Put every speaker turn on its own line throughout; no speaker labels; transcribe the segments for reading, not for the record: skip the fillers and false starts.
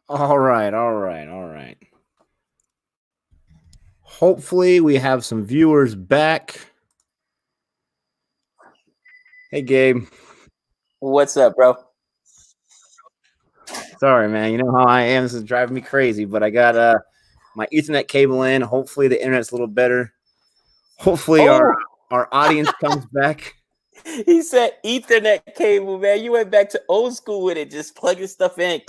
All right. Hopefully, we have some viewers back. Hey, Gabe.
What's up, bro?
Sorry, man. You know how I am. This is driving me crazy, but I got my Ethernet cable in. Hopefully, the internet's a little better. Hopefully, our
Oh,
our audience comes back.
he said Ethernet cable, man. You went back to old school with it, just plugging stuff in.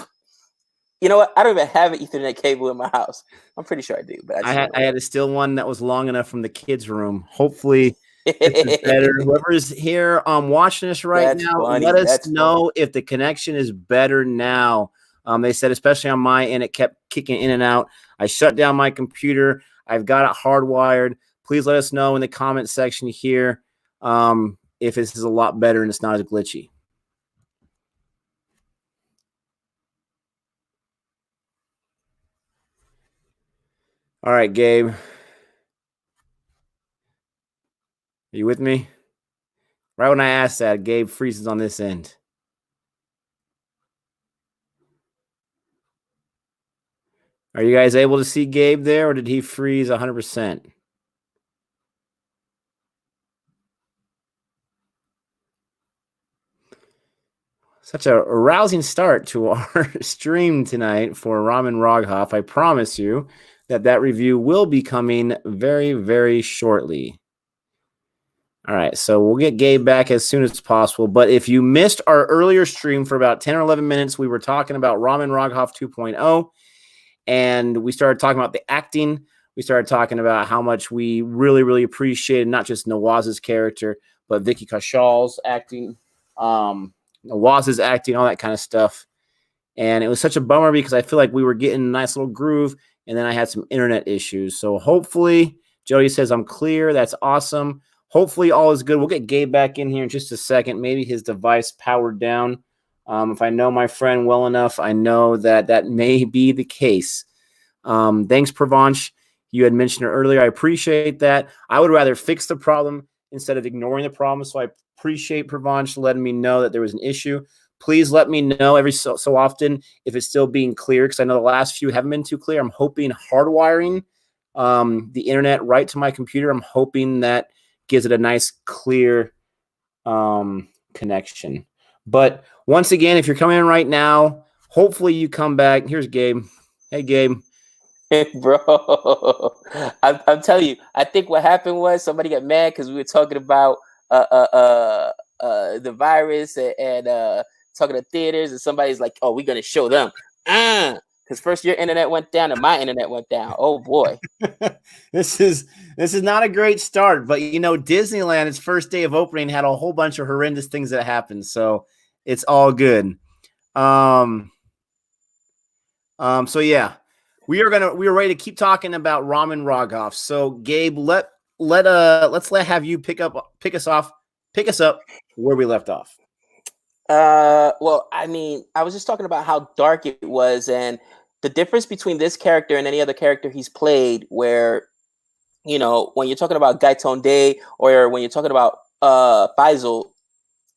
You know what? I don't even have an Ethernet cable in my house. I'm pretty sure I do, but I
I
just
had
went
I
away.
had to steal one that was long enough from the kids' room. Hopefully, this is better. Whoever's here watching us right
That's
now, let
funny.
us
That's funny.
know if the connection is better now. They said, especially on my end, it kept kicking in and out. I shut down my computer. I've got it hardwired. Please let us know in the comment section here if this is a lot better and it's not as glitchy. All right, Gabe. Are you with me? Right when I asked that, Gabe freezes on this end. Are you guys able to see Gabe there, or did he freeze 100%? Such a rousing start to our stream tonight for Raman Raghav. I promise you that review will be coming very, very shortly. All right, so we'll get Gabe back as soon as possible. But if you missed our earlier stream for about 10 or 11 minutes, we were talking about Raman Raghav 2.0, and we started talking about the acting. We started talking about how much we really, really appreciated not just Nawaz's character, but Vicky Kaushal's acting, Nawaz's acting, all that kind of stuff. And it was such a bummer because I feel like we were getting a nice little groove, and then I had some internet issues. So hopefully, Jody says I'm clear. That's awesome. Hopefully, all is good. We'll get Gabe back in here in just a second. Maybe his device powered down. If I know my friend well enough, I know that may be the case. Thanks, Pravanch. You had mentioned it earlier. I appreciate that. I would rather fix the problem instead of ignoring the problem. So I appreciate Pravanch letting me know that there was an issue. Please let me know every so often if it's still being clear, because I know the last few haven't been too clear. I'm hoping hardwiring the internet right to my computer, I'm hoping that gives it a nice, clear connection. But once again, if you're coming in right now, hopefully you come back. Here's Gabe. Hey, Gabe.
Bro, I'm telling you, I think what happened was somebody got mad because we were talking about the virus and talking to theaters, and somebody's like, "Oh, we're gonna show them," because first your internet went down and my internet went down. Oh boy.
this is not a great start, but you know, Disneyland, its first day of opening, had a whole bunch of horrendous things that happened, so it's all good. So yeah, we are ready to keep talking about Raman Raghav. So Gabe, let's have you pick us up where we left off.
Well, I mean, I was just talking about how dark it was, and the difference between this character and any other character he's played, where when you're talking about Gaiton Day or when you're talking about Faisal,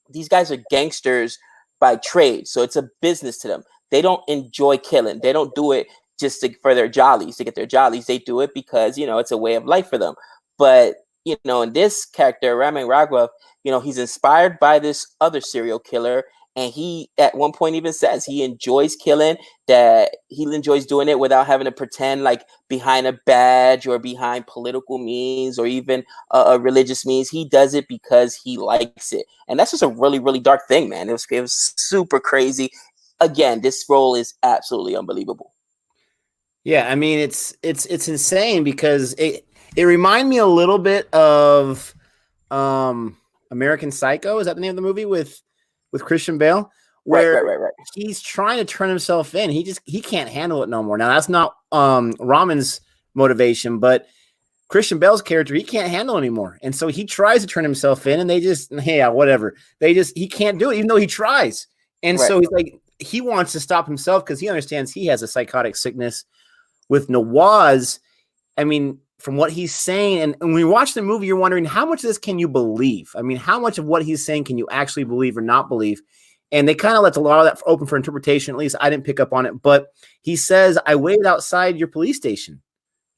these guys are gangsters by trade, so it's a business to them. They don't enjoy killing. They don't do it just for their jollies, to get their jollies. They do it because it's a way of life for them. But in this character, Raman Raghav, he's inspired by this other serial killer, and he at one point even says he enjoys killing, that he enjoys doing it without having to pretend like behind a badge or behind political means or even a religious means. He does it because he likes it, and that's just a really, really dark thing, man. It was super crazy. Again, this role is absolutely unbelievable.
Yeah, I mean it's insane because it reminded me a little bit of American Psycho. Is that the name of the movie with Christian Bale?
Right,
Where
right, right, right.
he's trying to turn himself in. He can't handle it no more. Now that's not Raman's motivation, but Christian Bale's character, he can't handle anymore. And so he tries to turn himself in, and they just, yeah, whatever. He can't do it, even though he tries. And
Right.
so he's like, he wants to stop himself because he understands he has a psychotic sickness. With Nawaz, I mean, from what he's saying, and when you watch the movie, you're wondering how much of this can you believe? I mean, how much of what he's saying can you actually believe or not believe? And they kind of left a lot of that open for interpretation. At least I didn't pick up on it. But he says, I waited outside your police station.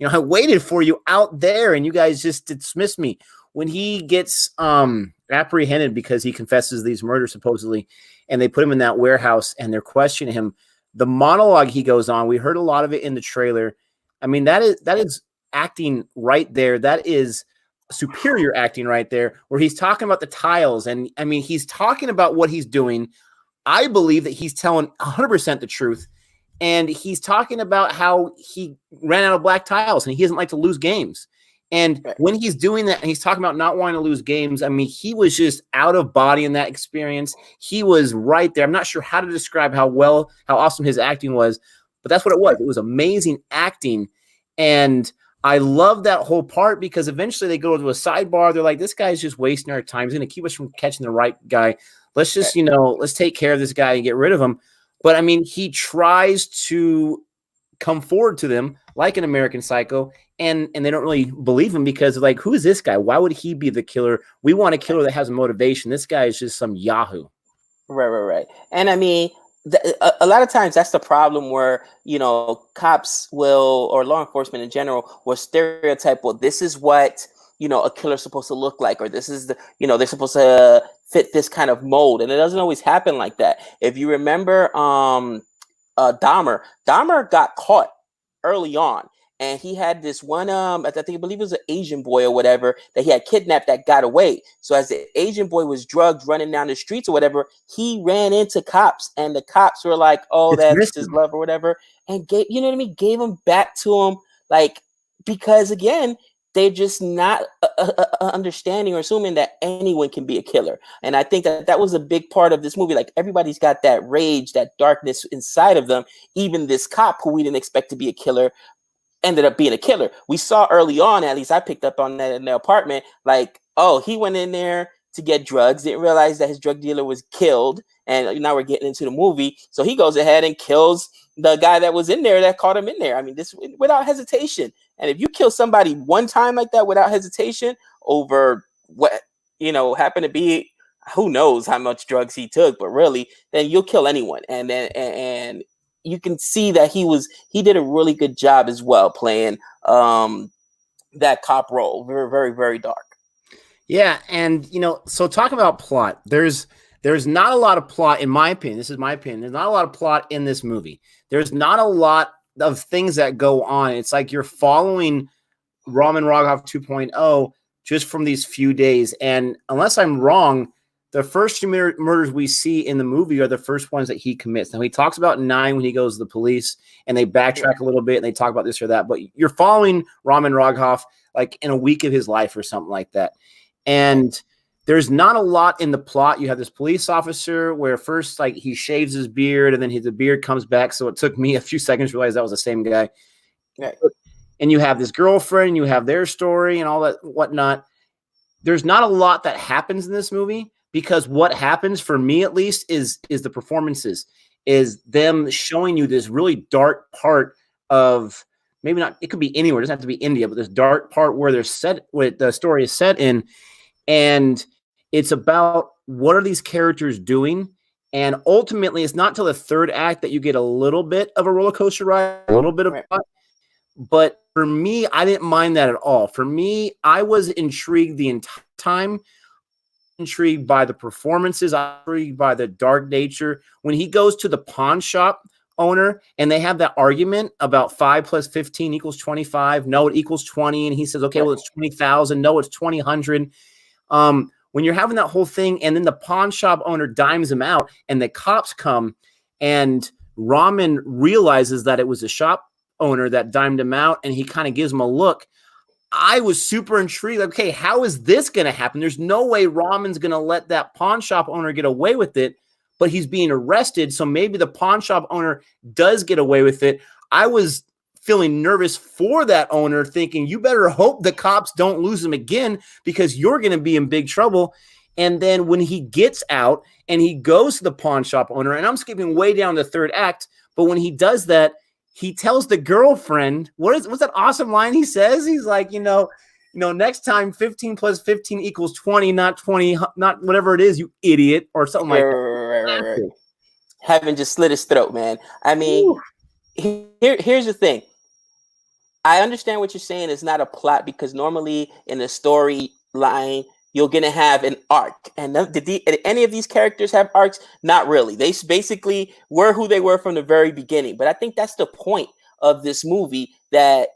I waited for you out there and you guys just dismissed me. When he gets apprehended because he confesses these murders supposedly, and they put him in that warehouse and they're questioning him, the monologue he goes on, we heard a lot of it in the trailer. I mean, that is acting right there. That is superior acting right there, where he's talking about the tiles. And I mean, he's talking about what he's doing. I believe that he's telling 100% the truth. And he's talking about how he ran out of black tiles and he doesn't like to lose games. And when he's doing that and he's talking about not wanting to lose games, I mean, he was just out of body in that experience. He was right there. I'm not sure how to describe how awesome his acting was, but that's what it was. It was amazing acting. And I love that whole part because eventually they go to a sidebar. They're like, this guy's just wasting our time. He's going to keep us from catching the right guy. Let's just, let's take care of this guy and get rid of him. But I mean, he tries to come forward to them like an American Psycho, and they don't really believe him because like, who is this guy? Why would he be the killer? We want a killer that has a motivation. This guy is just some yahoo.
Right. And I mean, a lot of times that's the problem where, cops will, or law enforcement in general, will stereotype, well, this is what, a killer's supposed to look like, or this is the, they're supposed to fit this kind of mold. And it doesn't always happen like that. If you remember, Dahmer got caught early on. And he had this one, I believe it was an Asian boy or whatever that he had kidnapped that got away. So as the Asian boy was drugged running down the streets or whatever, he ran into cops and the cops were like, oh, that's his love or whatever. And gave him back to him. Like, because again, they're just not understanding or assuming that anyone can be a killer. And I think that was a big part of this movie. Like, everybody's got that rage, that darkness inside of them. Even this cop who we didn't expect to be a killer ended up being a killer. We saw early on, at least I picked up on that in the apartment, like, oh, he went in there to get drugs, didn't realize that his drug dealer was killed, and now we're getting into the movie. So he goes ahead and kills the guy that was in there that caught him in there. I mean, this without hesitation. And if you kill somebody one time like that without hesitation over what, happened to be, who knows how much drugs he took, but really, then you'll kill anyone. And you can see that he did a really good job as well playing that cop role. Very, very, very dark.
Yeah, and so talking about plot, there's not a lot of plot in my opinion. This is my opinion. There's not a lot of plot in this movie. There's not a lot of things that go on. It's like you're following Raman Raghav 2.0 just from these few days. And unless I'm wrong, the first two murders we see in the movie are the first ones that he commits. Now, he talks about 9 when he goes to the police, and they backtrack a little bit, and they talk about this or that. But you're following Raman Raghav like in a week of his life or something like that. And there's not a lot in the plot. You have this police officer where first, like, he shaves his beard, and then the beard comes back. So it took me a few seconds to realize that was the same guy. Right. And you have this girlfriend, you have their story and all that whatnot. There's not a lot that happens in this movie. Because what happens for me, at least, is the performances, is them showing you this really dark part of, maybe not, it could be anywhere, it doesn't have to be India, but this dark part where the story is set in, and it's about what are these characters doing, and ultimately, it's not till the third act that you get a little bit of a roller coaster ride, a little bit of plot. But for me, I didn't mind that at all. For me, I was intrigued the entire time. Intrigued by the performances, intrigued by the dark nature. When he goes to the pawn shop owner and they have that argument about 5 plus 15 equals 25. No, it equals 20. And he says, okay, well, it's 20,000. No, it's 2,000. When you're having that whole thing, and then the pawn shop owner dimes him out, and the cops come, and Raman realizes that it was the shop owner that dimed him out, and he kind of gives him a look. I was super intrigued. Okay, how is this going to happen? There's no way Raman's going to let that pawn shop owner get away with it, but he's being arrested. So maybe the pawn shop owner does get away with it. I was feeling nervous for that owner, thinking, you better hope the cops don't lose him again, because you're going to be in big trouble. And then when he gets out and he goes to the pawn shop owner, and I'm skipping way down the third act, but when he does that, he tells the girlfriend, what's that awesome line he says? He's like, next time 15 plus 15 equals 20, not 20, not whatever it is, you idiot, or something like that.
right. Having just slit his throat, man. I mean, here's the thing. I understand what you're saying. It's not a plot because normally in a storyline, you're gonna have an arc. And did any of these characters have arcs? Not really. They basically were who they were from the very beginning. But I think that's the point of this movie. That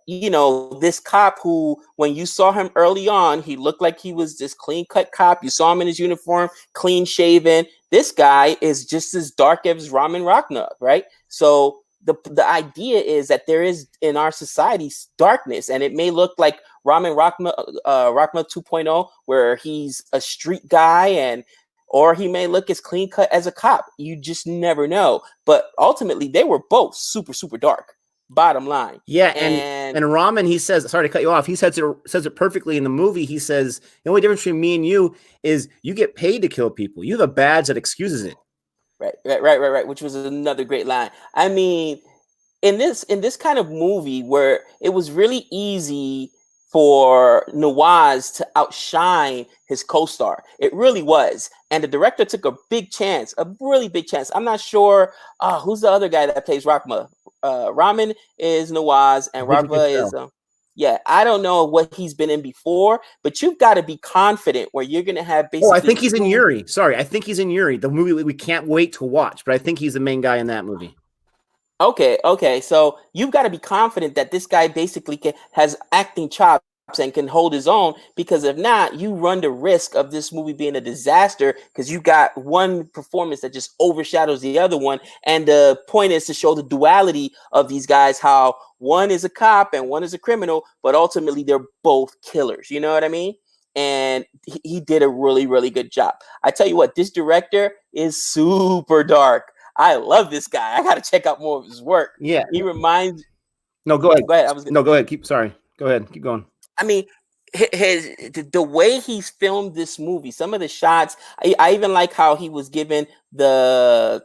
this cop who, when you saw him early on, he looked like he was this clean cut cop. You saw him in his uniform, clean shaven. This guy is just as dark as Raman Raghav, right? So the idea is that there is in our society darkness, and it may look like Raman Raghav 2.0, where he's a street guy, or he may look as clean cut as a cop. You just never know. But ultimately, they were both super, super dark. Bottom line.
Yeah, and Raman, he says, sorry to cut you off, he says it perfectly in the movie. He says, the only difference between me and you is you get paid to kill people. You have a badge that excuses it.
Right. Which was another great line. I mean, in this kind of movie where it was really easy for Nawaz to outshine his co-star, it really was, and the director took a really big chance. I'm not sure who's the other guy that plays Raman. Raman is Nawaz, and Raghav is I don't know what he's been in before, but you've got to be confident where you're going to have basically.
Oh, I think he's in Yuri. Sorry, I think he's in Yuri, the movie we can't wait to watch. But I think he's the main guy in that movie.
Okay. So you've got to be confident that this guy basically has acting chops and can hold his own, because if not, you run the risk of this movie being a disaster because you got one performance that just overshadows the other one. And the point is to show the duality of these guys, how one is a cop and one is a criminal, but ultimately they're both killers. You know what I mean? And he did a really, really good job. I tell you what, this director is super dark. I love this guy. I got to check out more of his work.
Yeah.
He reminds.
No, go ahead.
Go ahead.
Go ahead. Sorry. Go ahead. Keep going.
I mean, the way he's filmed this movie, some of the shots, I even like how he was given the,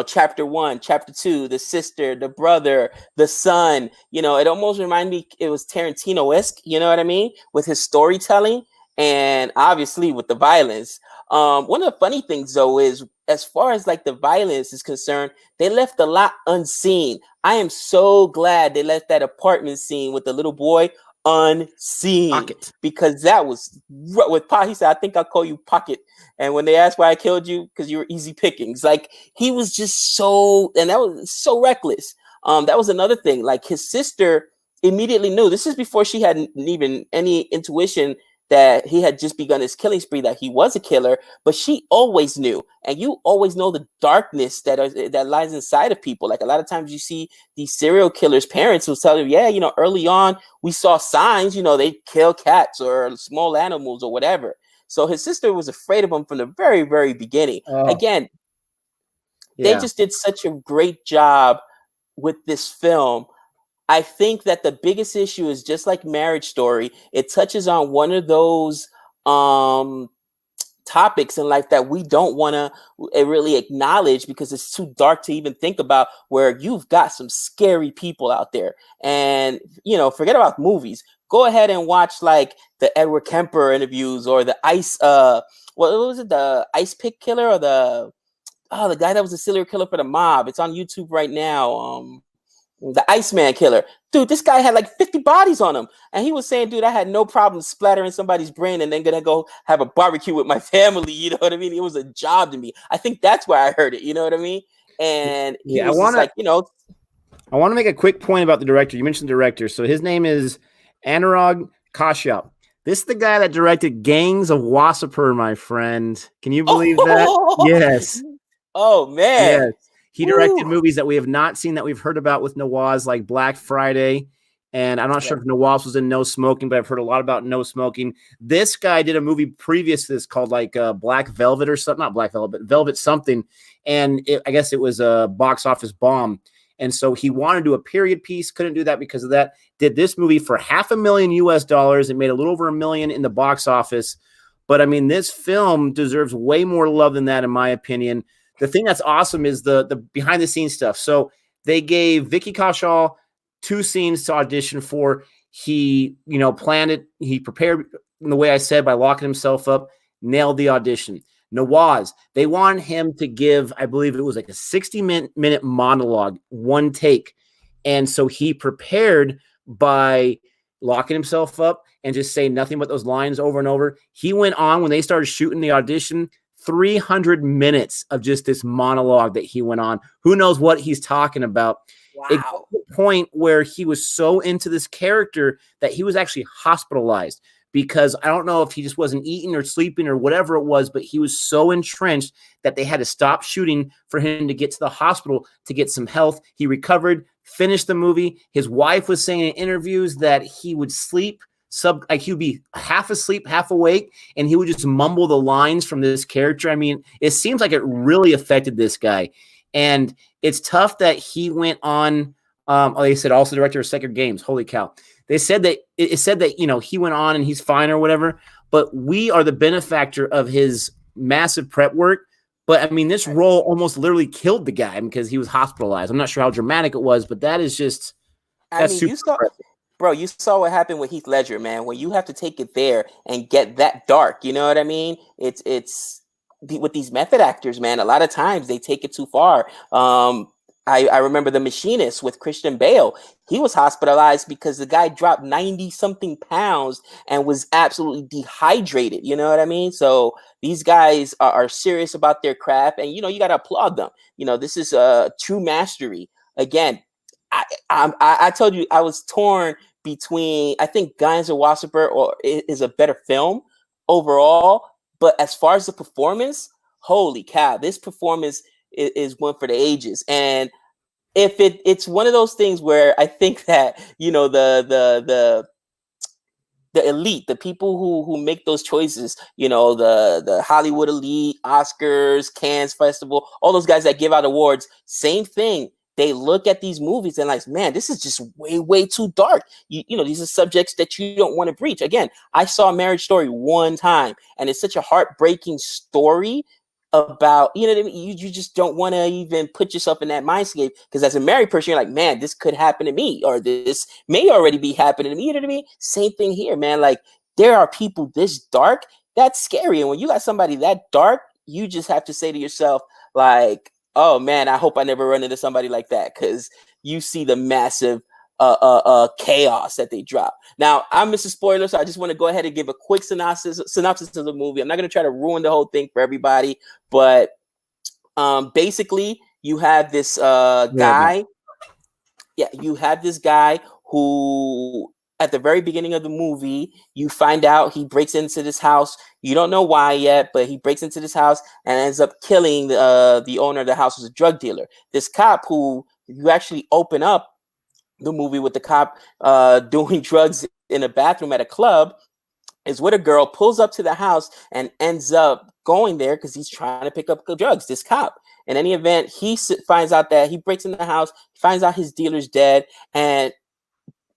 chapter 1, chapter 2, the sister, the brother, the son, it almost reminded me, it was Tarantino-esque, you know what I mean? With his storytelling and obviously with the violence. One of the funny things though is, as far as like the violence is concerned, they left a lot unseen. I am so glad they left that apartment scene with the little boy unseen. Pocket. Because that was with Pot. He said, I think I'll call you Pocket. And when they asked why I killed you, because you were easy pickings. Like, he was just and that was so reckless. That was another thing. Like, his sister immediately knew. This is before she had even any intuition that he had just begun his killing spree, that he was a killer, but she always knew. And you always know the darkness that lies inside of people. Like, a lot of times you see these serial killers' parents will tell you, early on we saw signs, they kill cats or small animals or whatever. So his sister was afraid of him from the very, very beginning. Again, they just did such a great job with this film. I think that the biggest issue is, just like Marriage Story, it touches on one of those topics in life that we don't want to really acknowledge because it's too dark to even think about, where you've got some scary people out there. And, forget about movies. Go ahead and watch like the Edward Kemper interviews, or the Ice, what was it? The Ice Pick Killer, or the guy that was a serial killer for the mob. It's on YouTube right now. The Iceman Killer. Dude, this guy had like 50 bodies on him. And he was saying, dude, I had no problem splattering somebody's brain and then gonna go have a barbecue with my family. You know what I mean? It was a job to me. I think that's where I heard it. You know what I mean? And he was I
want to make a quick point about the director. You mentioned the director. So his name is Anurag Kashyap. This is the guy that directed Gangs of Wasseypur, my friend. Can you believe that? Yes.
Oh, man.
Yes. He directed movies that we have not seen, that we've heard about with Nawaz, like Black Friday. And I'm not sure if Nawaz was in No Smoking, but I've heard a lot about No Smoking. This guy did a movie previous to this called like Black Velvet or something. Not Black Velvet, but Velvet something. And I guess it was a box office bomb. And so he wanted to do a period piece. Couldn't do that because of that. Did this movie for $500,000 US. It made a little over $1 million in the box office. But I mean, this film deserves way more love than that, in my opinion. The thing that's awesome is the behind the scenes stuff. So they gave Vicky Kaushal 2 scenes to audition for. He, planned it. He prepared in the way I said, by locking himself up, nailed the audition. Nawaz, they wanted him to give, I believe it was like a 60-minute monologue, one take. And so he prepared by locking himself up and just saying nothing but those lines over and over. He went on when they started shooting the audition, 300 minutes of just this monologue that he went on. Who knows what he's talking about? It got
Wow.
to the point where he was so into this character that he was actually hospitalized because I don't know if he just wasn't eating or sleeping or whatever it was, but he was so entrenched that they had to stop shooting for him to get to the hospital to get some health. He recovered, finished the movie. His wife was saying in interviews that he would sleep like he would be half asleep, half awake, and he would just mumble the lines from this character. I mean, it seems like it really affected this guy. And it's tough that he went on. They said also director of Sacred Games. Holy cow! They said that it said that he went on and he's fine or whatever. But we are the benefactor of his massive prep work. But I mean, this role almost literally killed the guy because he was hospitalized. I'm not sure how dramatic it was, but that is just that's super
You saw,
impressive.
bro, you saw what happened with Heath Ledger, man. When you have to take it there and get that dark, you know what I mean? It's with these method actors, man. A lot of times they take it too far. I remember The Machinist with Christian Bale. He was hospitalized because the guy dropped 90 something pounds and was absolutely dehydrated. You know what I mean? So these guys are serious about their craft, and you got to applaud them. This is a true mastery. Again, I told you I was torn between. I think Guardians of Wasserberg is a better film overall, but as far as the performance, holy cow, this performance is one for the ages. And if it's one of those things where I think that the elite, the people who make those choices, the Hollywood elite, Oscars, Cannes Festival, all those guys that give out awards, same thing. They look at these movies and like, man, this is just way, way too dark. These are subjects that you don't want to breach. Again, I saw Marriage Story one time, and it's such a heartbreaking story about, what I mean? You just don't want to even put yourself in that mindscape, because as a married person, you're like, man, this could happen to me, or this may already be happening to me. You know what I mean? Same thing here, man. Like, there are people this dark. That's scary. And when you got somebody that dark, you just have to say to yourself, like, oh man, I hope I never run into somebody like that, because you see the massive chaos that they drop. Now, I'm Mr. Spoiler, so I just want to go ahead and give a quick synopsis of the movie. I'm not going to try to ruin the whole thing for everybody, but basically, you have this guy. Yeah, you have this guy who, at the very beginning of the movie, you find out he breaks into this house. You don't know why yet, but he breaks into this house and ends up killing the owner of the house, who's a drug dealer. This cop, who you actually open up the movie with the cop doing drugs in a bathroom at a club, is with a girl, pulls up to the house and ends up going there because he's trying to pick up drugs, this cop. In any event, he finds out that he breaks in the house, finds out his dealer's dead, and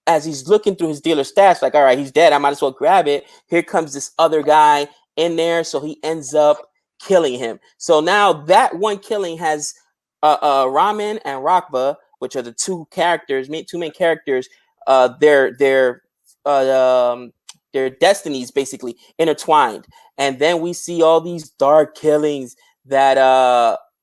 as he's looking through his dealer stats, like, all right, he's dead, I might as well grab it. Here comes this other guy in there, so he ends up killing him. So now that one killing has Raman and Raghav, which are the two main characters, their destinies basically intertwined. And then we see all these dark killings that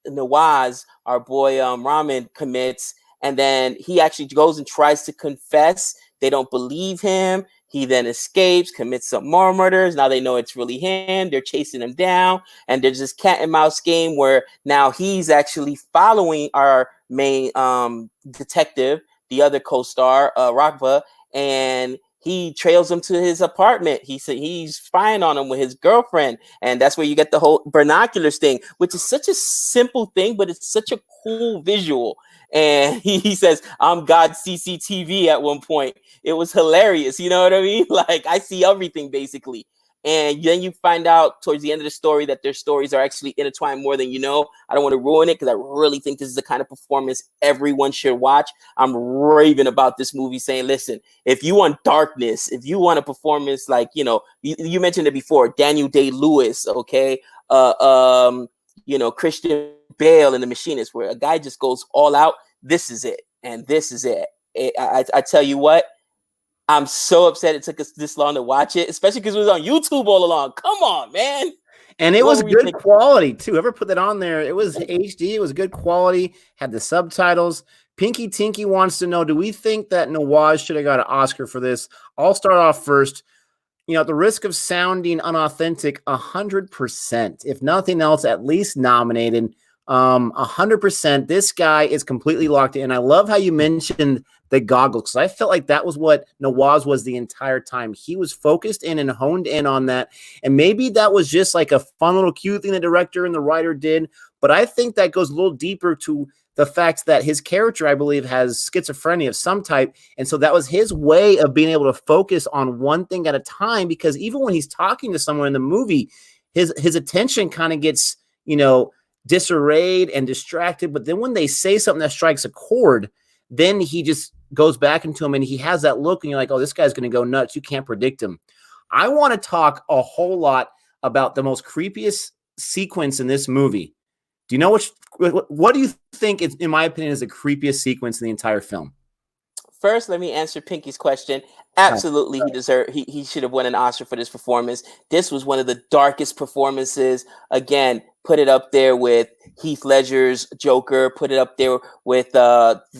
Nawaz, our boy Raman, commits. And then he actually goes and tries to confess. They don't believe him. He then escapes, commits some more murders. Now they know it's really him. They're chasing him down. And there's this cat and mouse game where now he's actually following our main detective, the other co-star, Raghav, and he trails him to his apartment. He said he's spying on him with his girlfriend. And that's where you get the whole binoculars thing, which is such a simple thing, but it's such a cool visual. And he says, I'm God's CCTV at one point. It was hilarious. You know what I mean? Like, I see everything basically. And then you find out towards the end of the story that their stories are actually intertwined more than you know. I don't want to ruin it because I really think this is the kind of performance everyone should watch. I'm raving about this movie, saying, listen, if you want darkness, if you want a performance like, you mentioned it before, Daniel Day-Lewis, okay? Christian Bale in The Machinist, where a guy just goes all out. This is it. And this is it. I tell you what, I'm so upset it took us this long to watch it, especially because it was on YouTube all along. Come on, man.
And it
What
was
were we
good
thinking?
quality too. Whoever put that on there, it was HD. It was good quality. Had the subtitles. Pinky Tinky wants to know: do we think that Nawaz should have got an Oscar for this? I'll start off first. At the risk of sounding unauthentic, 100%. If nothing else, at least nominated. 100%. This guy is completely locked in. I love how you mentioned the goggles, because I felt like that was what Nawaz was the entire time. He was focused in and honed in on that. And maybe that was just like a fun little cute thing the director and the writer did. But I think that goes a little deeper to the fact that his character, I believe, has schizophrenia of some type. And so that was his way of being able to focus on one thing at a time, because even when he's talking to someone in the movie, his attention kind of gets, disarrayed and distracted. But then when they say something that strikes a chord, then he just goes back into him and he has that look and you're like, oh, this guy's going to go nuts. You can't predict him. I want to talk a whole lot about the most creepiest sequence in this movie. Do you know what do you think is, in my opinion, is the creepiest sequence in the entire film?
First, let me answer Pinky's question. Absolutely, he should have won an Oscar for this performance. This was one of the darkest performances. Again, put it up there with Heath Ledger's Joker. Put it up there with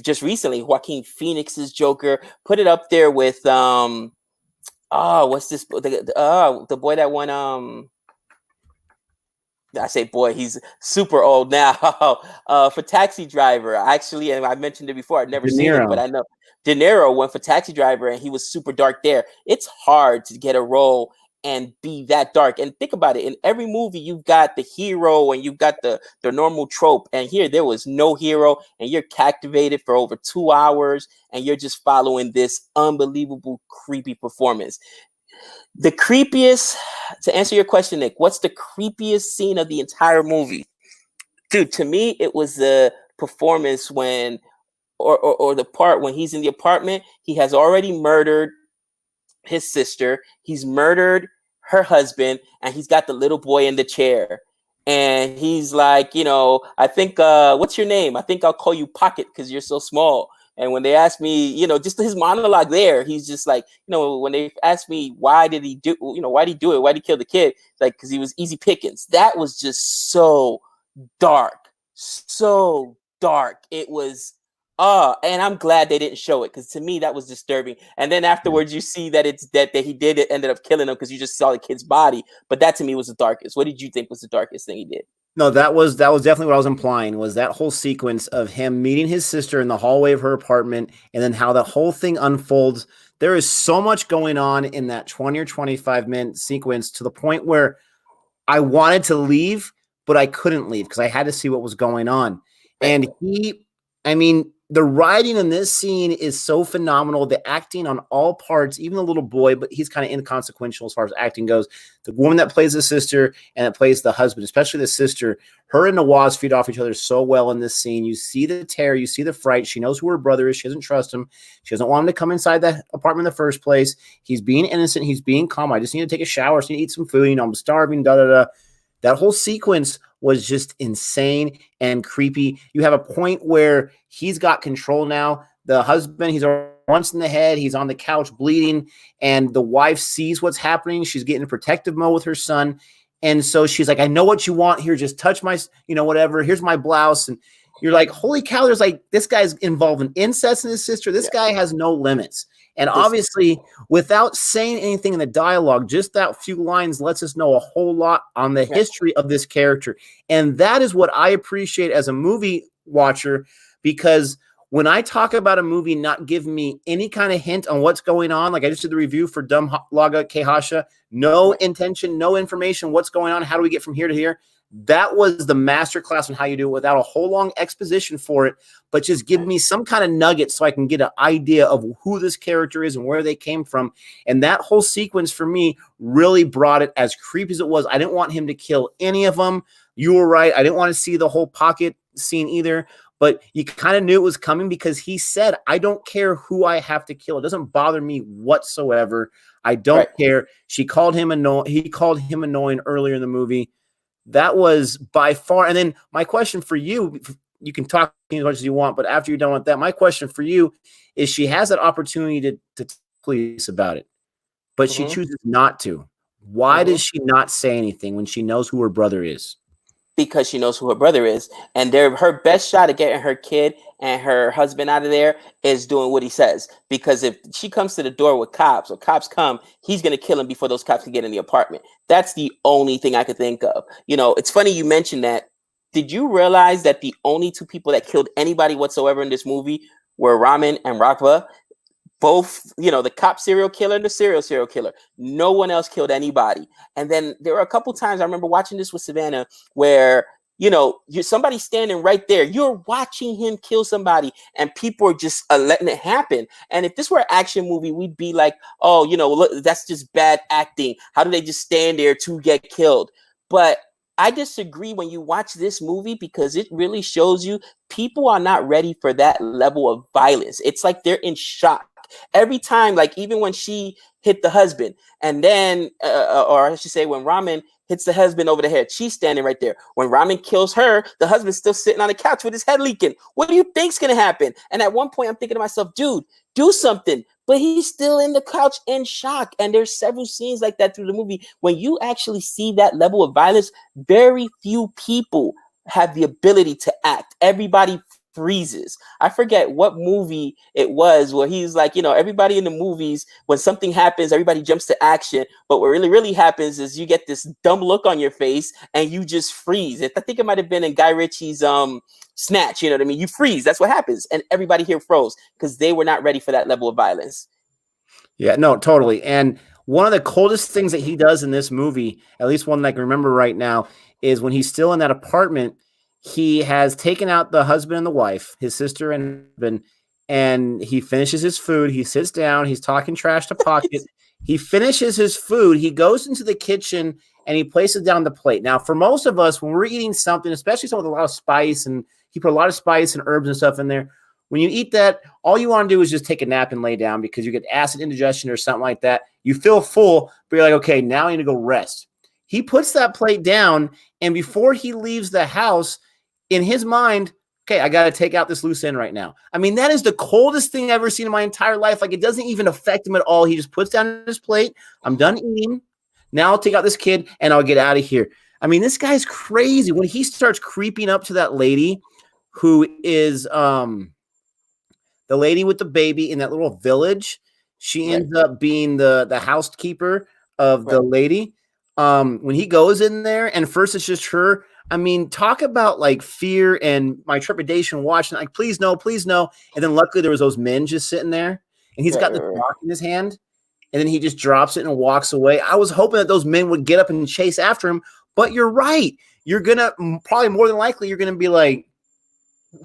just recently Joaquin Phoenix's Joker. Put it up there with what's this? The boy that won I say boy, he's super old now. For Taxi Driver, actually, and I mentioned it before. I'd never seen it, but I know De Niro went for Taxi Driver, and he was super dark there. It's hard to get a role and be that dark. And think about it: in every movie, you've got the hero and you've got the normal trope. And here, there was no hero, and you're captivated for over 2 hours, and you're just following this unbelievable, creepy performance. The creepiest, to answer your question, Nick, what's the creepiest scene of the entire movie? Dude, to me, it was the performance when, or the part when he's in the apartment, he has already murdered his sister, he's murdered her husband, and he's got the little boy in the chair. And he's like, I think, what's your name? I think I'll call you Pocket because you're so small. And when they asked me, just his monologue there, he's just like, when they asked me, why did he do it? Why did he kill the kid? It's like, because he was easy pickings. That was just so dark. So dark. It was, and I'm glad they didn't show it, because to me, that was disturbing. And then afterwards, you see that that he did it, ended up killing him because you just saw the kid's body. But that to me was the darkest. What did you think was the darkest thing he did?
No, that was definitely what I was implying, was that whole sequence of him meeting his sister in the hallway of her apartment, and then how the whole thing unfolds. There is so much going on in that 20 or 25-minute sequence, to the point where I wanted to leave, but I couldn't leave because I had to see what was going on. And the writing in this scene is so phenomenal. The acting on all parts, even the little boy, but he's kind of inconsequential as far as acting goes. The woman that plays the sister and that plays the husband, especially the sister, her and Nawaz feed off each other so well in this scene. You see the terror, you see the fright. She knows who her brother is. She doesn't trust him. She doesn't want him to come inside that apartment in the first place. He's being innocent. He's being calm. I just need to take a shower. I just need to eat some food. I'm starving, da-da-da. That whole sequence was just insane and creepy. You have a point where he's got control now. The husband, he's once in the head. He's on the couch bleeding, and the wife sees what's happening. She's getting in protective mode with her son. And so she's like, I know what you want here. Just touch my, whatever. Here's my blouse. And you're like, holy cow, there's like, this guy's involved in incest in his sister. This guy has no limits. And obviously, without saying anything in the dialogue, just that few lines lets us know a whole lot on the history of this character. And that is what I appreciate as a movie watcher, because when I talk about a movie not giving me any kind of hint on what's going on, like I just did the review for Dumb Laga Kehasha, no intention, no information, what's going on, how do we get from here to here? That was the masterclass on how you do it without a whole long exposition for it, but just give me some kind of nugget so I can get an idea of who this character is and where they came from. And that whole sequence for me really brought it, as creepy as it was. I didn't want him to kill any of them. You were right. I didn't want to see the whole Pocket scene either, but you kind of knew it was coming, because he said, I don't care who I have to kill. It doesn't bother me whatsoever. I don't care. He called him annoying earlier in the movie. That was by far. And then my question for you, you can talk as much as you want, but after you're done with that, my question for you is, she has that opportunity to police about it, but she chooses not to. Why does she not say anything when she knows who her brother is?
Because she knows who her brother is, and her best shot at getting her kid and her husband out of there is doing what he says. Because if she comes to the door with cops, or cops come, he's gonna kill him before those cops can get in the apartment. That's the only thing I could think of. It's funny you mentioned that. Did you realize that the only two people that killed anybody whatsoever in this movie were Raman and Raghav? Both, the cop serial killer and the serial killer. No one else killed anybody. And then there were a couple times I remember watching this with Savannah where, you're somebody standing right there. You're watching him kill somebody and people are just letting it happen. And if this were an action movie, we'd be like, oh, look, that's just bad acting. How do they just stand there to get killed? But I disagree when you watch this movie because it really shows you people are not ready for that level of violence. It's like they're in shock. Every time, like even when she hit the husband, and then, or I should say, when Raman hits the husband over the head, she's standing right there. When Raman kills her, the husband's still sitting on the couch with his head leaking. What do you think's gonna happen? And at one point, I'm thinking to myself, dude, do something. But he's still in the couch in shock. And there's several scenes like that through the movie. When you actually see that level of violence, very few people have the ability to act. Everybody freezes. I forget what movie it was where he's like, everybody in the movies, when something happens, everybody jumps to action. But what really happens is you get this dumb look on your face and you just freeze. I think it might have been in Guy Ritchie's Snatch. You know what I mean? You freeze. That's what happens. And everybody here froze because they were not ready for that level of violence.
Yeah, no, totally. And one of the coldest things that he does in this movie, at least one that I can remember right now, is when he's still in that apartment. He has taken out the husband and the wife, his sister and husband, and he finishes his food. He sits down. He's talking trash to Pocket. He finishes his food. He goes into the kitchen and he places down the plate. Now, for most of us, when we're eating something, especially something with a lot of spice, and he put a lot of spice and herbs and stuff in there, when you eat that, all you want to do is just take a nap and lay down because you get acid indigestion or something like that. You feel full, but you're like, okay, now I need to go rest. He puts that plate down, and before he leaves the house, in his mind, okay, I got to take out this loose end right now. I mean, that is the coldest thing I've ever seen in my entire life. Like, it doesn't even affect him at all. He just puts down his plate. I'm done eating. Now I'll take out this kid, and I'll get out of here. I mean, this guy's crazy. When he starts creeping up to that lady who is the lady with the baby in that little village, she ends up being the housekeeper of the lady. When he goes in there, and first it's just her. I mean, talk about like fear and my trepidation watching, like, please no. And then luckily there was those men just sitting there, and he's got the rock in his hand, and then he just drops it and walks away. I was hoping that those men would get up and chase after him, but you're right. You're going to probably more than likely, you're going to be like,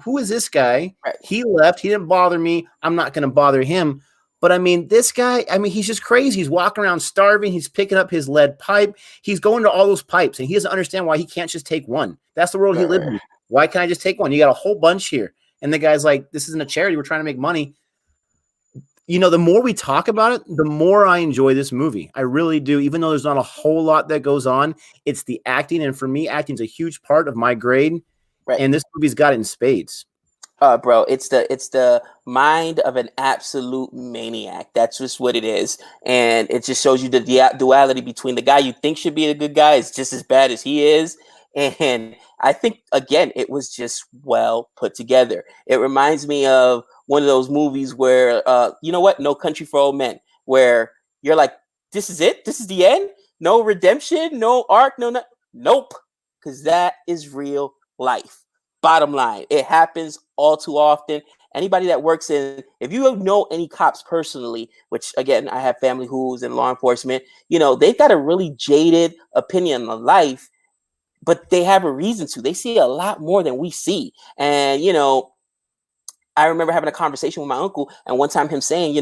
who is this guy?
Right.
He left. He didn't bother me. I'm not going to bother him. But I mean, this guy, he's just crazy. He's walking around starving. He's picking up his lead pipe. He's going to all those pipes, and he doesn't understand why he can't just take one. That's the world he lives in. Why can't I just take one? You got a whole bunch here. And the guy's like, this isn't a charity. We're trying to make money. The more we talk about it, the more I enjoy this movie. I really do. Even though there's not a whole lot that goes on, it's the acting. And for me, acting's a huge part of my grade. Right. And this movie's got it in spades.
Bro, it's the mind of an absolute maniac. That's just what it is. And it just shows you the duality between the guy you think should be a good guy is just as bad as he is. And I think, again, it was just well put together. It reminds me of one of those movies where, you know what? No Country for Old Men, where you're like, this is it? This is the end? No redemption? No arc? Nope. Because that is real life. Bottom line, it happens all too often. Anybody that works if you know any cops personally, which again, I have family who's in law enforcement, they've got a really jaded opinion on life, but they have a reason to. They see a lot more than we see. And, I remember having a conversation with my uncle, and one time him saying,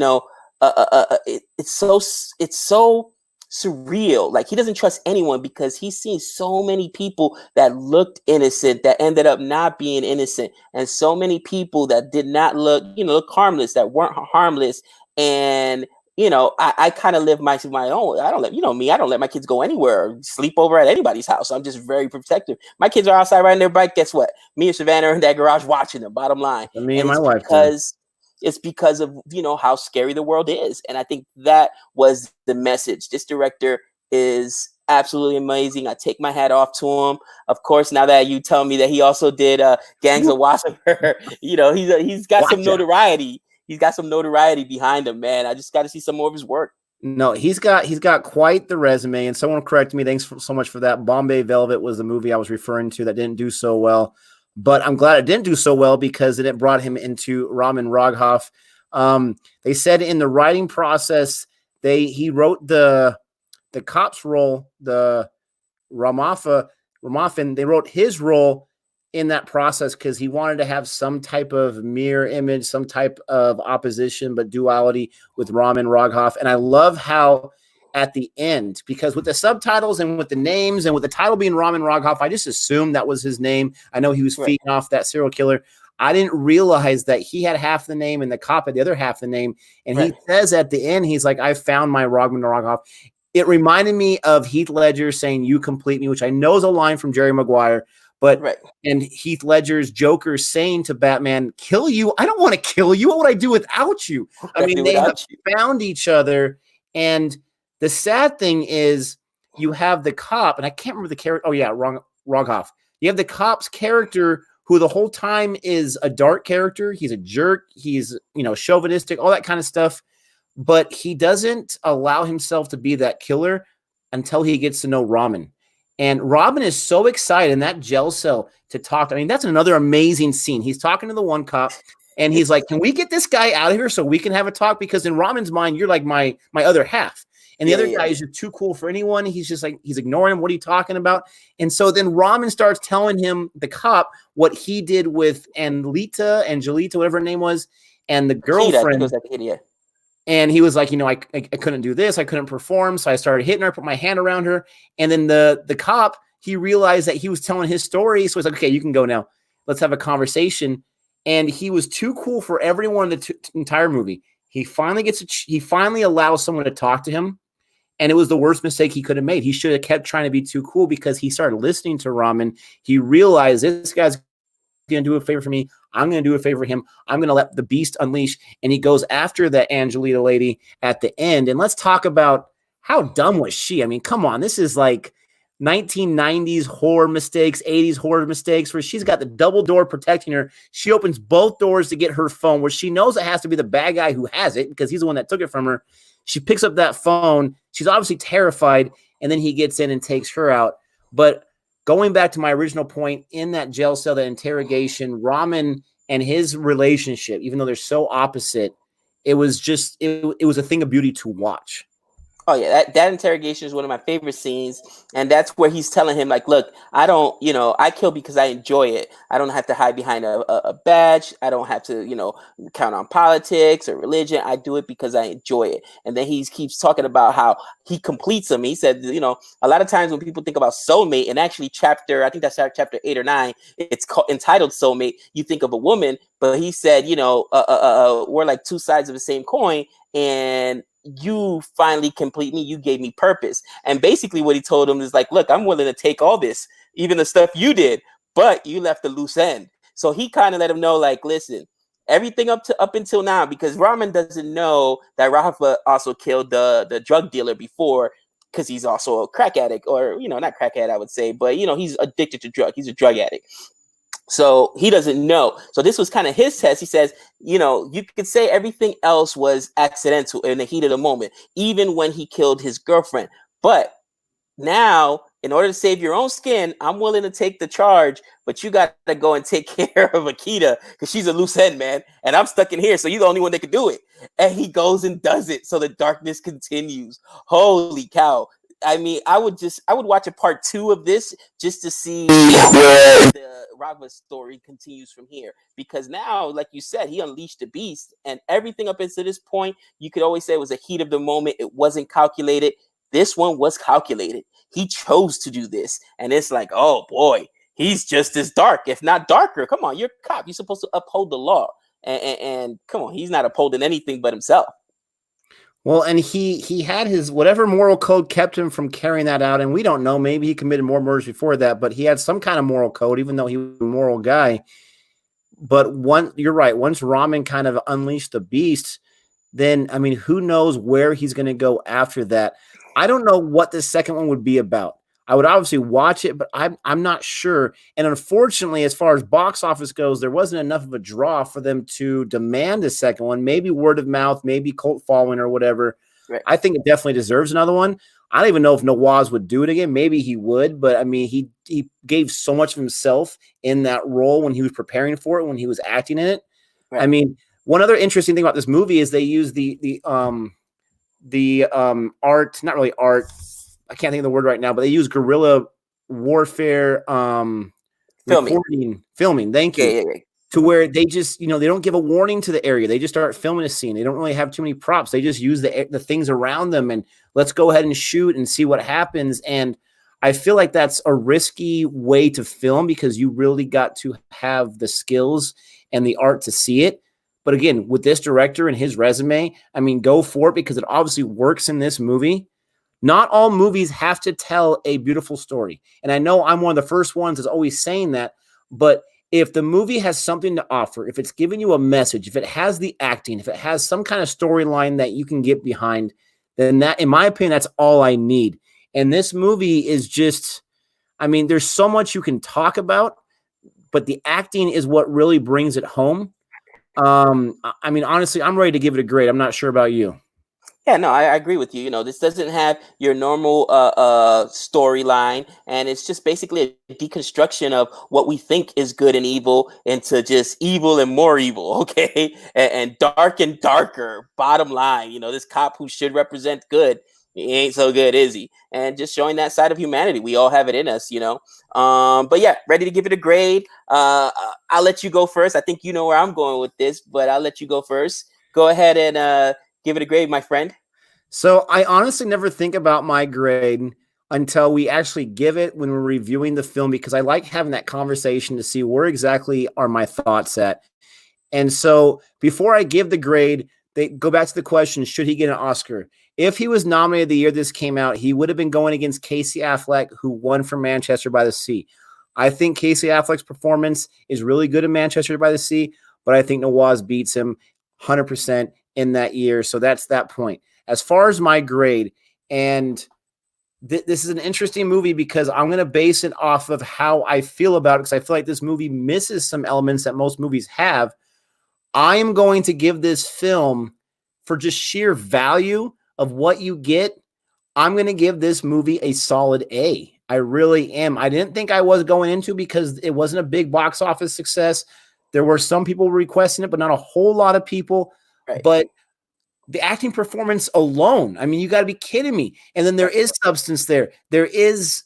it's so surreal. Like, he doesn't trust anyone because he's seen so many people that looked innocent that ended up not being innocent, and so many people that did not look harmless that weren't harmless. And I kind of live my own. I don't let me. I don't let my kids go anywhere or sleep over at anybody's house. I'm just very protective. My kids are outside riding their bike. Guess what? Me and Savannah are in that garage watching them. Bottom line,
me and my wife.
It's because of how scary the world is. And I think that was the message. This director is absolutely amazing. I take my hat off to him. Of course, now that you tell me that he also did Gangs of Wassaimer, he's got some
Gotcha.
notoriety. He's got some notoriety behind him, man. I just got to see some more of his work.
No, he's got quite the resume, and someone corrected me. Thanks so much for that. Bombay Velvet was the movie I was referring to that didn't do so well, but I'm glad it didn't do so well because it brought him into Raman Raghav. They said in the writing process, he wrote the cop's role, the Ramafin. They wrote his role in that process because he wanted to have some type of mirror image, some type of opposition, but duality with Raman Raghav. And I love how at the end, because with the subtitles and with the names and with the title being Raman Raghav, I just assumed that was his name. I know he was feeding off that serial killer. I didn't realize that he had half the name and the cop had the other half the name. And he says at the end, he's like, I found my Raman Raghav. It reminded me of Heath Ledger saying, "You complete me," which I know is a line from Jerry Maguire. But and Heath Ledger's Joker saying to Batman, "Kill you? I don't want to kill you. What would I do without you?" I mean, they have found each other. And the sad thing is, you have the cop, and I can't remember the character. Oh yeah, Roghoff. You have the cop's character who the whole time is a dark character. He's a jerk. He's chauvinistic, all that kind of stuff. But he doesn't allow himself to be that killer until he gets to know Raman. And Raman is so excited in that jail cell to talk. I mean, that's another amazing scene. He's talking to the one cop, and he's like, "Can we get this guy out of here so we can have a talk?" Because in Raman's mind, you're like my other half. And the other guy is just too cool for anyone. He's just like, he's ignoring him. What are you talking about? And so then Raman starts telling him, the cop, what he did with Angelita, whatever her name was, and the girlfriend. And he was like, I couldn't do this. I couldn't perform. So I started hitting her, put my hand around her. And then the cop, he realized that he was telling his story. So he's like, okay, you can go now. Let's have a conversation. And he was too cool for everyone in the entire movie. He finally allows someone to talk to him. And it was the worst mistake he could have made. He should have kept trying to be too cool because he started listening to Raman. He realized this guy's going to do a favor for me. I'm going to do a favor for him. I'm going to let the beast unleash. And he goes after the Angelita lady at the end. And let's talk about how dumb was she? I mean, come on. This is like 1990s horror mistakes, 80s horror mistakes, where she's got the double door protecting her. She opens both doors to get her phone, where she knows it has to be the bad guy who has it because he's the one that took it from her. She picks up that phone. She's obviously terrified. And then he gets in and takes her out. But going back to my original point, in that jail cell, the interrogation, Raman and his relationship, even though they're so opposite, it was a thing of beauty to watch.
Oh yeah, that interrogation is one of my favorite scenes, and that's where he's telling him, like, look, I don't, I kill because I enjoy it. I don't have to hide behind a badge. I don't have to, count on politics or religion. I do it because I enjoy it. And then he keeps talking about how he completes them. He said, a lot of times when people think about soulmate, and actually I think that's chapter 8 or 9, it's entitled Soulmate. You think of a woman, but he said, we're like two sides of the same coin, and you finally complete me. You gave me purpose. And basically what he told him is like, look, I'm willing to take all this, even the stuff you did, but you left the loose end. So he kind of let him know, like, listen, everything up until now, because Raman doesn't know that Rafa also killed the drug dealer before, because he's also a crack addict, or, not crack addict, I would say, but, he's addicted to drug. He's a drug addict. So he doesn't know. So this was kind of his test. He says, you could say everything else was accidental in the heat of the moment, even when he killed his girlfriend. But now, in order to save your own skin, I'm willing to take the charge, but you got to go and take care of Akita because she's a loose end, man. And I'm stuck in here. So you're the only one that can do it. And he goes and does it. So the darkness continues. Holy cow. I mean, I would watch a part 2 of this just to see where the Raghav story continues from here. Because now, like you said, he unleashed the beast, and everything up until this point, you could always say it was a heat of the moment. It wasn't calculated. This one was calculated. He chose to do this, and it's like, oh boy, he's just as dark, if not darker. Come on, you're a cop. You're supposed to uphold the law, and come on, he's not upholding anything but himself.
Well, and he had his whatever moral code kept him from carrying that out, and we don't know. Maybe he committed more murders before that, but he had some kind of moral code, even though he was a moral guy. But you're right. Once Raman kind of unleashed the beast, then I mean, who knows where he's going to go after that? I don't know what the second one would be about. I would obviously watch it, but I'm not sure. And unfortunately, as far as box office goes, there wasn't enough of a draw for them to demand a second one. Maybe word of mouth, maybe cult following or whatever.
Right.
I think it definitely deserves another one. I don't even know if Nawaz would do it again. Maybe he would, but I mean, he gave so much of himself in that role when he was preparing for it, when he was acting in it.
Right.
I mean, one other interesting thing about this movie is they use the art, not really art. I can't think of the word right now, but they use guerrilla warfare
Filming.
filming. Thank you.
Yeah.
To where they just, they don't give a warning to the area. They just start filming a scene. They don't really have too many props. They just use the things around them and let's go ahead and shoot and see what happens. And I feel like that's a risky way to film because you really got to have the skills and the art to see it. But again, with this director and his resume, I mean, go for it because it obviously works in this movie. Not all movies have to tell a beautiful story. And I know I'm one of the first ones that's always saying that, but if the movie has something to offer, if it's giving you a message, if it has the acting, if it has some kind of storyline that you can get behind, then that, in my opinion, that's all I need. And this movie is just, I mean, there's so much you can talk about, but the acting is what really brings it home. I mean, honestly, I'm ready to give it a grade. I'm not sure about you.
Yeah, no, I agree with you. This doesn't have your normal storyline, and it's just basically a deconstruction of what we think is good and evil into just evil and more evil, okay? And dark and darker. Bottom line, this cop who should represent good, he ain't so good, is he? And just showing that side of humanity. We all have it in us. But yeah, ready to give it a grade. I'll let you go first. I think you know where I'm going with this, but I'll let you go first. Go ahead and give it a grade, my friend.
So I honestly never think about my grade until we actually give it when we're reviewing the film because I like having that conversation to see where exactly are my thoughts at. And so before I give the grade, they go back to the question, should he get an Oscar? If he was nominated the year this came out, he would have been going against Casey Affleck, who won for Manchester by the Sea. I think Casey Affleck's performance is really good in Manchester by the Sea, but I think Nawaz beats him 100% in that year. So that's that point. As far as my grade, and this is an interesting movie because I'm going to base it off of how I feel about it because I feel like this movie misses some elements that most movies have. I am going to give this film, for just sheer value of what you get, I'm going to give this movie a solid A. I really am. I didn't think I was going into because it wasn't a big box office success. There were some people requesting it, but not a whole lot of people.
Right.
But the acting performance alone, I mean, you got to be kidding me. And then there is substance there. There is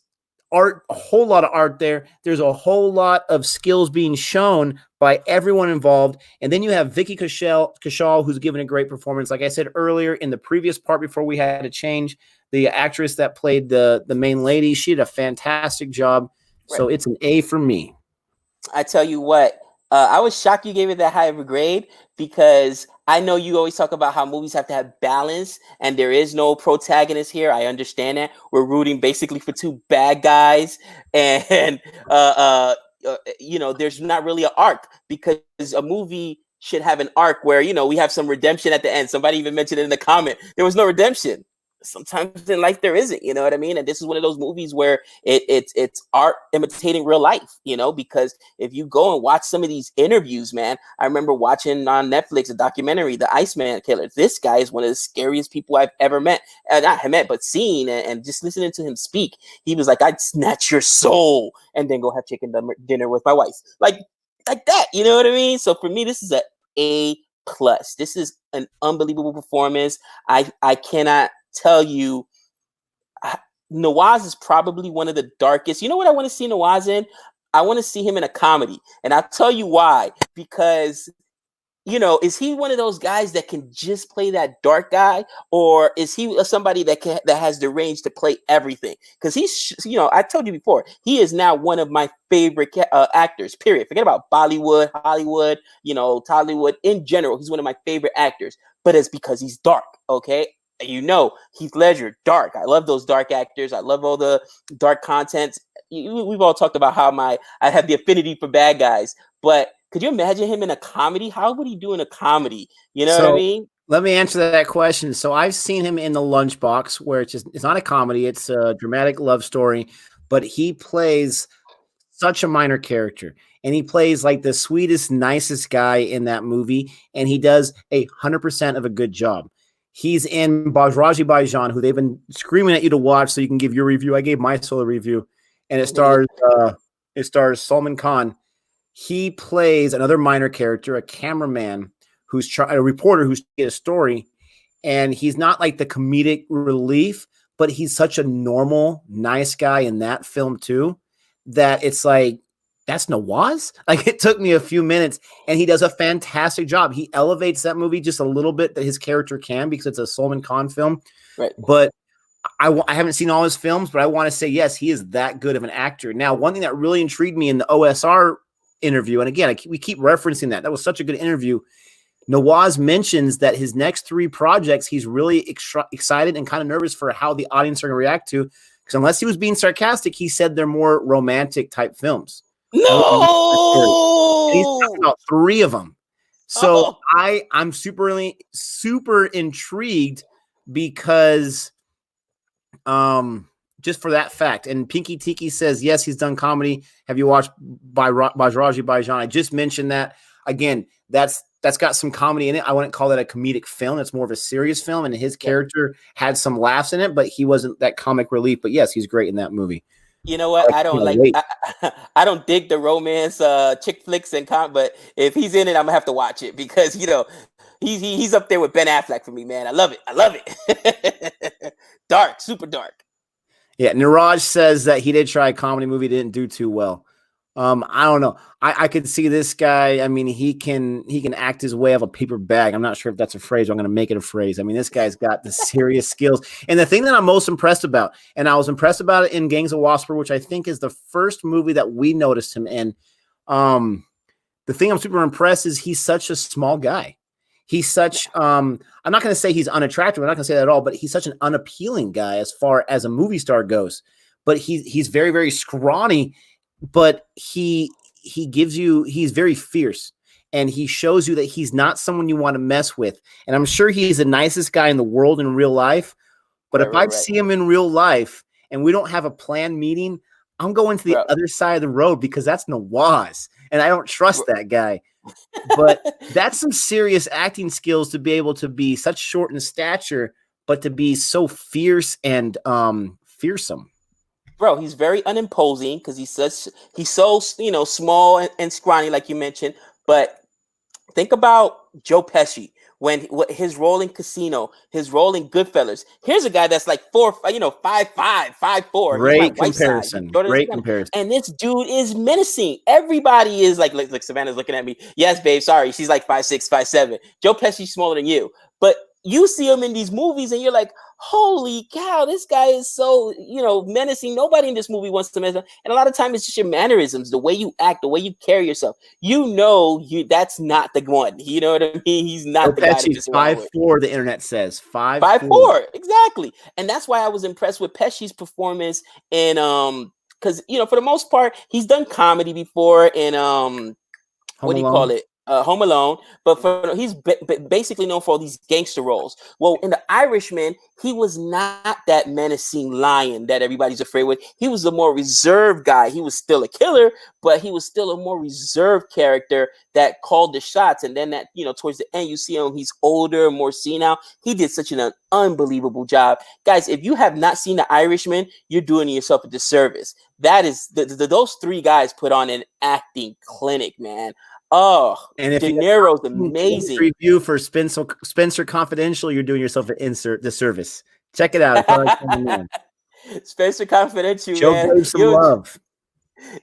art, a whole lot of art there. There's a whole lot of skills being shown by everyone involved. And then you have Vicky Kaushal, who's given a great performance. Like I said earlier in the previous part before we had to change, the actress that played the main lady, she did a fantastic job.
Right.
So it's an A for me.
I tell you what, I was shocked you gave it that high of a grade because I know you always talk about how movies have to have balance and there is no protagonist here. I understand that. We're rooting basically for two bad guys and there's not really an arc because a movie should have an arc where, we have some redemption at the end. Somebody even mentioned it in the comment. There was no redemption. Sometimes in life there isn't, you know what I mean? And this is one of those movies where it's art imitating real life, because if you go and watch some of these interviews, man, I remember watching on Netflix a documentary, The Iceman Killer. This guy is one of the scariest people I've ever met. Not met, but seen, and just listening to him speak. He was like, I'd snatch your soul and then go have chicken dinner with my wife. Like that, you know what I mean? So for me, this is A+. This is an unbelievable performance. I cannot tell you, Nawaz is probably one of the darkest. You know what I want to see Nawaz in? I want to see him in a comedy. And I'll tell you why. Because, is he one of those guys that can just play that dark guy? Or is he somebody that has the range to play everything? Because he's, I told you before, he is now one of my favorite actors, period. Forget about Bollywood, Hollywood, Tollywood. In general, he's one of my favorite actors. But it's because he's dark, okay? Heath Ledger, dark. I love those dark actors. I love all the dark content. We've all talked about how I have the affinity for bad guys. But could you imagine him in a comedy? How would he do in a comedy? You know what I mean?
Let me answer that question. So I've seen him in The Lunchbox, where it's not a comedy; it's a dramatic love story, but he plays such a minor character, and he plays like the sweetest, nicest guy in that movie, and he does 100% of a good job. He's in Bajraji Baijan, who they've been screaming at you to watch so you can give your review. I gave my solo review, and it stars Salman Khan. He plays another minor character, a cameraman a reporter who's trying to get a story, and he's not like the comedic relief, but he's such a normal, nice guy in that film too, that it's like, that's Nawaz. Like, it took me a few minutes, and he does a fantastic job. He elevates that movie just a little bit that his character can, because it's a Salman Khan film.
Right.
But I haven't seen all his films, but I want to say, yes, he is that good of an actor. Now, one thing that really intrigued me in the OSR interview, and again, we keep referencing that was such a good interview. Nawaz mentions that his next 3 projects, he's really excited and kind of nervous for how the audience are going to react to. Because unless he was being sarcastic, he said they're more romantic type films.
No,
and he's talking about 3 of them. So I'm super intrigued because just for that fact. And Pinky Tiki says, yes, he's done comedy. Have you watched Bajraji Baijan? I just mentioned that. Again, that's got some comedy in it. I wouldn't call that a comedic film. It's more of a serious film, and his character had some laughs in it, but he wasn't that comic relief. But yes, he's great in that movie.
You know what? I don't dig the romance chick flicks and but if he's in it, I'm gonna have to watch it, because he's up there with Ben Affleck for me, man. I love it. Dark, super dark.
Yeah, Niraj says that he did try a comedy movie, didn't do too well. I don't know. I could see this guy. I mean, he can act his way out of a paper bag. I'm not sure if that's a phrase, but I'm going to make it a phrase. I mean, this guy's got the serious skills. And the thing that I'm most impressed about, and I was impressed about it in Gangs of Wassper, which I think is the first movie that we noticed him in. The thing I'm super impressed is he's such a small guy. He's such, I'm not going to say he's unattractive. I'm not going to say that at all, but he's such an unappealing guy as far as a movie star goes. But he's very, very scrawny. But he's very fierce, and he shows you that he's not someone you want to mess with. And I'm sure he's the nicest guy in the world in real life. But if I see him in real life and we don't have a planned meeting, I'm going to the other side of the road, because that's Nawaz, and I don't trust that guy. But that's some serious acting skills to be able to be such short in stature, but to be so fierce and fearsome.
Bro, he's very unimposing because he's so small and scrawny, like you mentioned. But think about Joe Pesci when his role in Casino, his role in Goodfellas. Here's a guy that's like 5'5", 5'4".
Great comparison. Great comparison.
And this dude is menacing. Everybody is like Savannah's looking at me. Yes, babe. Sorry, she's like 5'6", 5'7". Joe Pesci's smaller than you, but you see him in these movies and you're like, holy cow, this guy is so, menacing. Nobody in this movie wants to mess up. And a lot of times it's just your mannerisms, the way you act, the way you carry yourself. That's not the one. You know what I mean? He's not the guy.
5'4", the internet says.
5'4", exactly. And that's why I was impressed with Pesci's performance in because for the most part, he's done comedy before in what do you call it? Home Alone, but he's basically known for all these gangster roles. Well, in The Irishman, he was not that menacing lion that everybody's afraid with. He was a more reserved guy. He was still a killer, but he was still a more reserved character that called the shots. And then towards the end, you see him, he's older, more senile. He did such an unbelievable job. Guys, if you have not seen The Irishman, you're doing yourself a disservice. That is, those 3 guys put on an acting clinic, man. Oh, and if De Niro's amazing.
Review for Spencer Confidential, you're doing yourself an disservice. Check it out.
Spencer Confidential,
show
man.
Some love.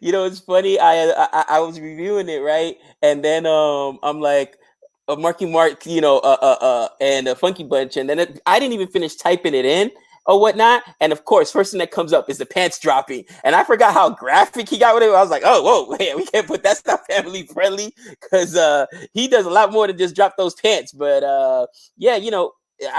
It's funny. I was reviewing it, right, and then I'm like, Marky Mark, and a Funky Bunch, and then I didn't even finish typing it in or whatnot. And of course, first thing that comes up is the pants dropping. And I forgot how graphic he got with it. I was like, oh, whoa, wait, we can't put that's not family friendly, because he does a lot more than just drop those pants. But I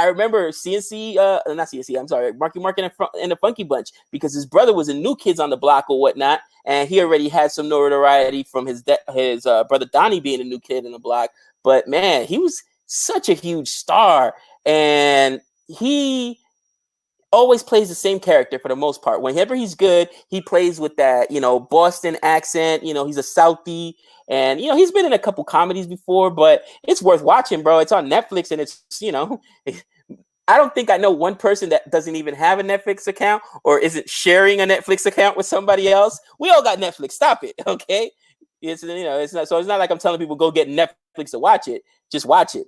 remember not CNC, I'm sorry, Marky Mark and the Funky Bunch, because his brother was in New Kids on the Block or whatnot. And he already had some notoriety from his brother Donnie being a new kid in the block. But man, he was such a huge star, and he always plays the same character for the most part. Whenever he's good, he plays with that, Boston accent. He's a Southie, and he's been in a couple comedies before, but it's worth watching, bro. It's on Netflix, and it's I don't think I know one person that doesn't even have a Netflix account or isn't sharing a Netflix account with somebody else. We all got Netflix. Stop it, okay? It's not. So it's not like I'm telling people go get Netflix to watch it. Just watch it.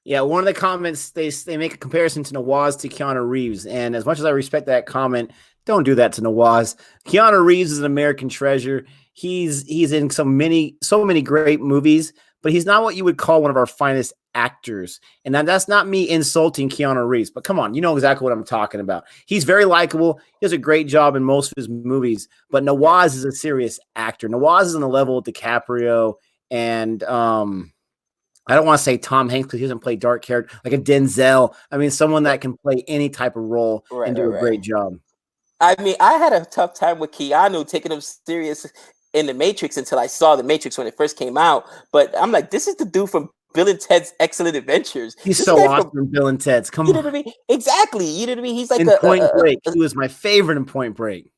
Yeah, one of the comments they make a comparison to Nawaz to Keanu Reeves, and as much as I respect that comment, don't do that to Nawaz. Keanu Reeves is an American treasure. He's in so many great movies, but he's not what you would call one of our finest actors. And that's not me insulting Keanu Reeves, but come on, you know exactly what I'm talking about. He's very likable. He does a great job in most of his movies, but Nawaz is a serious actor. Nawaz is on the level of DiCaprio and I don't want to say Tom Hanks because he doesn't play dark character, like a Denzel. I mean, someone that can play any type of role and do a great job.
I mean, I had a tough time with Keanu taking him serious in The Matrix until I saw The Matrix when it first came out. But I'm like, this is the dude from Bill and Ted's Excellent Adventures.
He's so awesome in Bill and Ted's. Come on.
You know what I mean? Exactly. You know what I mean? He's like
in Point Break. He was my favorite in Point Break.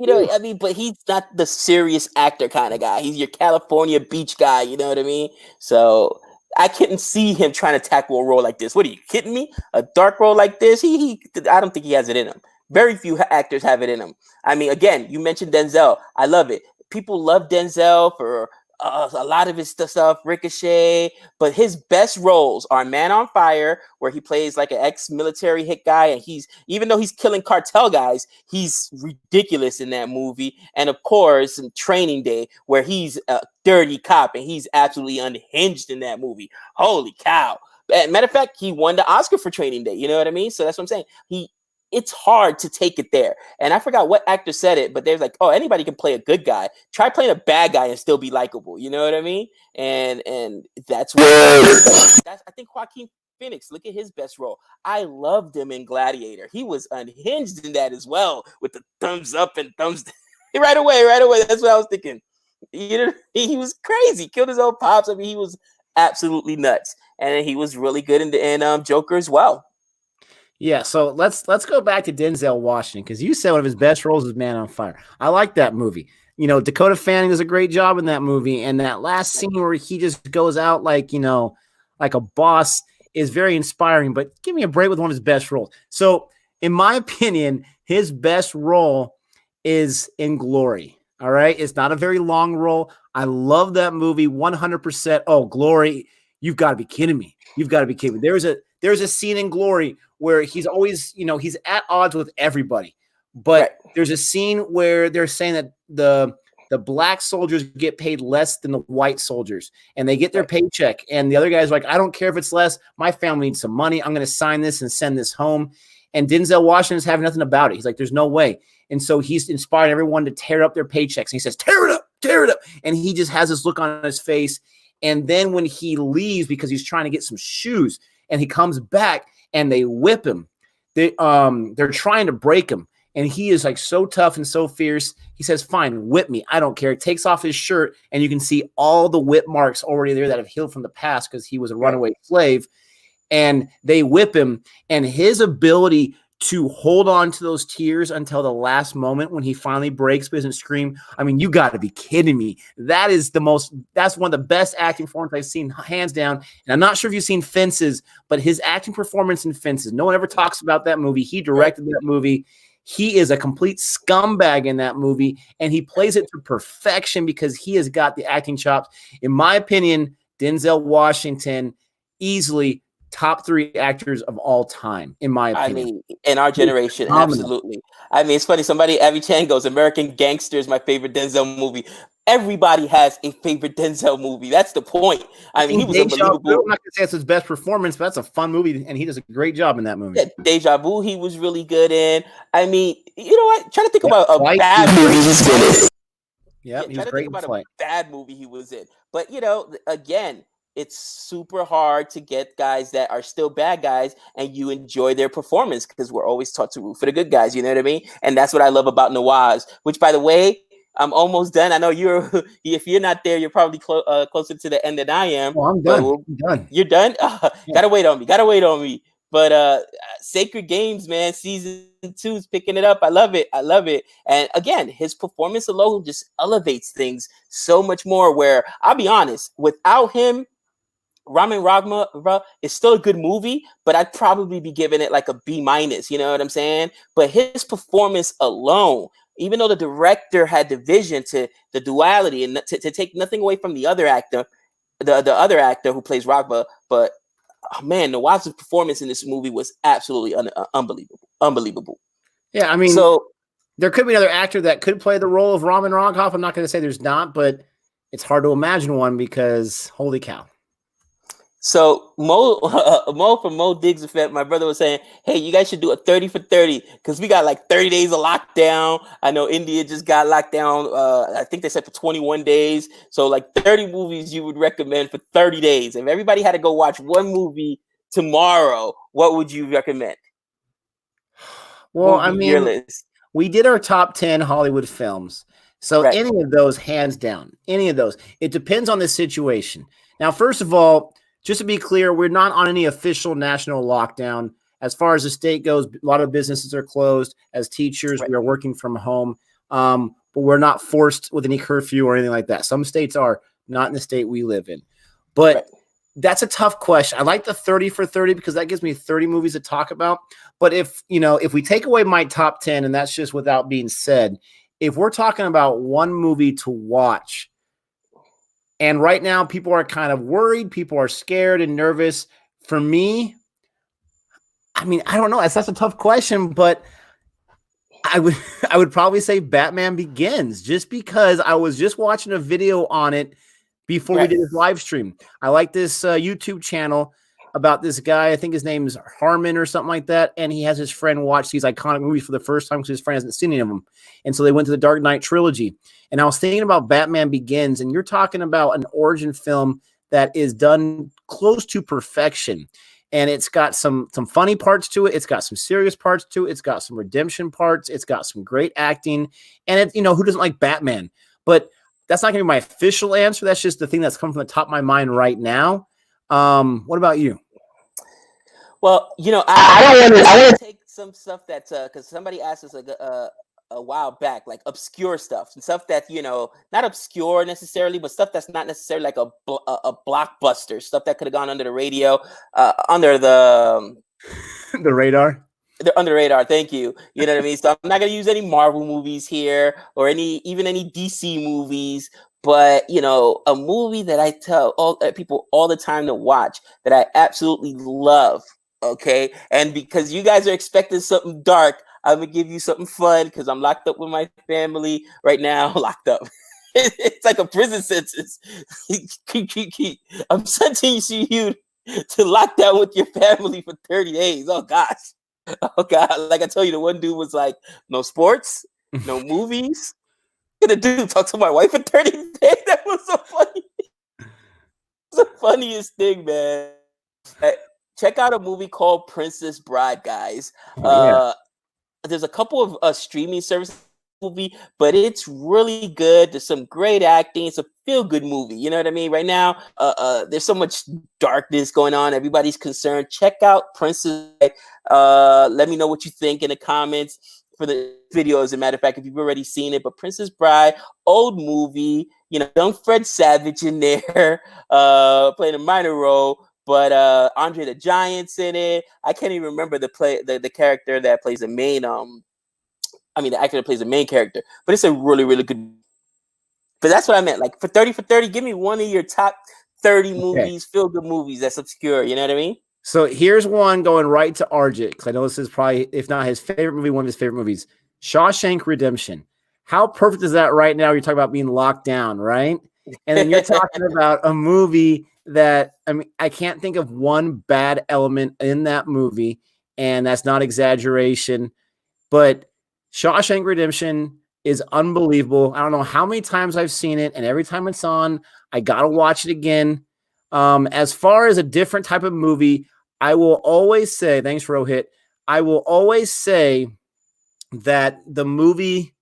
I mean, but he's not the serious actor kind of guy. He's your California beach guy. You know what I mean? So I couldn't see him trying to tackle a role like this. What are you kidding me? A dark role like this? I don't think he has it in him. Very few actors have it in them. I mean, again, you mentioned Denzel. I love it. People love Denzel for a lot of his stuff, Ricochet, but his best roles are Man on Fire, where he plays like an ex-military hit guy, and even though he's killing cartel guys, he's ridiculous in that movie. And of course, in Training Day, where he's a dirty cop and he's absolutely unhinged in that movie. Holy cow. Matter of fact, he won the Oscar for Training Day. You know what I mean? So that's what I'm saying. It's hard to take it there. And I forgot what actor said it, but they're like, oh, anybody can play a good guy. Try playing a bad guy and still be likable. You know what I mean? And that's what I think Joaquin Phoenix, look at his best role. I loved him in Gladiator. He was unhinged in that as well, with the thumbs up and thumbs down. Right away. That's what I was thinking. He was crazy. Killed his own pops. I mean, he was absolutely nuts. And he was really good in Joker as well.
Yeah, so let's go back to Denzel Washington, because you said one of his best roles was Man on Fire. I like that movie. Dakota Fanning does a great job in that movie, and that last scene where he just goes out like a boss is very inspiring. But give me a break with one of his best roles. So, in my opinion, his best role is in Glory. All right, it's not a very long role. I love that movie 100%. Oh, Glory! You've got to be kidding me. There's a scene in Glory where he's always, he's at odds with everybody. But there's a scene where they're saying that the black soldiers get paid less than the white soldiers, and they get their paycheck. And the other guy's like, I don't care if it's less. My family needs some money. I'm going to sign this and send this home. And Denzel Washington's having nothing about it. He's like, there's no way. And so he's inspiring everyone to tear up their paychecks. And he says, tear it up. And he just has this look on his face. And then when he leaves because he's trying to get some shoes, and he comes back and they whip him, they're trying to break him. And he is like so tough and so fierce. He says, fine, whip me. I don't care. He takes off his shirt, and you can see all the whip marks already there that have healed from the past because he was a runaway slave. And they whip him, and his ability to hold on to those tears until the last moment when he finally breaks but doesn't scream. I mean, you got to be kidding me. That's one of the best acting performances I've seen, hands down. And I'm not sure if you've seen Fences, but his acting performance in Fences, no one ever talks about that movie. He directed that movie. He is a complete scumbag in that movie, and he plays it to perfection because he has got the acting chops. In my opinion, Denzel Washington, easily top 3 actors of all time, in my opinion.
I mean, in our generation, absolutely. I mean, it's funny. Somebody, Abby Chan goes, American Gangster is my favorite Denzel movie. Everybody has a favorite Denzel movie. That's the point. I mean, he was unbelievable.
I'm not going to say it's his best performance, but that's a fun movie, and he does a great job in that movie.
Yeah, Deja Vu, he was really good in. I mean, you know what? Trying to think about a bad movie he's been in.
Yeah, he was great in Flight.
A bad movie he was in. But, again, it's super hard to get guys that are still bad guys and you enjoy their performance, because we're always taught to root for the good guys. You know what I mean? And that's what I love about Nawaz, which, by the way, I'm almost done. I know you're. If you're not there, you're probably closer to the end than I am.
Well, I'm
But
done. I'm done.
you're done.
Yeah.
Gotta wait on me. Gotta wait on me. But Sacred Games, man, season 2 is picking it up. I love it. I love it. And again, his performance alone just elevates things so much more. Where I'll be honest, without him, Raman Ragma is still a good movie, but I'd probably be giving it like a B minus. You know what I'm saying? But his performance alone, even though the director had the vision to the duality and to take nothing away from the other actor, the other actor who plays Ragma, but oh man, Nawaz's performance in this movie was absolutely unbelievable.
Yeah, I mean,
So
there could be another actor that could play the role of Raman Raghav. I'm not going to say there's not, but it's hard to imagine one because holy cow.
So Mo from Mo Diggs Effect, my brother was saying, "Hey, you guys should do a 30 for 30 because we got like 30 days of lockdown. I know India just got locked down. I think they said for 21 days. So like 30 movies you would recommend for 30 days. If everybody had to go watch one movie tomorrow, what would you recommend?
Well,
What would
I
be your
mean,
list?
we did our top 10 Hollywood films. So
Right,
any of those, hands down, any of those. It depends on the situation. Now, first of all, just to be clear, we're not on any official national lockdown. As far as the state goes, a lot of businesses are closed. As teachers,
right,
we are working from home, but we're not forced with any curfew or anything like that. Some states are, not in the state we live in.
right.
But that's a tough question. I like the 30 for 30 because that gives me 30 movies to talk about. But if we take away my top 10, and that's just without being said, if we're talking about one movie to watch, and right now people are kind of worried, people are scared and nervous. For me, I mean, I don't know. That's such a tough question, but I would I would probably say Batman Begins just because I was just watching a video on it before we
Right.
did this live stream. I like this YouTube channel about this guy. I think his name is Harmon or something like that. And he has his friend watch these iconic movies for the first time because his friend hasn't seen any of them. And so they went to the Dark Knight trilogy. And I was thinking about Batman Begins, and you're talking about an origin film that is done close to perfection. And it's got some funny parts to it. It's got some serious parts to it. It's got some redemption parts. It's got some great acting. And it, who doesn't like Batman? But that's not going to be my official answer. That's just the thing that's come from the top of my mind right now. What about you?
Well, I want to take some stuff that's because somebody asked us a while back, like obscure stuff and stuff that not obscure necessarily, but stuff that's not necessarily like a blockbuster stuff that could have gone under the radio, under the
The radar.
they're under the radar. Thank you. You know what I mean? So I'm not gonna use any Marvel movies here or any DC movies, but a movie that I tell all people all the time to watch that I absolutely love. Okay, and because you guys are expecting something dark, I'm gonna give you something fun because I'm locked up with my family right now. Locked up. It's like a prison sentence. I'm sentencing you to lock down with your family for 30 days. Oh gosh. Oh God, like I told you, the one dude was like, no sports, no movies. What gonna do? Talk to my wife for 30 days? That was so funny. It's the funniest thing, man. Check out a movie called Princess Bride, guys.
Yeah.
There's a couple of streaming services movie, but it's really good. There's some great acting. It's a feel-good movie. You know what I mean? Right now, there's so much darkness going on. Everybody's concerned. Check out Princess. Let me know what you think in the comments for the video. As a matter of fact, if you've already seen it, but Princess Bride, old movie. Young Fred Savage in there, playing a minor role. But Andre the Giant's in it. I can't even remember the character that plays the main the actor that plays the main character. But it's a really, really good. But that's what I meant. Like for 30 for 30, give me one of your top 30 movies, feel good movies that's obscure. You know what I mean?
So here's one going right to Arjit, because I know this is probably, if not his favorite movie, one of his favorite movies. Shawshank Redemption. How perfect is that right now? You're talking about being locked down, right? And then you're talking about a movie that, I can't think of one bad element in that movie, and that's not exaggeration. But Shawshank Redemption is unbelievable. I don't know how many times I've seen it, and every time it's on, I gotta watch it again. As far as a different type of movie, I will always say, thanks, Rohit. I will always say that the movie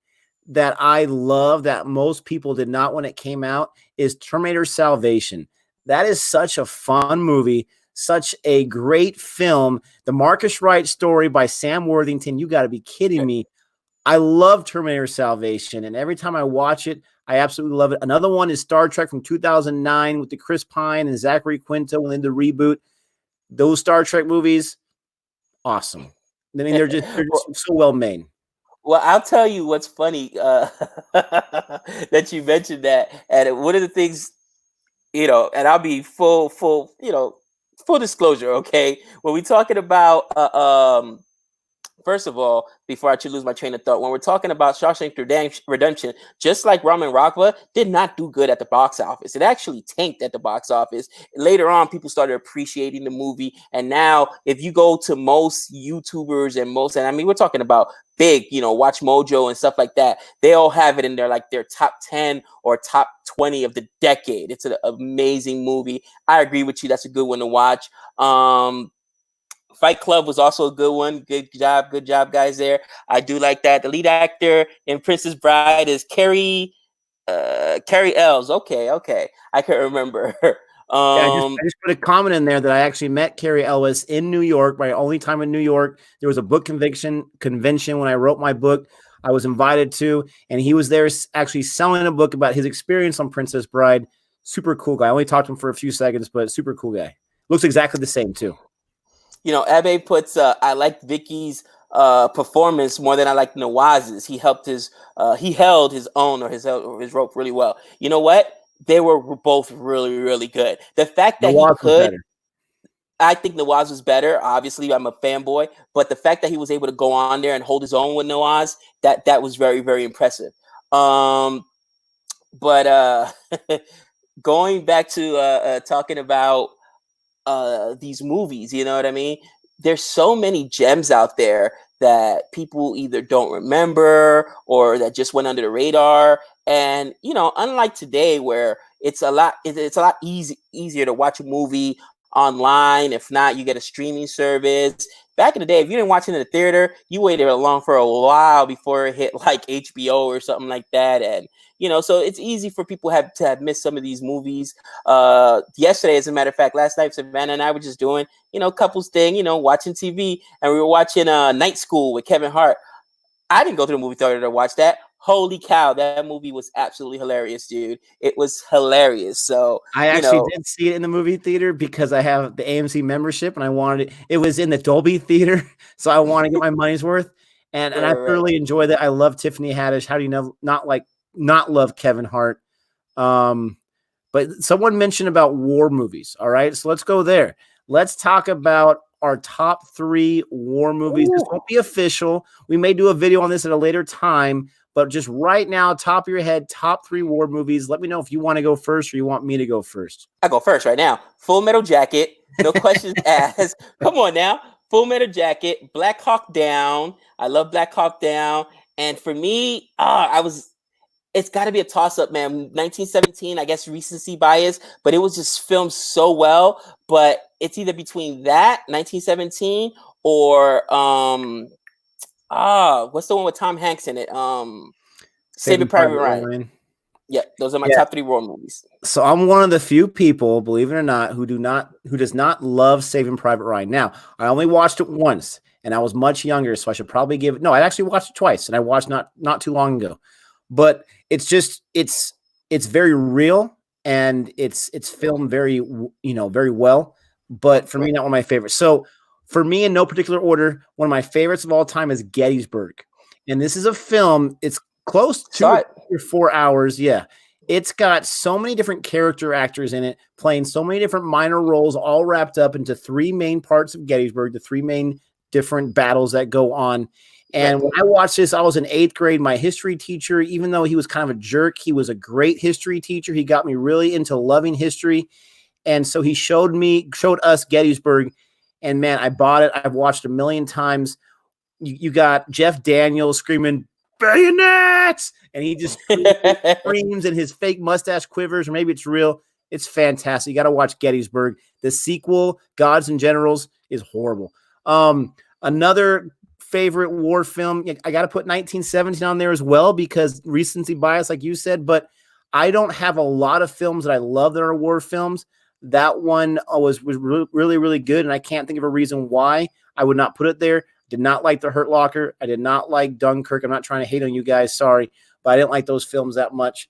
that I love that most people did not when it came out is Terminator Salvation. That is such a fun movie, such a great film. The Marcus Wright story by Sam Worthington. You got to be kidding me. I love Terminator Salvation, and every time I watch it, I absolutely love it. Another one is Star Trek from 2009 with the Chris Pine and Zachary Quinto and then the reboot. Those Star Trek movies, awesome. I mean, they're
well,
just so well made.
well, I'll tell you what's funny that you mentioned that, and one of the things, and I'll be full, full disclosure. Okay, when we talking about first of all, before I should lose my train of thought, when we're talking about Shawshank Redemption, just like Raman Raghav did not do good at the box office. It actually tanked at the box office. Later on, people started appreciating the movie. And now, if you go to most YouTubers and I mean, we're talking about big, Watch Mojo and stuff like that, they all have it in their top 10 or top 20 of the decade. It's an amazing movie. I agree with you. That's a good one to watch. Fight Club was also a good one. Good job, guys. There, I do like that. The lead actor in Princess Bride is Carrie Ells. Okay, I can't remember.
Yeah, I just put a comment in there that I actually met Carrie Ellis in New York. My only time in New York, there was a book convention when I wrote my book. I was invited to, and he was there actually selling a book about his experience on Princess Bride. Super cool guy. I only talked to him for a few seconds, but super cool guy. Looks exactly the same too.
Abe puts, I like Vicky's performance more than I like Nawaz's. He held his own or his rope really well. You know what? They were both really, really good. The fact that
Nawaz was better.
I think Nawaz was better. Obviously, I'm a fanboy, but the fact that he was able to go on there and hold his own with Nawaz, that was very, very impressive. But going back to talking about these movies, you know what I mean? There's so many gems out there that people either don't remember or that just went under the radar. And unlike today, where it's a lot easier to watch a movie online. If not, you get a streaming service. Back in the day, if you didn't watch it in the theater, you waited along for a while before it hit like HBO or something like that. And so it's easy for people to have missed some of these movies. Yesterday, as a matter of fact, last night, Savannah and I were just doing, couples thing, watching TV, and we were watching Night School with Kevin Hart. I didn't go to the movie theater to watch that. Holy cow, that movie was absolutely hilarious, dude. It was hilarious. So
I actually did see it in the movie theater because I have the AMC membership and I wanted it was in the Dolby theater, so I want to get my money's worth. And I thoroughly enjoyed it. I love Tiffany Haddish. How do you not love Kevin Hart? But someone mentioned about war movies. All right, so let's go there. Let's talk about our top 3 war movies. This won't be official. We may do a video on this at a later time, but just right now, top of your head, top 3 war movies. Let me know if you want to go first or you want me to go first.
I go first right now. Full Metal Jacket. No questions asked. Come on now. Full Metal Jacket. Black Hawk Down. I love Black Hawk Down. And for me, it's got to be a toss-up, man. 1917, I guess recency bias, but it was just filmed so well. But it's either between that, 1917, or what's the one with Tom Hanks in it? Saving Private Ryan. Yeah, those are my top 3 war movies.
So I'm one of the few people, believe it or not, who does not love Saving Private Ryan. Now, I only watched it once, and I was much younger, so I should probably give it. No, I actually watched it twice, and I watched not too long ago. But it's very real, and it's filmed very very well. But for me, not one of my favorites. So for me, in no particular order, one of my favorites of all time is Gettysburg, and this is a film. It's close to 4 hours. Yeah, it's got so many different character actors in it, playing so many different minor roles, all wrapped up into 3 main parts of Gettysburg, the 3 main different battles that go on. And when I watched this, I was in 8th grade. My history teacher, even though he was kind of a jerk, he was a great history teacher. He got me really into loving history. And so he showed us Gettysburg. And man, I bought it. I've watched it a million times. You got Jeff Daniels screaming, "Bayonets!" And he just screams and his fake mustache quivers, or maybe it's real. It's fantastic. You got to watch Gettysburg. The sequel, Gods and Generals, is horrible. Another favorite war film, I got to put 1917 on there as well because recency bias, like you said, but I don't have a lot of films that I love that are war films. That one was really, really good, and I can't think of a reason why I would not put it there. Did not like The Hurt Locker. I did not like Dunkirk. I'm not trying to hate on you guys, sorry, but I didn't like those films that much.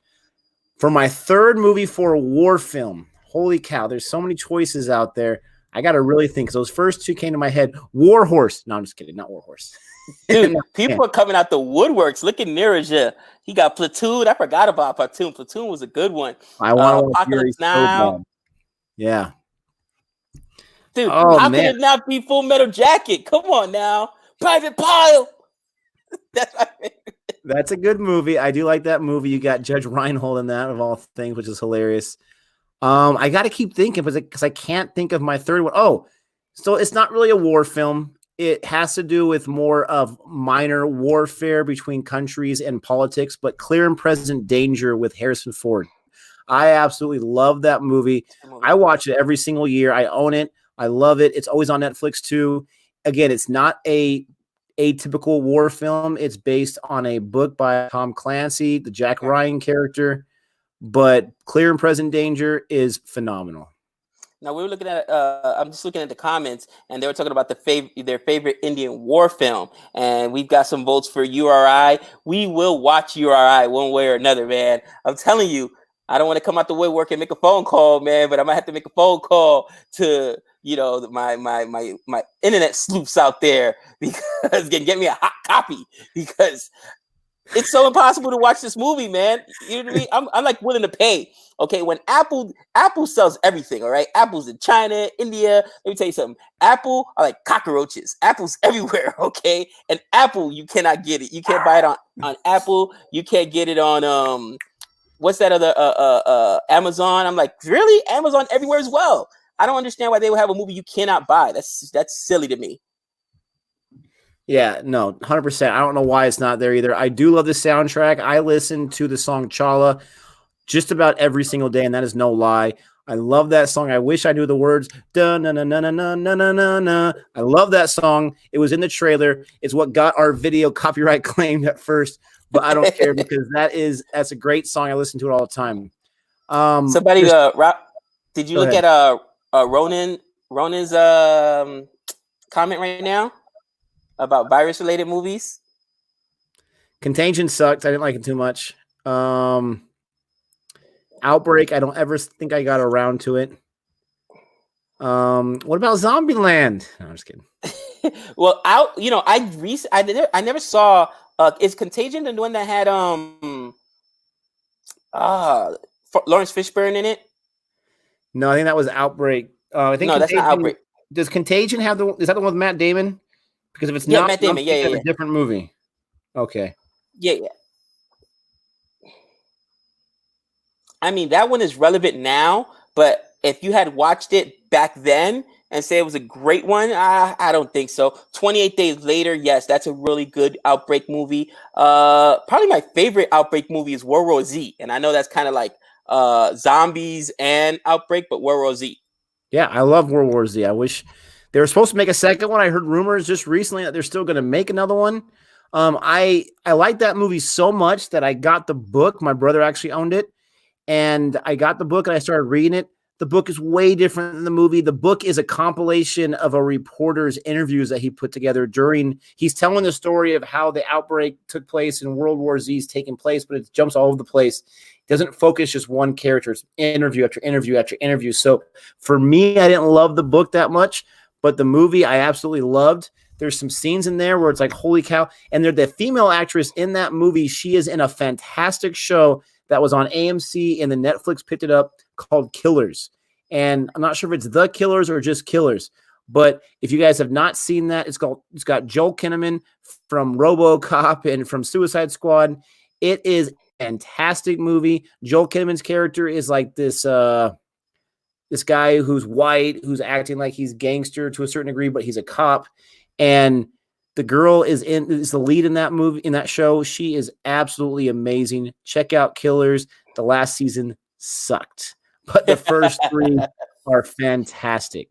For my third movie for a war film, holy cow, there's so many choices out there. I got to really think. Those first two came to my head. War Horse. No, I'm just kidding. Not War Horse.
Dude, people are coming out the woodworks. Look at Neeraj. He got Platoon. I forgot about Platoon. Platoon was a good one.
I want
Apocalypse Now.
So yeah.
Dude, how could it not be Full Metal Jacket? Come on now. Private Pile.
That's a good movie. I do like that movie. You got Judge Reinhold in that, of all things, which is hilarious. I got to keep thinking because I can't think of my third one. Oh, so it's not really a war film. It has to do with more of minor warfare between countries and politics, but Clear and Present Danger with Harrison Ford. I absolutely love that movie. I watch it every single year. I own it. I love it. It's always on Netflix too. Again, it's not a atypical war film. It's based on a book by Tom Clancy, the Jack Ryan character. But Clear and Present Danger is phenomenal.
Now we were looking at. I'm just looking at the comments, and they were talking about their favorite Indian war film, and we've got some votes for URI. We will watch URI one way or another, man. I'm telling you, I don't want to come out the woodwork and make a phone call, man, but I might have to make a phone call to my internet sleuths out there because get me a hot copy because it's so impossible to watch this movie, man. You know what I mean? I'm like willing to pay. Okay, when Apple sells everything, all right? Apple's in China, India. Let me tell you something. Apple are like cockroaches. Apple's everywhere, okay? And Apple, you cannot get it. You can't buy it on Apple. You can't get it on what's that other Amazon? I'm like, really? Amazon everywhere as well. I don't understand why they would have a movie you cannot buy. That's silly to me.
Yeah, no, 100%. I don't know why it's not there either. I do love the soundtrack. I listen to the song Chala just about every single day, and that is no lie. I love that song. I wish I knew the words. Da na na na na na na na na na. I love that song. It was in the trailer. It's what got our video copyright claimed at first, but I don't care because that's a great song. I listen to it all the time.
Somebody, did you look at Ronan's comment right now about virus-related movies?
Contagion sucked. I didn't like it too much. Outbreak, I don't ever think I got around to it. What about Zombieland? No, I'm just kidding.
Well, I never saw. Is Contagion the one that had Lawrence Fishburne in it?
No, I think that was Outbreak. I think
no, that's not Outbreak.
Does Contagion have is that the one with Matt Damon? Because if it's not,
Matt Damon, yeah,
a different movie. Okay.
Yeah. I mean, that one is relevant now, but if you had watched it back then and say it was a great one, I don't think so. 28 Days Later, yes, that's a really good Outbreak movie. Probably my favorite Outbreak movie is World War Z, and I know that's kind of like zombies and Outbreak, but World War Z.
Yeah, I love World War Z. I wish they were supposed to make a second one. I heard rumors just recently that they're still going to make another one. I like that movie so much that I got the book. My brother actually owned it. And I got the book and I started reading it. The book is way different than the movie. The book is a compilation of a reporter's interviews that he put together he's telling the story of how the outbreak took place and World War Z's taking place, but it jumps all over the place. It doesn't focus just one character. It's interview after interview after interview. So for me, I didn't love the book that much, but the movie I absolutely loved. There's some scenes in there where it's like, holy cow. And the female actress in that movie, she is in a fantastic show that was on AMC and the Netflix picked it up called Killers. And I'm not sure if it's The Killers or just Killers, but if you guys have not seen that, it's got Joel Kinnaman from RoboCop and from Suicide Squad. It is a fantastic movie. Joel Kinnaman's character is like this guy who's white, who's acting like he's gangster to a certain degree, but he's a cop. And the girl is the lead in that movie, in that show. She is absolutely amazing. Check out Killers. The last season sucked, but the first three are fantastic.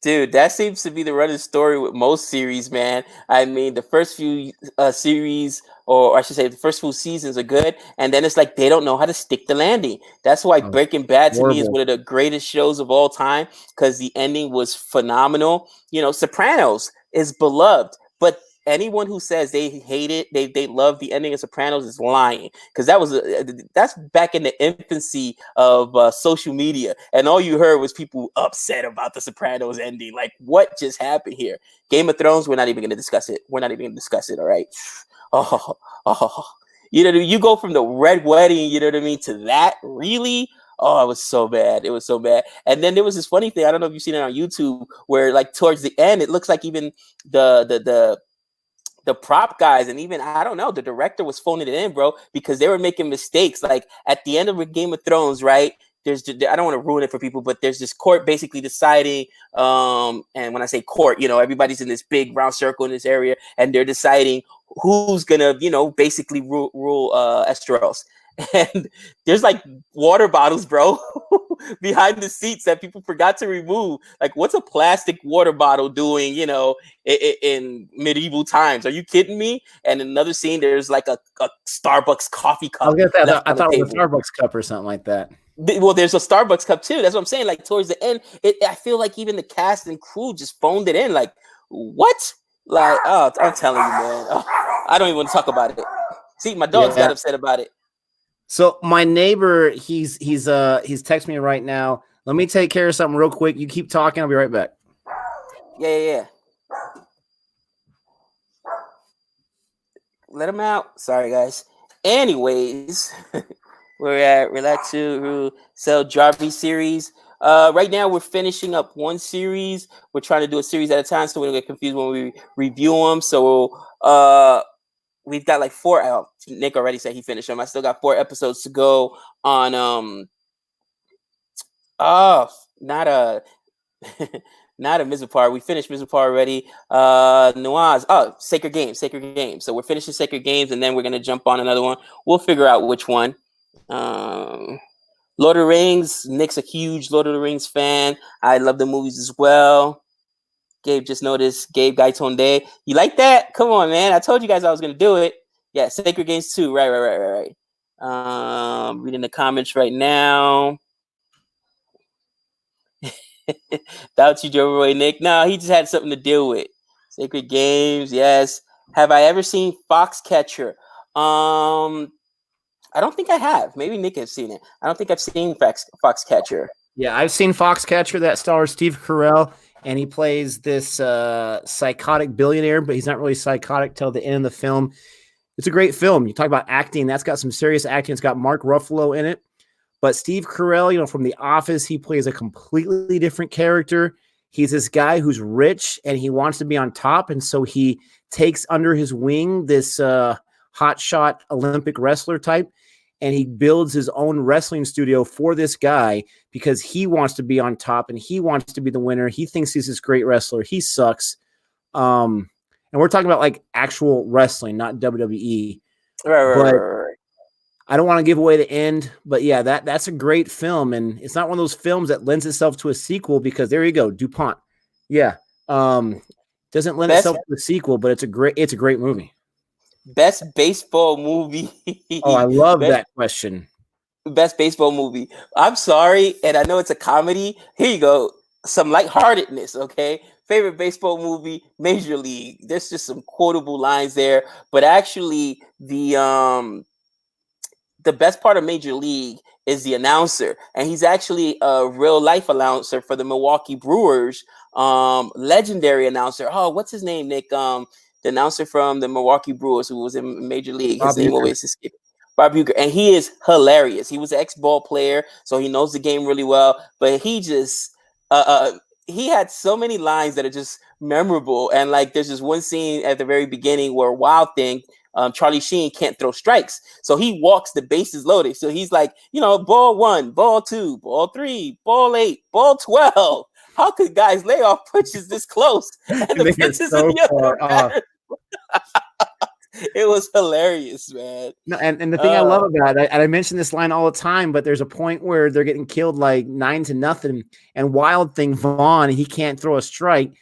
Dude, that seems to be the running story with most series, man. I mean, the first few series, or I should say, the first few seasons are good, and then it's like they don't know how to stick the landing. That's why
Oh,
Breaking Bad to me is
horrible.
one of the greatest shows of all time because the ending was phenomenal. You know, Sopranos is beloved, but anyone who says they hate it, they love the ending of Sopranos is lying because that's back in the infancy of social media, and all you heard was people upset about the Sopranos ending. Like, what just happened here? Game of Thrones, we're not even going to discuss it. We're not even going to discuss it. All right. Oh, oh, you know, you go from the red wedding, you know what I mean, to that. Really? Oh, it was so bad. It was so bad. And then there was this funny thing. I don't know if you've seen it on YouTube, where like towards the end, it looks like even the prop guys and even I don't know, the director was phoning it in, bro, because they were making mistakes. Like at the end of a Game of Thrones, right? I don't want to ruin it for people, but there's this court basically deciding, and when I say court, you know, everybody's in this big round circle in this area, and they're deciding who's gonna, you know, basically rule Esteros. And there's like water bottles, bro, behind the seats that people forgot to remove. Like, what's a plastic water bottle doing, you know, in medieval times? Are you kidding me? And in another scene, there's like a Starbucks coffee
I was
cup
gonna say,
left
I
on the
thought it was a
table.
Starbucks cup or something like that.
Well, there's a Starbucks cup too. That's what I'm saying. Like towards the end, I feel like even the cast and crew just phoned it in. Like, what? Like, oh, I'm telling you, man. Oh, I don't even want to talk about it. See, my dogs got
Yeah.
upset about it.
So my neighbor, he's texting me right now. Let me take care of something real quick. You keep talking. I'll be right back.
Yeah. Let him out. Sorry, guys. Anyways, we're at Relaxu Cell Jarvis series. Right now, we're finishing up one series. We're trying to do a series at a time, so we don't get confused when we review them. So, we've got like four out. Nick already said he finished them. I still got 4 episodes to go on. Oh, not a. Not a Mizapar. We finished Mizapar already. Nawaz. Oh, Sacred Games. Sacred Games. So we're finishing Sacred Games, and then we're gonna jump on another one. We'll figure out which one. Um, Lord of the Rings. Nick's a huge Lord of the Rings fan. I love the movies as well. Gabe just noticed. Gabe Gaitonde. You like that? Come on, man. I told you guys I was gonna do it. Yeah, Sacred Games too. Right. Reading the comments right now. Doubt you, Joe Roy Nick. No, he just had something to deal with. Sacred Games, yes. Have I ever seen Foxcatcher? I don't think I have. Maybe Nick has seen it. I don't think I've seen Foxcatcher.
Yeah, I've seen Foxcatcher. That stars Steve Carell, and he plays this psychotic billionaire, but he's not really psychotic till the end of the film. It's a great film. You talk about acting. That's got some serious acting. It's got Mark Ruffalo in it. But Steve Carell, you know, from The Office, he plays a completely different character. He's this guy who's rich and he wants to be on top. And so he takes under his wing this hotshot Olympic wrestler type. And he builds his own wrestling studio for this guy because he wants to be on top and he wants to be the winner. He thinks he's this great wrestler. He sucks. And we're talking about like actual wrestling, not WWE. But
Right.
I don't want to give away the end, but yeah, that's a great film, and it's not one of those films that lends itself to a sequel because there you go, DuPont. Yeah, doesn't lend
Best
itself to a sequel, but it's a great movie.
best baseball movie.
Oh, I love
best
that question.
best baseball movie. I'm sorry, and I know it's a comedy. Here you go. Some lightheartedness, okay? Favorite baseball movie, Major League. There's just some quotable lines there, but actually the best part of Major League is the announcer, and he's actually a real life announcer for the Milwaukee Brewers. Legendary announcer. Oh, what's his name, Nick? The announcer from the Milwaukee Brewers who was in Major League. His
Bob
name
Uecker.
always escapes. Bob Uecker, and he is hilarious. He was an ex-ball player, so he knows the game really well. But he just, he had so many lines that are just memorable. And like, there's this one scene at the very beginning where Wild Thing, Charlie Sheen can't throw strikes, so he walks the bases loaded. So he's like, you know, ball 1, ball 2, ball 3, ball 8, ball 12. How could guys lay off pitches this close and the
They are
pitches in
so
the other
far off.
batter? It was hilarious, man.
No, and the thing I love about it, and I mention this line all the time, but there's a point where they're getting killed like 9-0, and Wild Thing Vaughn, he can't throw a strike.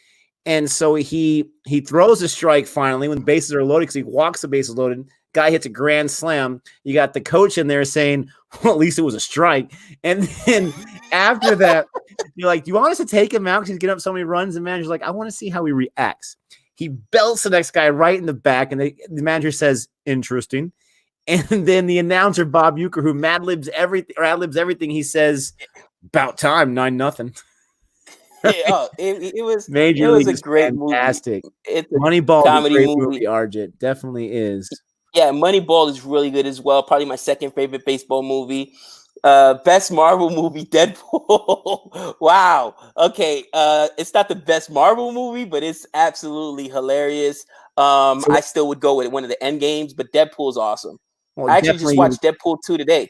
And so he throws a strike finally when the bases are loaded because he walks the bases loaded. Guy hits a grand slam. You got the coach in there saying, well, at least it was a strike. And then after that, you're like, do you want us to take him out because he's getting up so many runs? And the manager's like, I want to see how he reacts. He belts the next guy right in the back, and the manager says, interesting. And then the announcer, Bob Uecker, who ad-libs everything, he says, about time, 9-0.
Yeah, it was
Major
it was
League
a great
fantastic.
movie. It's a
Moneyball is a
comedy
great
movie.
Arjit. Definitely is.
Yeah, Moneyball is really good as well. Probably my second favorite baseball movie. Best Marvel movie, Deadpool. Wow. Okay. It's not the best Marvel movie, but it's absolutely hilarious. I still would go with one of the end games, but Deadpool's awesome.
Well,
I actually just watched Deadpool 2 today.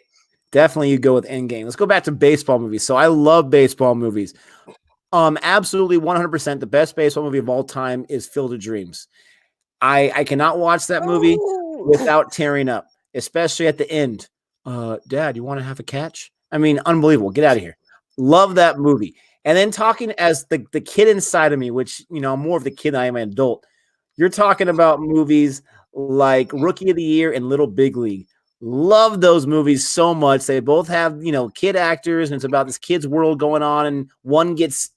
Definitely you go with Endgame. Let's go back to baseball movies. So I love baseball movies. Absolutely 100% the best baseball movie of all time is Field of Dreams. I cannot watch that movie without tearing up, especially at the end. Dad, you want to have a catch? I mean, unbelievable. Get out of here. Love that movie. And then talking as the kid inside of me, which, you know, I'm more of the kid than I am an adult. You're talking about movies like Rookie of the Year and Little Big League. Love those movies so much. They both have, you know, kid actors, and it's about this kid's world going on. And one gets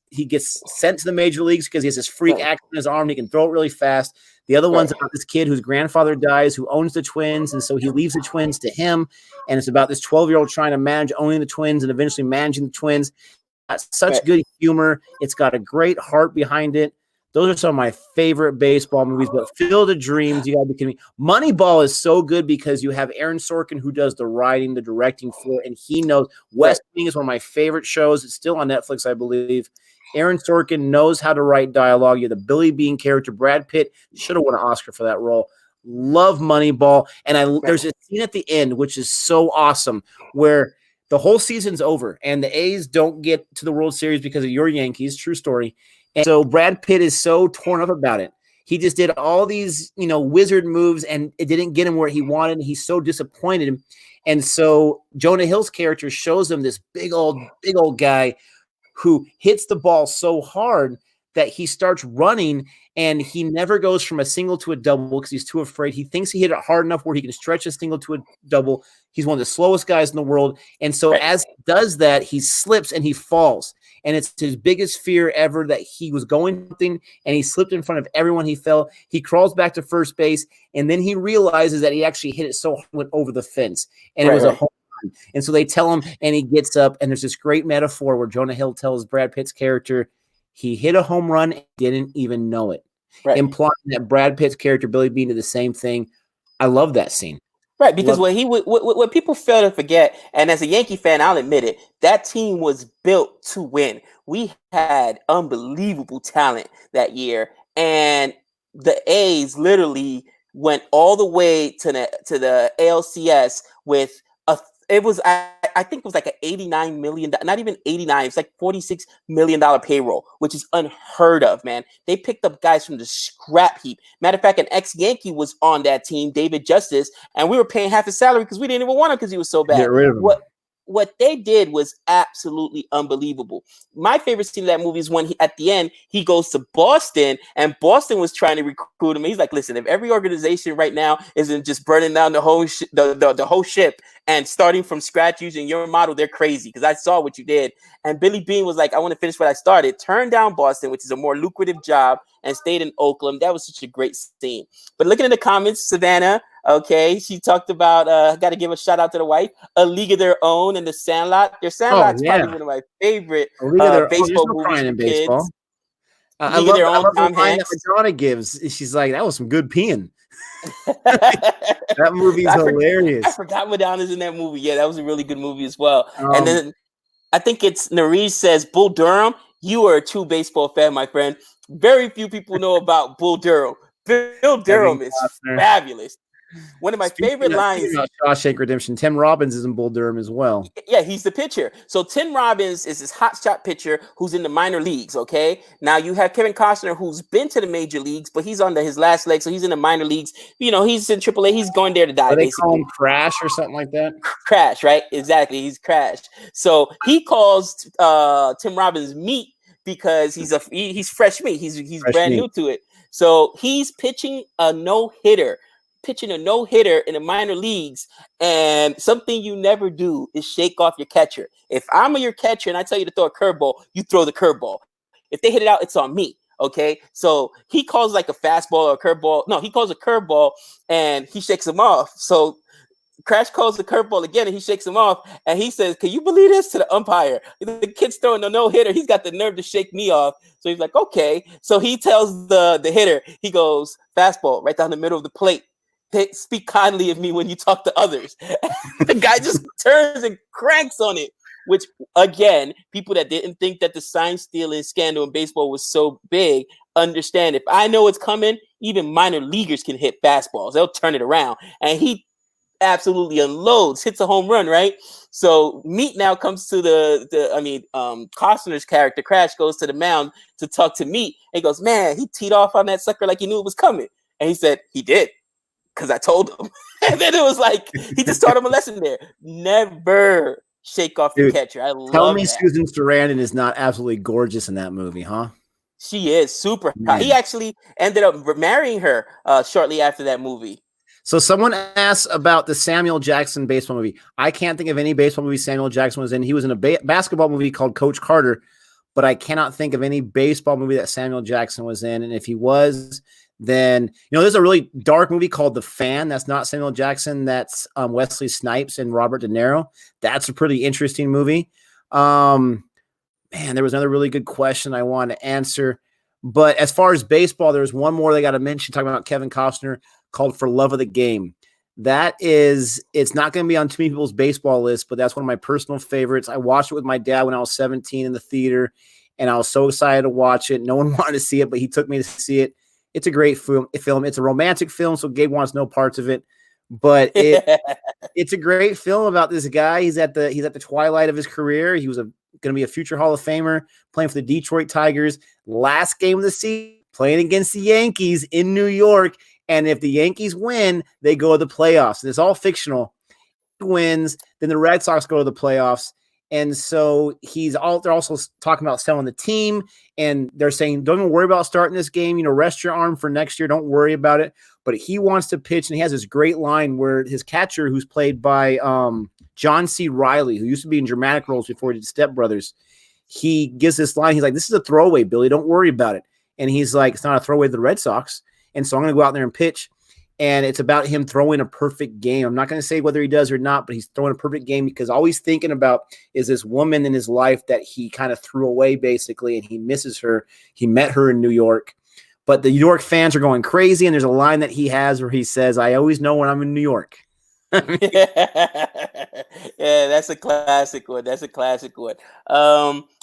sent to the major leagues because he has this freak accident in his arm and he can throw it really fast. The other one's about this kid whose grandfather dies, who owns the Twins, and so he leaves the Twins to him. And it's about this 12-year-old trying to manage owning the Twins and eventually managing the Twins. It's such good humor. It's got a great heart behind it. Those are some of my favorite baseball movies. But Field of Dreams, you got to be kidding me. Moneyball is so good because you have Aaron Sorkin, who does the writing, the directing for it, and he knows. West Wing is one of my favorite shows. It's still on Netflix, I believe. Aaron Sorkin knows how to write dialogue. You have the Billy Bean character. Brad Pitt should have won an Oscar for that role. Love Moneyball. And there's a scene at the end, which is so awesome, where the whole season's over and the A's don't get to the World Series because of your Yankees. True story. And so Brad Pitt is so torn up about it. He just did all these, you know, wizard moves, and it didn't get him where he wanted. He's so disappointed. And so Jonah Hill's character shows him this big old guy who hits the ball so hard that he starts running, and he never goes from a single to a double because he's too afraid. He thinks he hit it hard enough where he can stretch a single to a double. He's one of the slowest guys in the world. And so as he does that, he slips and he falls. And it's his biggest fear ever that he was going something and he slipped in front of everyone. He fell. He crawls back to first base, and then he realizes that he actually hit it so hard, went over the fence, and it was a home run. And so they tell him, and he gets up, and there's this great metaphor where Jonah Hill tells Brad Pitt's character he hit a home run and didn't even know it, implying that Brad Pitt's character Billy Bean did the same thing. I love that scene.
Right, because what people fail to forget, and as a Yankee fan, I'll admit it, that team was built to win. We had unbelievable talent that year, and the A's literally went all the way to the ALCS with I think it was like an $89 million, not even 89, it's like $46 million payroll, which is unheard of, man. They picked up guys from the scrap heap. Matter of fact, an ex-Yankee was on that team, David Justice, and we were paying half his salary because we didn't even want him because he was so bad.
Get rid of him.
What they did was absolutely unbelievable. My favorite scene of that movie is when at the end, he goes to Boston, and Boston was trying to recruit him. He's like, listen, if every organization right now isn't just burning down the whole the whole ship and starting from scratch using your model, they're crazy, because I saw what you did. And Billy Bean was like, I want to finish what I started. Turned down Boston, which is a more lucrative job, and stayed in Oakland. That was such a great scene. But looking at the comments, Savannah, okay, she talked about, got to give a shout out to the wife, A League of Their Own and The Sandlot. Their Sandlot's probably one of my favorite baseball movies for kids.
I love the line that Madonna gives. She's like, that was some good peeing. That movie's hilarious.
I forgot Madonna's in that movie. Yeah, that was a really good movie as well. And then I think it's Nerese says, Bull Durham, you are a true baseball fan, my friend. Very few people know about Bull Durham. Bill Durham is fabulous. One of my favorite
Speaking
lines.
about Shawshank Redemption, Tim Robbins is in Bull Durham as well.
Yeah, he's the pitcher. So Tim Robbins is this hotshot pitcher who's in the minor leagues. Okay, now you have Kevin Costner who's been to the major leagues, but he's on his last leg, so he's in the minor leagues. You know, he's in AAA. He's going there to die,
Or they call
basically.
him Crash or something like that.
Crash, right? Exactly. He's Crash. So he calls Tim Robbins meat because he's fresh meat. He's
Fresh
brand
meat.
new to it. So he's pitching a no-hitter in the minor leagues. And something you never do is shake off your catcher. If I'm your catcher and I tell you to throw a curveball, you throw the curveball. If they hit it out, it's on me. Okay, so he calls like a fastball or a curveball. No, he calls a curveball and he shakes him off. So Crash calls the curveball again and he shakes him off and he says, "Can you believe this?" to the umpire. The kid's throwing a no-hitter. He's got the nerve to shake me off. So he's like, okay. So he tells the hitter, he goes, "Fastball right down the middle of the plate. Speak kindly of me when you talk to others." The guy just turns and cranks on it, which, again, people that didn't think that the sign stealing scandal in baseball was so big understand if I know it's coming, even minor leaguers can hit fastballs. They'll turn it around. And he absolutely unloads, hits a home run, right? So Meat now comes to Costner's character, Crash, goes to the mound to talk to Meat. And he goes, "Man, he teed off on that sucker like he knew it was coming." And he said, "He did, because I told him." And then it was like, he just taught him a lesson there. Never shake off your catcher. I love
Tell me
that.
Susan Sarandon is not absolutely gorgeous in that movie, huh?
She is super hot. He actually ended up marrying her shortly after that movie.
So someone asked about the Samuel Jackson baseball movie. I can't think of any baseball movie Samuel Jackson was in. He was in a basketball movie called Coach Carter, but I cannot think of any baseball movie that Samuel Jackson was in. And if he was, then, there's a really dark movie called The Fan. That's not Samuel Jackson. That's Wesley Snipes and Robert De Niro. That's a pretty interesting movie. Man, there was another really good question I wanted to answer. But as far as baseball, there's one more they got to mention, talking about Kevin Costner, called For Love of the Game. It's not going to be on too many people's baseball list, but that's one of my personal favorites. I watched it with my dad when I was 17 in the theater, and I was so excited to watch it. No one wanted to see it, but he took me to see it. It's a great film. It's a romantic film, so Gabe wants no parts of it. But it's a great film about this guy. He's at the twilight of his career. He was going to be a future Hall of Famer, playing for the Detroit Tigers. Last game of the season, playing against the Yankees in New York. And if the Yankees win, they go to the playoffs. And it's all fictional. He wins, then the Red Sox go to the playoffs. And so they're also talking about selling the team. And they're saying, don't even worry about starting this game. Rest your arm for next year. Don't worry about it. But he wants to pitch. And he has this great line where his catcher, who's played by John C. Reilly, who used to be in dramatic roles before he did Step Brothers, he gives this line. He's like, "This is a throwaway, Billy. Don't worry about it." And he's like, "It's not a throwaway to the Red Sox." And so I'm going to go out there and pitch. And it's about him throwing a perfect game. I'm not going to say whether he does or not, but he's throwing a perfect game because all he's thinking about is this woman in his life that he kind of threw away, basically, and he misses her. He met her in New York. But the New York fans are going crazy, and there's a line that he has where he says, "I always know when I'm in New York."
Yeah, that's a classic one.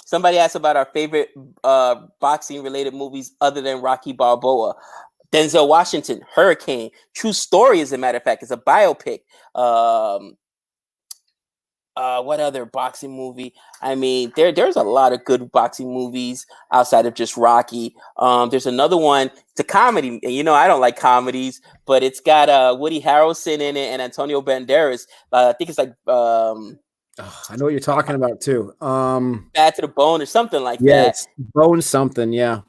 Somebody asked about our favorite boxing-related movies other than Rocky Balboa. Denzel Washington, Hurricane, true story, as a matter of fact. It's a biopic. What other boxing movie? I mean, there's a lot of good boxing movies outside of just Rocky. There's another one. It's a comedy. I don't like comedies, but it's got Woody Harrelson in it and Antonio Banderas. I think it's like
I know what you're talking about too.
Bad to the Bone or something like that.
Yeah, it's Bone something. Yeah.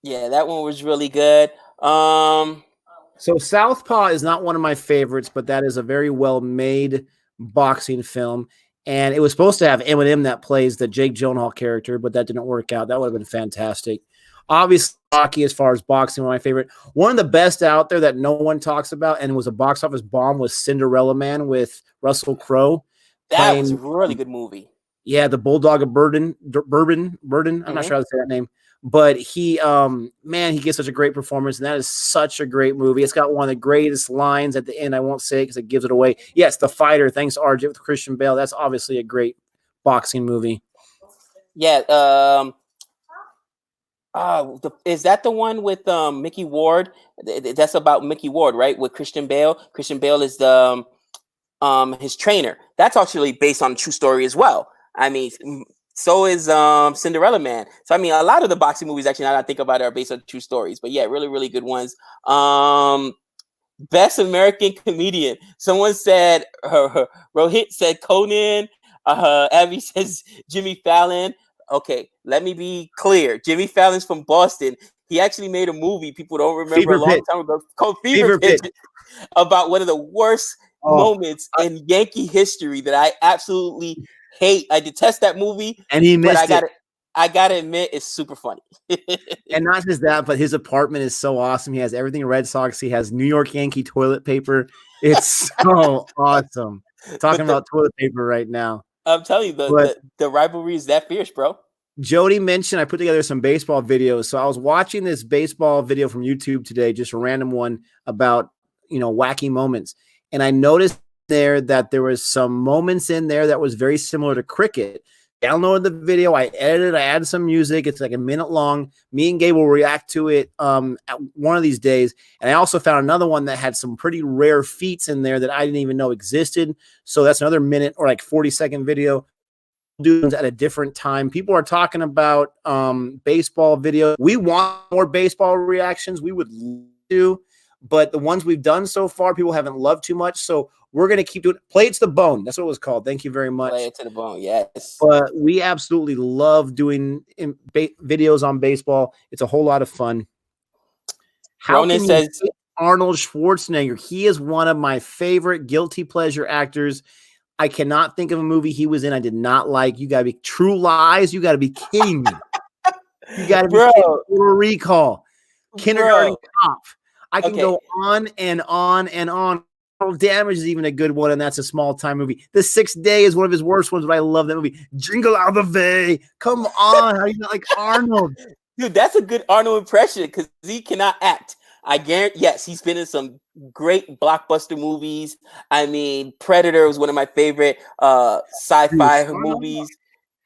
Yeah, that one was really good.
So Southpaw is not one of my favorites, but that is a very well-made boxing film. And it was supposed to have Eminem that plays the Jake Gyllenhaal character, but that didn't work out. That would have been fantastic. Obviously, Rocky, as far as boxing, one of my favorite. One of the best out there that no one talks about and was a box office bomb was Cinderella Man with Russell Crowe.
That was a really good movie.
Yeah, the Bulldog of Burden. I'm not sure how to say that name. But he gives such a great performance, and that is such a great movie. It's got one of the greatest lines at the end. I won't say it because it gives it away. Yes, The Fighter, thanks RJ with Christian Bale. That's obviously a great boxing movie.
Yeah, Is that the one with Mickey Ward? That's about Mickey Ward, right? With Christian Bale. Christian Bale is the his trainer. That's actually based on a true story as well. I mean, so is Cinderella Man. So I mean, a lot of the boxing movies actually, now that I think about it, are based on true stories. But yeah, really, really good ones. Best American comedian. Someone said Rohit said Conan. Abby says Jimmy Fallon. Okay, let me be clear. Jimmy Fallon's from Boston. He actually made a movie people don't remember
Fever
a long
Pitch.
time ago called
Fever Pitch.
about one of the worst moments in Yankee history that I absolutely hate. I detest that movie,
and he missed it.
I gotta admit, it's super funny.
And not just that, but his apartment is so awesome. He has everything Red Sox. He has New York Yankee toilet paper. It's so awesome. Talking about toilet paper right now.
I'm telling you, the rivalry is that fierce, bro.
Jody mentioned I put together some baseball videos. So I was watching this baseball video from YouTube today, just a random one about, wacky moments. And I noticed there that there was some moments in there that was very similar to cricket. Downloaded the video, I edited, I added some music. It's like a minute long. Me and Gabe will react to it at one of these days. And I also found another one that had some pretty rare feats in there that I didn't even know existed. So that's another minute or like 40-second video. Do at a different time. People are talking about baseball video. We want more baseball reactions. We would do, but the ones we've done so far, people haven't loved too much. So we're going to keep doing Play It to the Bone. That's what it was called. Thank you very much.
Play It to the Bone. Yes.
But we absolutely love doing videos on baseball. It's a whole lot of fun.
Ronan says
Arnold Schwarzenegger. He is one of my favorite guilty pleasure actors. I cannot think of a movie he was in I did not like. You got to be True Lies. You got to be kidding me. You got to be kidding me. Recall. Kindergarten Cop. I can go on and on and on. Damage is even a good one, and that's a small-time movie. The Sixth Day is one of his worst ones, but I love that movie. Jingle All the Way. Come on. How do you not like Arnold?
Dude, that's a good Arnold impression because he cannot act. I guarantee, yes, he's been in some great blockbuster movies. I mean, Predator was one of my favorite sci-fi movies.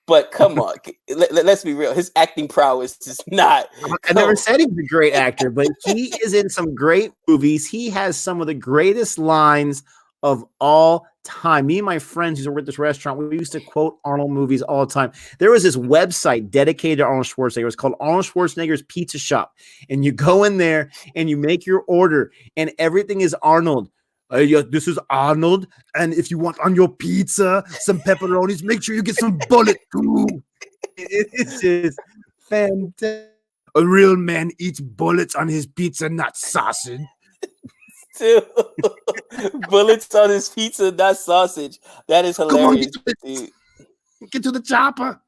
But come on, let's be real. His acting prowess is not.
I never said he's a great actor, but he is in some great movies. He has some of the greatest lines of all time. Me and my friends who were at this restaurant, we used to quote Arnold movies all the time. There was this website dedicated to Arnold Schwarzenegger. It was called Arnold Schwarzenegger's Pizza Shop. And you go in there and you make your order and everything is Arnold. Yeah, this is Arnold. And if you want on your pizza some pepperonis, make sure you get some bullet too. It's just fantastic. A real man eats bullets on his pizza, not sausage.
Dude. Bullets on his pizza, not sausage. That is hilarious.
Get to the chopper.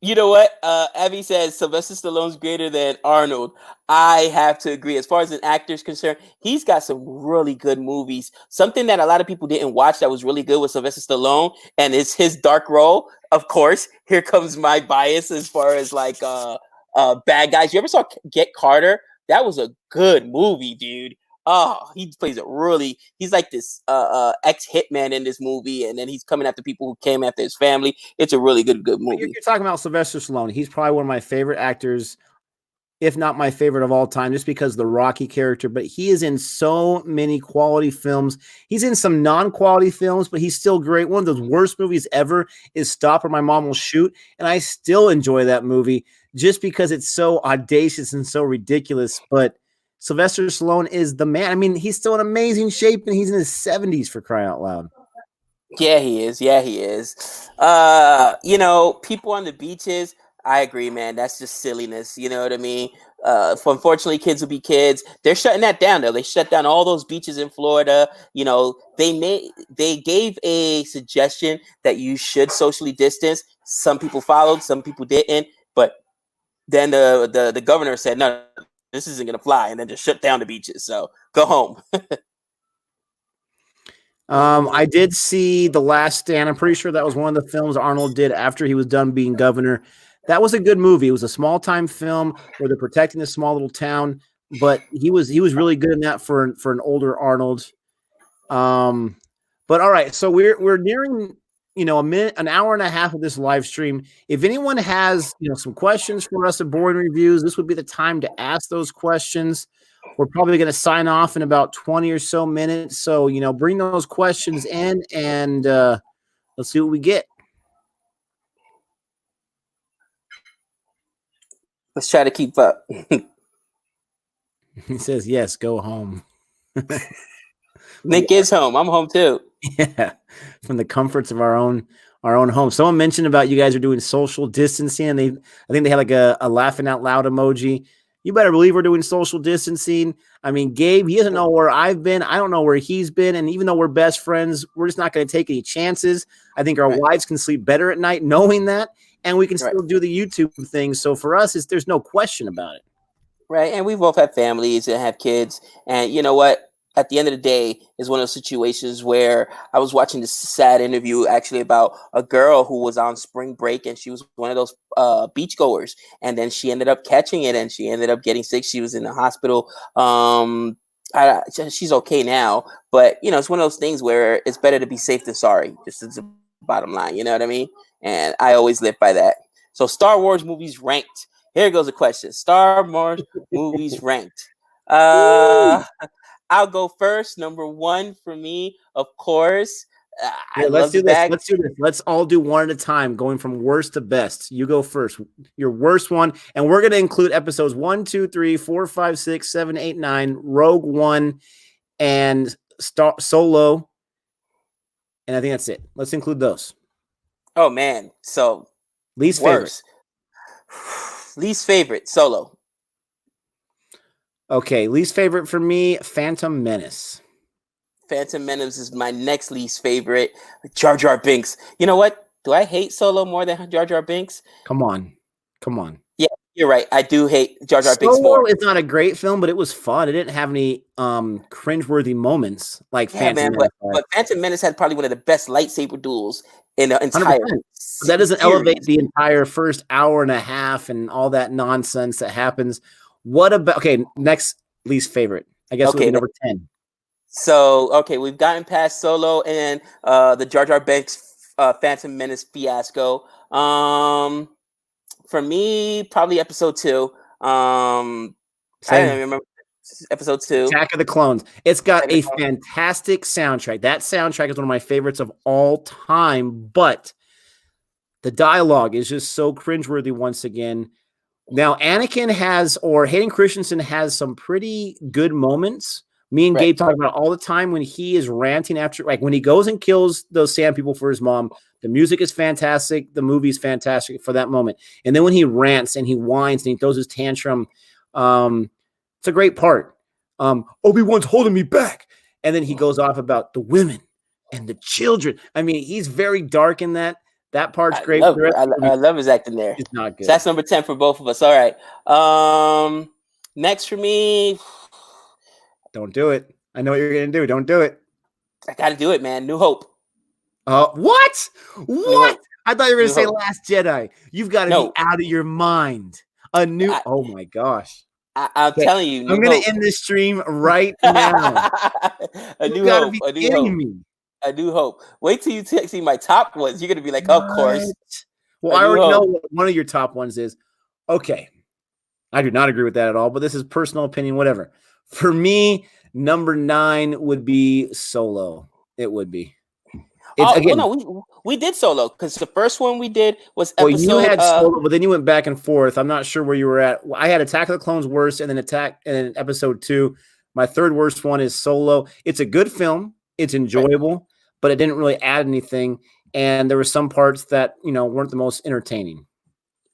You know what? Abby says Sylvester Stallone's greater than Arnold. I have to agree. As far as an actor is concerned, he's got some really good movies. Something that a lot of people didn't watch that was really good with Sylvester Stallone, and it's his dark role. Of course, here comes my bias as far as like bad guys. You ever saw Get Carter? That was a good movie, dude. Oh, he plays it really. He's like this ex-hitman in this movie, and then he's coming after people who came after his family. It's a really good movie.
You're talking about Sylvester Stallone. He's probably one of my favorite actors, if not my favorite of all time, just because of the Rocky character. But he is in so many quality films. He's in some non-quality films, but he's still great. One of the worst movies ever is Stop or My Mom Will Shoot, and I still enjoy that movie just because it's so audacious and so ridiculous. But Sylvester Stallone is the man. I mean, he's still in amazing shape, and he's in his 70s for crying out loud.
Yeah, he is. Yeah, he is. People on the beaches, I agree, man. That's just silliness. You know what I mean? Unfortunately, kids will be kids. They're shutting that down, though. They shut down all those beaches in Florida. You know, they gave a suggestion that you should socially distance. Some people followed, some people didn't. But then the governor said, no, this isn't going to fly, and then just shut down the beaches. So go home.
I did see The Last Stand. I'm pretty sure that was one of the films Arnold did after he was done being governor. That was a good movie. It was a small time film where they're protecting this small little town, but he was really good in that for an older Arnold. But all right, so we're nearing an hour and a half of this live stream. If anyone has, some questions for us at Boring Reviews, this would be the time to ask those questions. We're probably going to sign off in about 20 or so minutes. So, bring those questions in and let's see what we get.
Let's try to keep up.
He says, yes, go home.
Nick is home. I'm home too.
Yeah, from the comforts of our own home. Someone mentioned about you guys are doing social distancing, and I think they had like a laughing out loud emoji. You better believe we're doing social distancing. I mean, Gabe, he doesn't know where I've been. I don't know where he's been. And even though we're best friends, we're just not going to take any chances. I think our wives can sleep better at night knowing that, and we can still do the YouTube thing. So for us, there's no question about it.
Right. And we both have families and have kids. And you know what? At the end of the day, is one of those situations where I was watching this sad interview actually about a girl who was on spring break, and she was one of those beachgoers, and then she ended up catching it and she ended up getting sick. She was in the hospital. She's okay now, but it's one of those things where it's better to be safe than sorry. Just as the bottom line, you know what I mean? And I always live by that. So Star Wars movies ranked. Here goes a question. Star Wars movies ranked. I'll go first. Number one for me, of course.
Let's do this. Let's do this. Let's all do one at a time, going from worst to best. You go first. Your worst one, and we're going to include episodes 1, 2, 3, 4, 5, 6, 7, 8, 9, Rogue One, and Solo. And I think that's it. Let's include those.
Oh man! So
least favorite.
Least favorite, Solo.
Okay, least favorite for me, Phantom Menace.
Phantom Menace is my next least favorite. Jar Jar Binks. You know what? Do I hate Solo more than Jar Jar Binks?
Come on.
Yeah, you're right. I do hate Jar Jar Binks more.
Solo is not a great film, but it was fun. It didn't have any cringeworthy moments like Phantom Menace.
But Phantom Menace had probably one of the best lightsaber duels in the entire.
That doesn't elevate the entire first hour and a half and all that nonsense that happens. What about next least favorite? I guess it'll be number 10.
So we've gotten past Solo and the Jar Jar Binks Phantom Menace fiasco. For me, probably episode 2. I don't remember episode 2.
Attack of the Clones. It's got a fantastic soundtrack. That soundtrack is one of my favorites of all time, but the dialogue is just so cringeworthy once again. Now, Hayden Christensen has some pretty good moments. Me and Gabe talk about it all the time when he is ranting after, like when he goes and kills those sand people for his mom. The music is fantastic. The movie is fantastic for that moment. And then when he rants and he whines and he throws his tantrum, it's a great part. Obi-Wan's holding me back. And then he goes off about the women and the children. I mean, he's very dark in that. That part's great.
I love his acting there.
It's not good.
So that's number 10 for both of us. All right. Next for me.
Don't do it. I know what you're going to do. Don't do it.
I got to do it, man. New Hope.
What? I thought you were going to say Last Jedi. You've got to be out of your mind. Oh my gosh.
I'm telling you.
I'm going to end this stream right now.
A New Hope. A New Hope. Wait till you see my top ones. You're going to be like, of course.
Well, I already know what one of your top ones is. Okay. I do not agree with that at all, but this is personal opinion, whatever. For me, number 9 would be Solo. It would be.
We did Solo because the first one we did was episode.
Well, you had Solo, but then you went back and forth. I'm not sure where you were at. I had Attack of the Clones worst, and then episode 2. My third worst one is Solo. It's a good film. It's enjoyable, but it didn't really add anything. And there were some parts that weren't the most entertaining.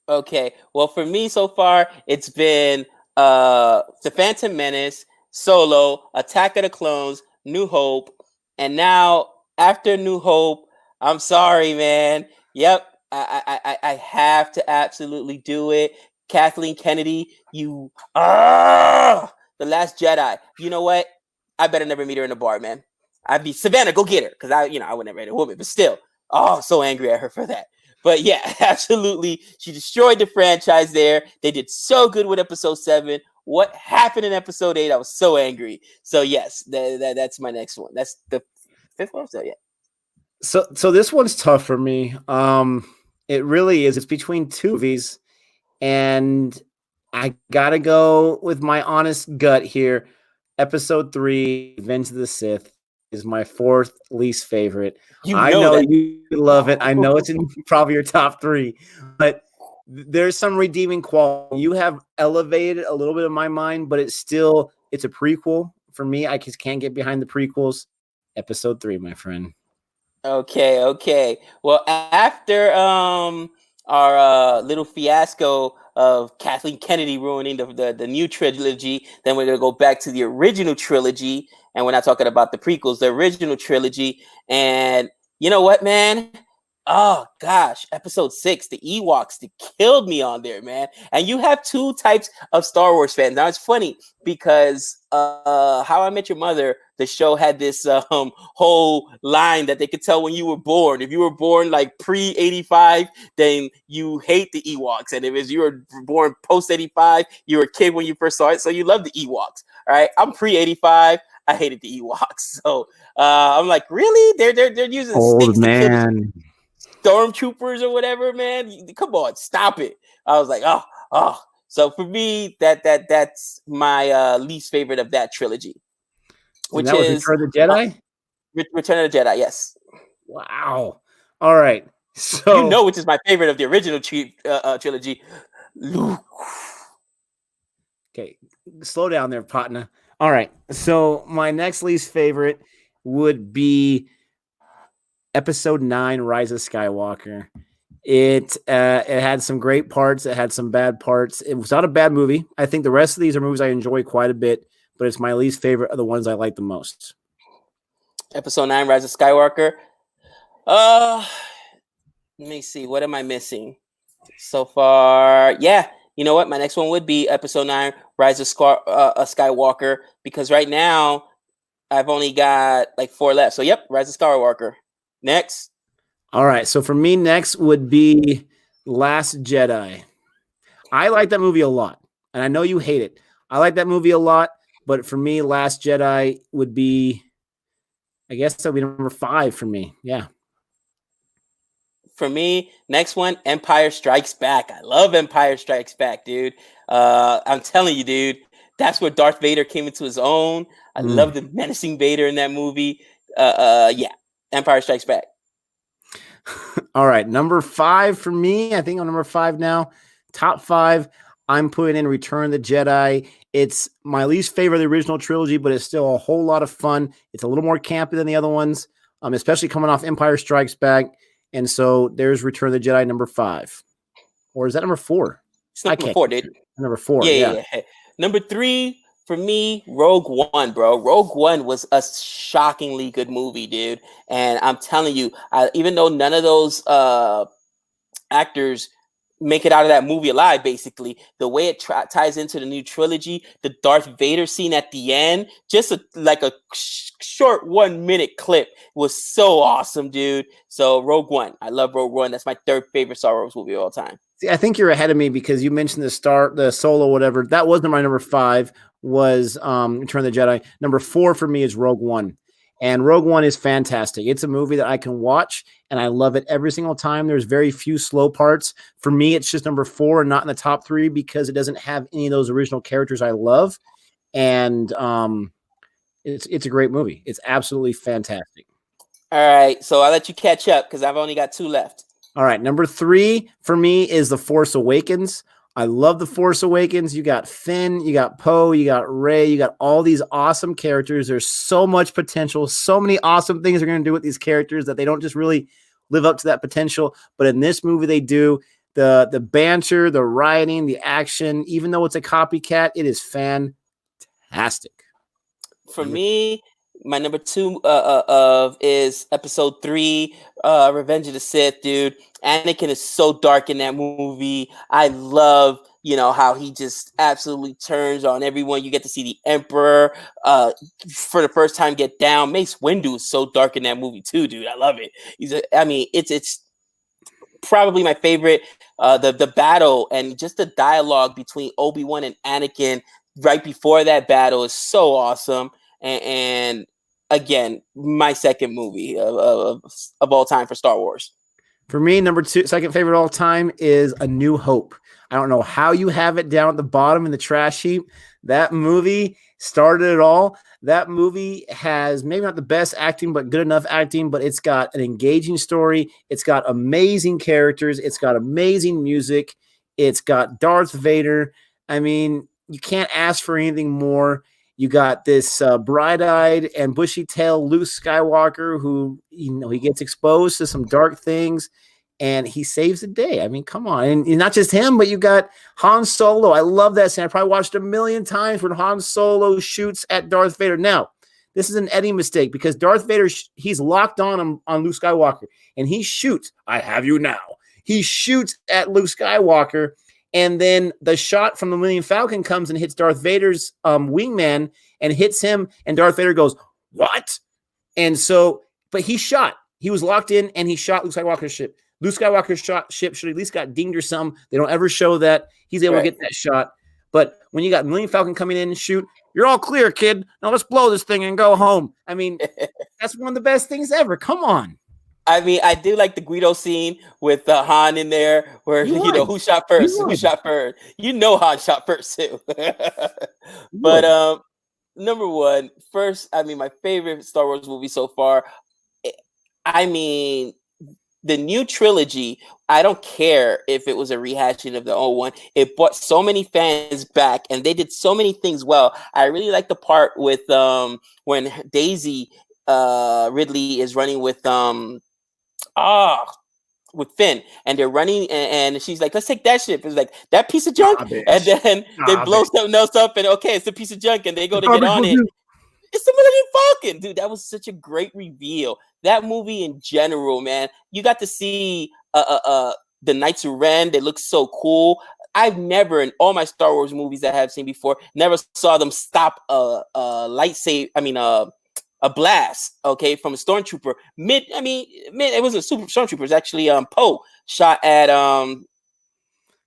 Okay, well, for me so far, it's been The Phantom Menace, Solo, Attack of the Clones, New Hope, and now after New Hope, I'm sorry, man. Yep, I have to absolutely do it. Kathleen Kennedy, The Last Jedi. You know what? I better never meet her in a bar, man. I'd be Savannah, go get her, because I would never hit a woman, but still, so angry at her for that. But yeah, absolutely. She destroyed the franchise there. They did so good with episode 7. What happened in episode 8? I was so angry. So yes, that's my next one. That's the 5th one. So yeah.
So this one's tough for me. It really is. It's between two movies, and I gotta go with my honest gut here. Episode 3, Revenge of the Sith, is my fourth least favorite.
You
I
know
know
that.
you love it. I know it's in probably your top 3, but there's some redeeming quality. You have elevated a little bit of my mind, but it's a prequel for me. I just can't get behind the prequels. Episode 3, my friend.
Okay, okay. Well, after our little fiasco of Kathleen Kennedy ruining the new trilogy, then we're gonna go back to the original trilogy, and we're not talking about the prequels, the original trilogy. And you know what, man? Oh gosh, episode 6, the Ewoks, they killed me on there, man. And you have two types of Star Wars fans. Now it's funny because How I Met Your Mother, the show had this whole line that they could tell when you were born. If you were born like pre-85, then you hate the Ewoks. And if you were born post-85, you were a kid when you first saw it, so you love the Ewoks. All right, I'm pre-85. I hated the Ewoks. So I'm like, really? They're using
Old
sticks to kill these
man.
stormtroopers or whatever, man. Come on, stop it. I was like, oh. So for me, that's my least favorite of that trilogy,
And
which
that was
is
Return of the
uh,
Jedi?
Return of the Jedi. Yes,
Wow. All right.
you
So,
know which is my favorite of the original trilogy. Luke.
okay, slow down there, partner. All right. So, my next least favorite would be Episode 9, Rise of Skywalker. It had some great parts. It had some bad parts. It was not a bad movie. I think the rest of these are movies I enjoy quite a bit, but it's my least favorite of the ones I like the most.
Episode 9, Rise of Skywalker. Uh, Let me see. What am I missing so far? Yeah, you know what? My next one would be Episode 9, Rise of Skywalker, because right now I've only got like 4 left. So, yep, Rise of Skywalker. Next.
All right. So for me, next would be Last Jedi. I like that movie a lot, and I know you hate it. I like that movie a lot, but for me, Last Jedi would be, I guess that would be number 5 for me. Yeah.
For me, next one, Empire Strikes Back. I love Empire Strikes Back, dude. I'm telling you, dude, that's where Darth Vader came into his own. I love
Mm.
the menacing Vader in that movie. Yeah, Empire Strikes Back.
All right. Number 5 for me. I think I'm number 5 now. Top 5. I'm putting in Return of the Jedi. It's my least favorite of the original trilogy, but it's still a whole lot of fun. It's a little more campy than the other ones, especially coming off Empire Strikes Back. And so there's Return of the Jedi number 5. Or is that number 4?
It's
I
number
can't.
4, dude.
Number 4.
Yeah,
Yeah.
yeah, yeah. Number 3 for me, Rogue One, bro. Rogue One was a shockingly good movie, dude. And I'm telling you, even though none of those actors make it out of that movie alive, basically the way it ties into the new trilogy, the Darth Vader scene at the end, just like a short 1 minute clip, was so awesome, dude. So Rogue One, I love Rogue One. That's my 3rd favorite Star Wars movie of all time.
See, I think you're ahead of me because you mentioned the solo, whatever. That wasn't my number 5. Was Return of the Jedi. Number 4 for me is Rogue One, and Rogue One is fantastic. It's a movie that I can watch, and I love it every single time. There's very few slow parts. For me, it's just number 4 and not in the top 3 because it doesn't have any of those original characters I love, and it's a great movie. It's absolutely fantastic.
All right, so I'll let you catch up because I've only got 2 left.
All right, number 3 for me is The Force Awakens. I love The Force Awakens. You got Finn, you got Poe, you got Rey, you got all these awesome characters. There's so much potential, so many awesome things they're going to do with these characters that they don't just really live up to that potential. But in this movie, they do. The banter, the writing, the action, even though it's a copycat, it is fantastic.
For me, my number 2 of is Episode 3, Revenge of the Sith, dude. Anakin is so dark in that movie. I love, how he just absolutely turns on everyone. You get to see the Emperor for the first time get down. Mace Windu is so dark in that movie too, dude. I love it. It's probably my favorite. The battle and just the dialogue between Obi-Wan and Anakin right before that battle is so awesome. And again, my second movie of all time for Star Wars.
For me, number two, second favorite all time is A New Hope. I don't know how you have it down at the bottom in the trash heap. That movie started it all. That movie has maybe not the best acting, but good enough acting, but it's got an engaging story. It's got amazing characters. It's got amazing music. It's got Darth Vader. I mean, you can't ask for anything more. You got this bright-eyed and bushy-tailed Luke Skywalker who, he gets exposed to some dark things, and he saves the day. I mean, come on. And not just him, but you got Han Solo. I love that scene. I probably watched a million times when Han Solo shoots at Darth Vader. Now, this is an Eddie mistake because Darth Vader, he's locked on Luke Skywalker, and he shoots. I have you now. He shoots at Luke Skywalker, and then the shot from the Millennium Falcon comes and hits Darth Vader's wingman and hits him. And Darth Vader goes, "What?" And so, but he shot. He was locked in and he shot Luke Skywalker's ship. Luke Skywalker's ship should at least got dinged or something. They don't ever show that he's able to get that shot. But when you got Millennium Falcon coming in and shoot, you're all clear, kid. Now let's blow this thing and go home. I mean, that's one of the best things ever. Come on.
I mean, I do like the Guido scene with Han in there, where who shot first? Who shot first? Han shot first too. But number one, first, I mean, my favorite Star Wars movie so far. I mean, the new trilogy. I don't care if it was a rehashing of the old one. It brought so many fans back, and they did so many things well. I really like the part with when Daisy Ridley is running with with Finn, and they're running, and she's like, "Let's take that ship." It's like that piece of junk, and then they blow something else up, and okay, it's a piece of junk, and they go to get on it. It's the Millennium Falcon, dude. That was such a great reveal. That movie in general, man. You got to see the Knights of Ren. They look so cool. I've never, in all my Star Wars movies that I have seen before, never saw them stop a lightsaber. I mean, a blast, okay, from a stormtrooper. It wasn't super stormtrooper. It was actually Poe shot at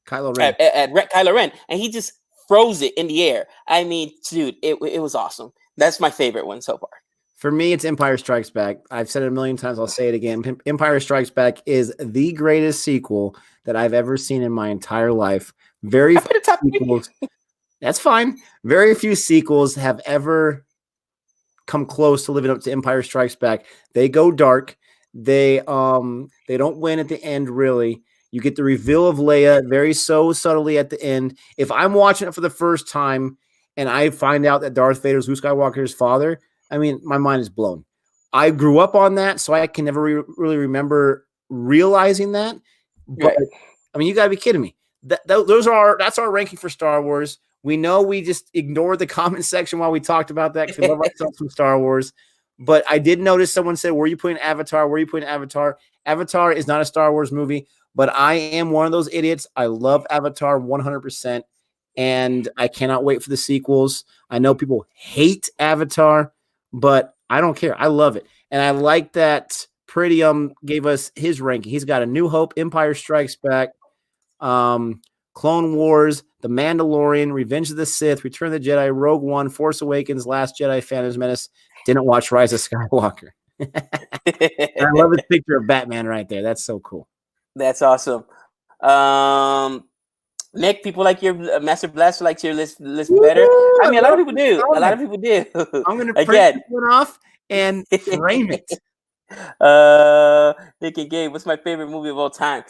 Kylo Ren.
At Kylo Ren, and he just froze it in the air. I mean, dude, it was awesome. That's my favorite one so far.
For me, it's Empire Strikes Back. I've said it a million times. I'll say it again. Empire Strikes Back is the greatest sequel that I've ever seen in my entire life. Very few sequels. That's fine. Very few sequels have ever come close to living up to Empire Strikes Back. They go dark. They don't win at the end, really. You get the reveal of Leia very so subtly at the end. If I'm watching it for the first time and I find out that Darth Vader is Luke Skywalker's father, I mean, my mind is blown. I grew up on that, so I can never really remember realizing that. But I mean, you got to be kidding me. That's our ranking for Star Wars. We know we just ignored the comment section while we talked about that because we love ourselves some Star Wars. But I did notice someone said, "Where are you putting Avatar? Where are you putting Avatar?" Avatar is not a Star Wars movie, but I am one of those idiots. I love Avatar 100%, and I cannot wait for the sequels. I know people hate Avatar, but I don't care. I love it. And I like that Prettium gave us his ranking. He's got A New Hope, Empire Strikes Back, Clone Wars, The Mandalorian, Revenge of the Sith, Return of the Jedi, Rogue One, Force Awakens, Last Jedi, Phantom Menace. Didn't watch Rise of Skywalker. I love his picture of Batman right there. That's so cool.
That's awesome. Nick, people like your Master Blaster likes your list better. I mean, a lot of people do.
I'm going to print one off and frame it.
Nick and Gabe, what's my favorite movie of all time?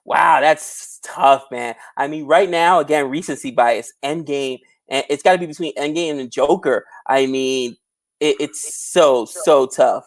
Wow, that's tough, man. I mean, right now, again, recency bias, Endgame, and it's got to be between Endgame and Joker. I mean, it's so tough.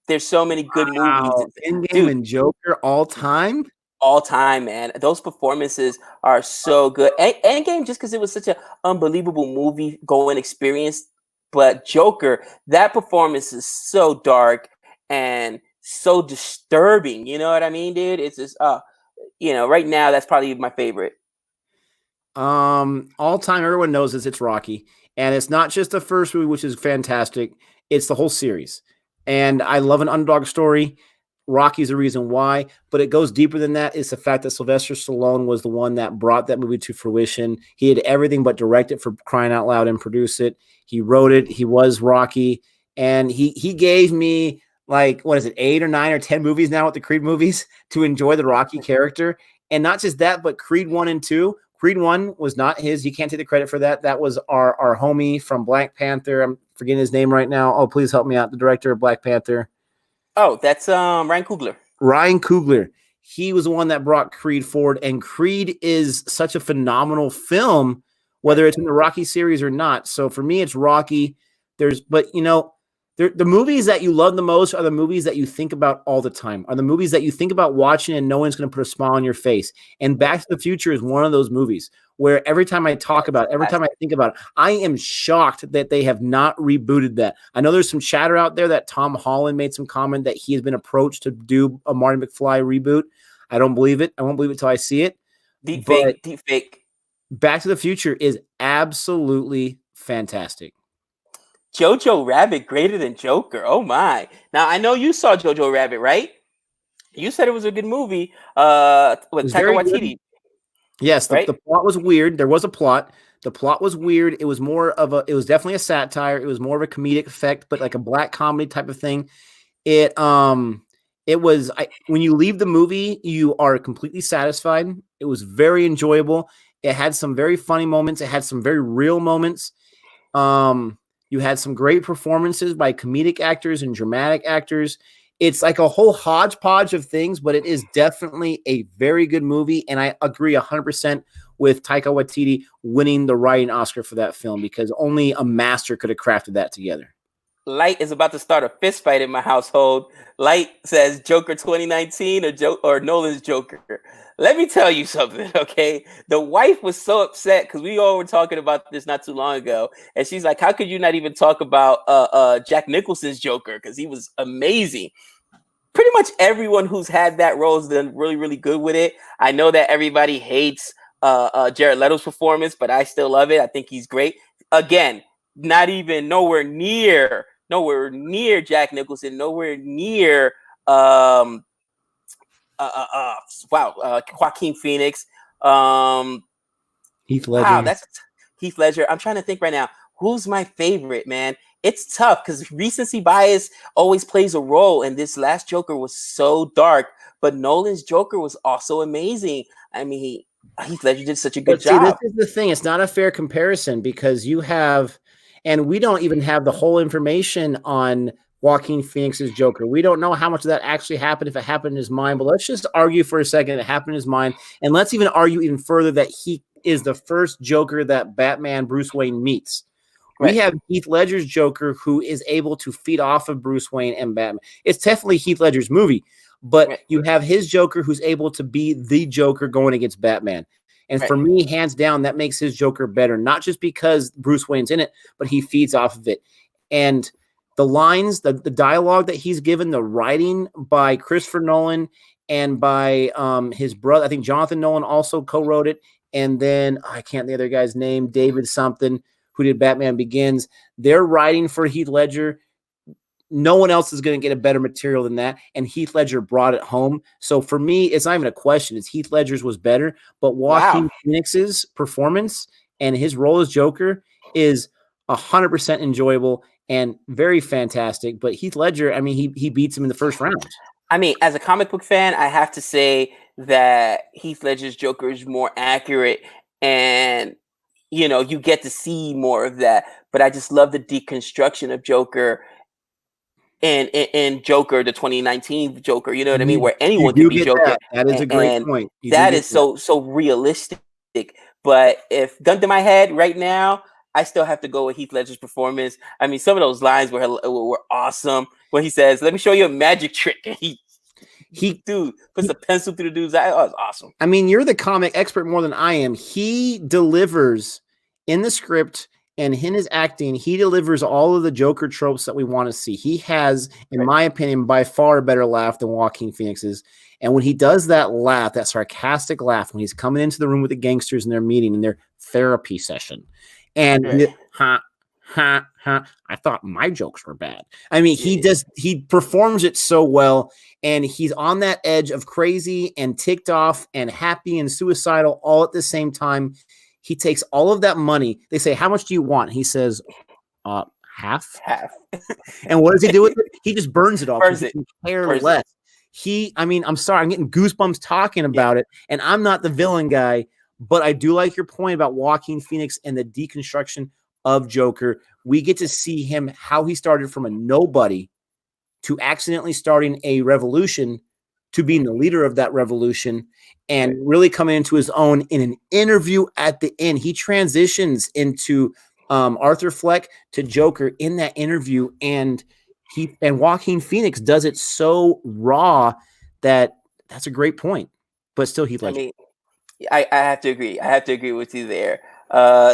There's so many good movies.
Endgame and Joker all time?
All time, man. Those performances are so good. Endgame, just because it was such an unbelievable movie going experience. But Joker, that performance is so dark and so disturbing. You know what I mean, dude? It's just, right now, that's probably my favorite.
All time, everyone knows this. It's Rocky. And it's not just the first movie, which is fantastic. It's the whole series. And I love an underdog story. Rocky's the reason why, but it goes deeper than that. It's the fact that Sylvester Stallone was the one that brought that movie to fruition. He had everything but direct it, for crying out loud, and produce it. He wrote it. He was Rocky. and he gave me like, what is it, 8 or 9 or 10 movies now with the Creed movies to enjoy the Rocky character. And not just that, but Creed 1 and 2. Creed 1 was not his. You can't take the credit for that. That was our homie from Black Panther. I'm forgetting his name right now. Oh, please help me out. The director of Black Panther.
Oh, that's Ryan Coogler.
Ryan Coogler. He was the one that brought Creed forward, and Creed is such a phenomenal film, whether it's in the Rocky series or not. So for me, it's Rocky. But the movies that you love the most are the movies that you think about all the time, are the movies that you think about watching and no one's going to put a smile on your face. And Back to the Future is one of those movies where every time I talk about it, every time I think about it, I am shocked that they have not rebooted that. I know there's some chatter out there that Tom Holland made some comment that he has been approached to do a Marty McFly reboot. I don't believe it. I won't believe it till I see it.
Deep fake.
Back to the Future is absolutely fantastic.
Jojo Rabbit greater than Joker. Oh my. Now I know you saw Jojo Rabbit, right? You said it was a good movie. With Taika Waititi.
Yes, right? The plot was weird. There was a plot. The plot was weird. It was definitely a satire. It was more of a comedic effect, but like a black comedy type of thing. When you leave the movie, you are completely satisfied. It was very enjoyable. It had some very funny moments. It had some very real moments. You had some great performances by comedic actors and dramatic actors. It's like a whole hodgepodge of things, but it is definitely a very good movie. And I agree 100% with Taika Waititi winning the writing Oscar for that film, because only a master could have crafted that together.
Light is about to start a fist fight in my household. Light says Joker 2019 or Nolan's Joker. Let me tell you something, okay? The wife was so upset because we all were talking about this not too long ago, and she's like, "How could you not even talk about Jack Nicholson's Joker? Because he was amazing." Pretty much everyone who's had that role has done really, really good with it. I know that everybody hates Jared Leto's performance, but I still love it. I think he's great. Again, not even nowhere near Jack Nicholson, nowhere near Joaquin Phoenix.
Heath Ledger.
Wow, that's Heath Ledger. I'm trying to think right now. Who's my favorite, man? It's tough because recency bias always plays a role, and this last Joker was so dark, but Nolan's Joker was also amazing. I mean, Heath Ledger did such a good job.
This is the thing. It's not a fair comparison because you have, and we don't even have the whole information on Joaquin Phoenix's Joker. We don't know how much of that actually happened, if it happened in his mind, but let's just argue for a second it happened in his mind, and let's even argue even further that he is the first Joker that Batman Bruce Wayne meets. Right. We have Heath Ledger's Joker, who is able to feed off of Bruce Wayne and Batman. It's definitely Heath Ledger's movie, but you have his Joker who's able to be the Joker going against Batman. And for me, hands down, that makes his Joker better, not just because Bruce Wayne's in it, but he feeds off of it. And the lines, the dialogue that he's given, the writing by Christopher Nolan and by his brother, I think Jonathan Nolan also co-wrote it. And then I can't the other guy's name, David something, who did Batman Begins. They're writing for Heath Ledger. No one else is going to get a better material than that. And Heath Ledger brought it home. So for me, it's not even a question. It's Heath Ledger's was better. But Joaquin Phoenix's performance and his role as Joker is 100% enjoyable and very fantastic. But Heath Ledger, I mean, he beats him in the first round.
I mean, as a comic book fan, I have to say that Heath Ledger's Joker is more accurate, and you get to see more of that. But I just love the deconstruction of Joker and Joker, the 2019 Joker. You know what I mean? Where anyone can be Joker.
That is a great point.
That is so realistic. But if gun to my head right now, I still have to go with Heath Ledger's performance. I mean, some of those lines were awesome. When he says, "Let me show you a magic trick," and he puts a pencil through the dude's eye. Oh, it's awesome.
I mean, you're the comic expert more than I am. He delivers in the script and in his acting. He delivers all of the Joker tropes that we want to see. He has, in my opinion, by far a better laugh than Joaquin Phoenix's. And when he does that laugh, that sarcastic laugh, when he's coming into the room with the gangsters and they're meeting in their therapy session, and I thought my jokes were bad. I mean, he performs it so well, and he's on that edge of crazy and ticked off and happy and suicidal all at the same time. He takes all of that money. They say, "How much do you want?" He says, "How half.
Half.
And what does he do with it? He just burns it all because
Burns
he
it.
can care
Burns
less.
it.
I'm sorry, I'm getting goosebumps talking about it, and I'm not the villain guy, but I do like your point about Joaquin Phoenix and the deconstruction of Joker. We get to see him, how he started from a nobody to accidentally starting a revolution to being the leader of that revolution and really coming into his own in an interview at the end. He transitions into Arthur Fleck to Joker in that interview, and Joaquin Phoenix does it so raw that's a great point. But still, Heath Ledger.
I mean, I have to agree. I have to agree with you there.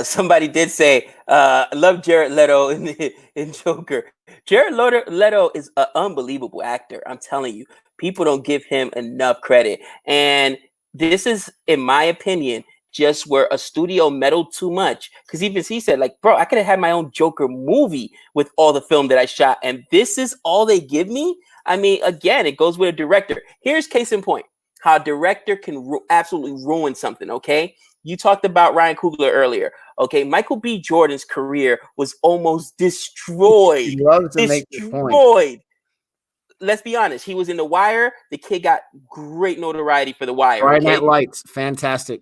Somebody did say, I love Jared Leto in Joker. Jared Leto is an unbelievable actor. I'm telling you, people don't give him enough credit. And this is, in my opinion, just where a studio meddled too much. Because even he said, like, bro, I could have had my own Joker movie with all the film that I shot. And this is all they give me? I mean, again, it goes with a director. Here's case in point. How a director can absolutely ruin something, okay? You talked about Ryan Coogler earlier, okay? Michael B. Jordan's career was almost destroyed.
He loves to make this point.
Destroyed. Let's be honest. He was in The Wire. The kid got great notoriety for The Wire.
Friday
Okay?
Night Lights, fantastic.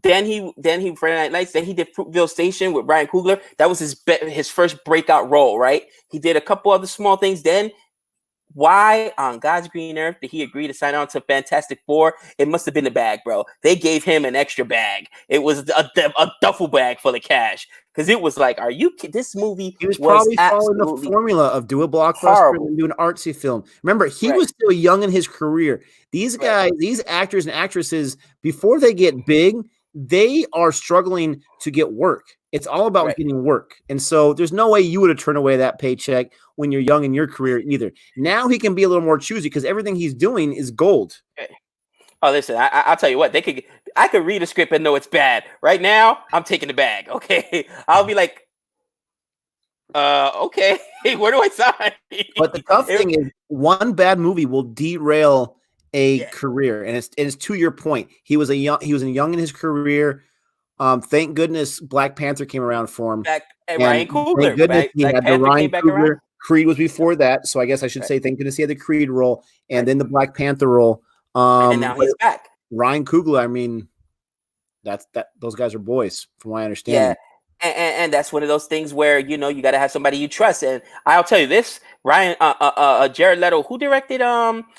Then he Friday Night Lights. Then he did Fruitvale Station with Ryan Coogler. That was his first breakout role, right? He did a couple other small things. Then why on God's green earth did he agree to sign on to Fantastic Four? It must have been the bag, bro. They gave him an extra bag. It was a duffel bag full of cash because it was like, are you kidding? This movie
He was probably following the formula of do a blockbuster and do an artsy film. Remember, he was still young in his career. These guys, these actors and actresses, before they get big, they are struggling to get work. It's all about getting work. And so there's no way you would have turned away that paycheck when you're young in your career either. Now he can be a little more choosy because everything he's doing is gold.
Oh, listen, I'll tell you what, I could read a script and know it's bad. Right now, I'm taking the bag. Okay. I'll be like, okay, where do I sign?
But the tough thing is one bad movie will derail a career. And it's to your point. He was young in his career. Thank goodness Black Panther came around for him.
Ryan Coogler.
Thank goodness he had the Ryan Coogler. Creed was before that, so I guess I should say thank goodness he had the Creed role and then the Black Panther role.
And now he's back.
Ryan Coogler, I mean, those guys are boys, from what I understand.
Yeah, and that's one of those things where you got to have somebody you trust. And I'll tell you this, Ryan, Jared Leto, who directed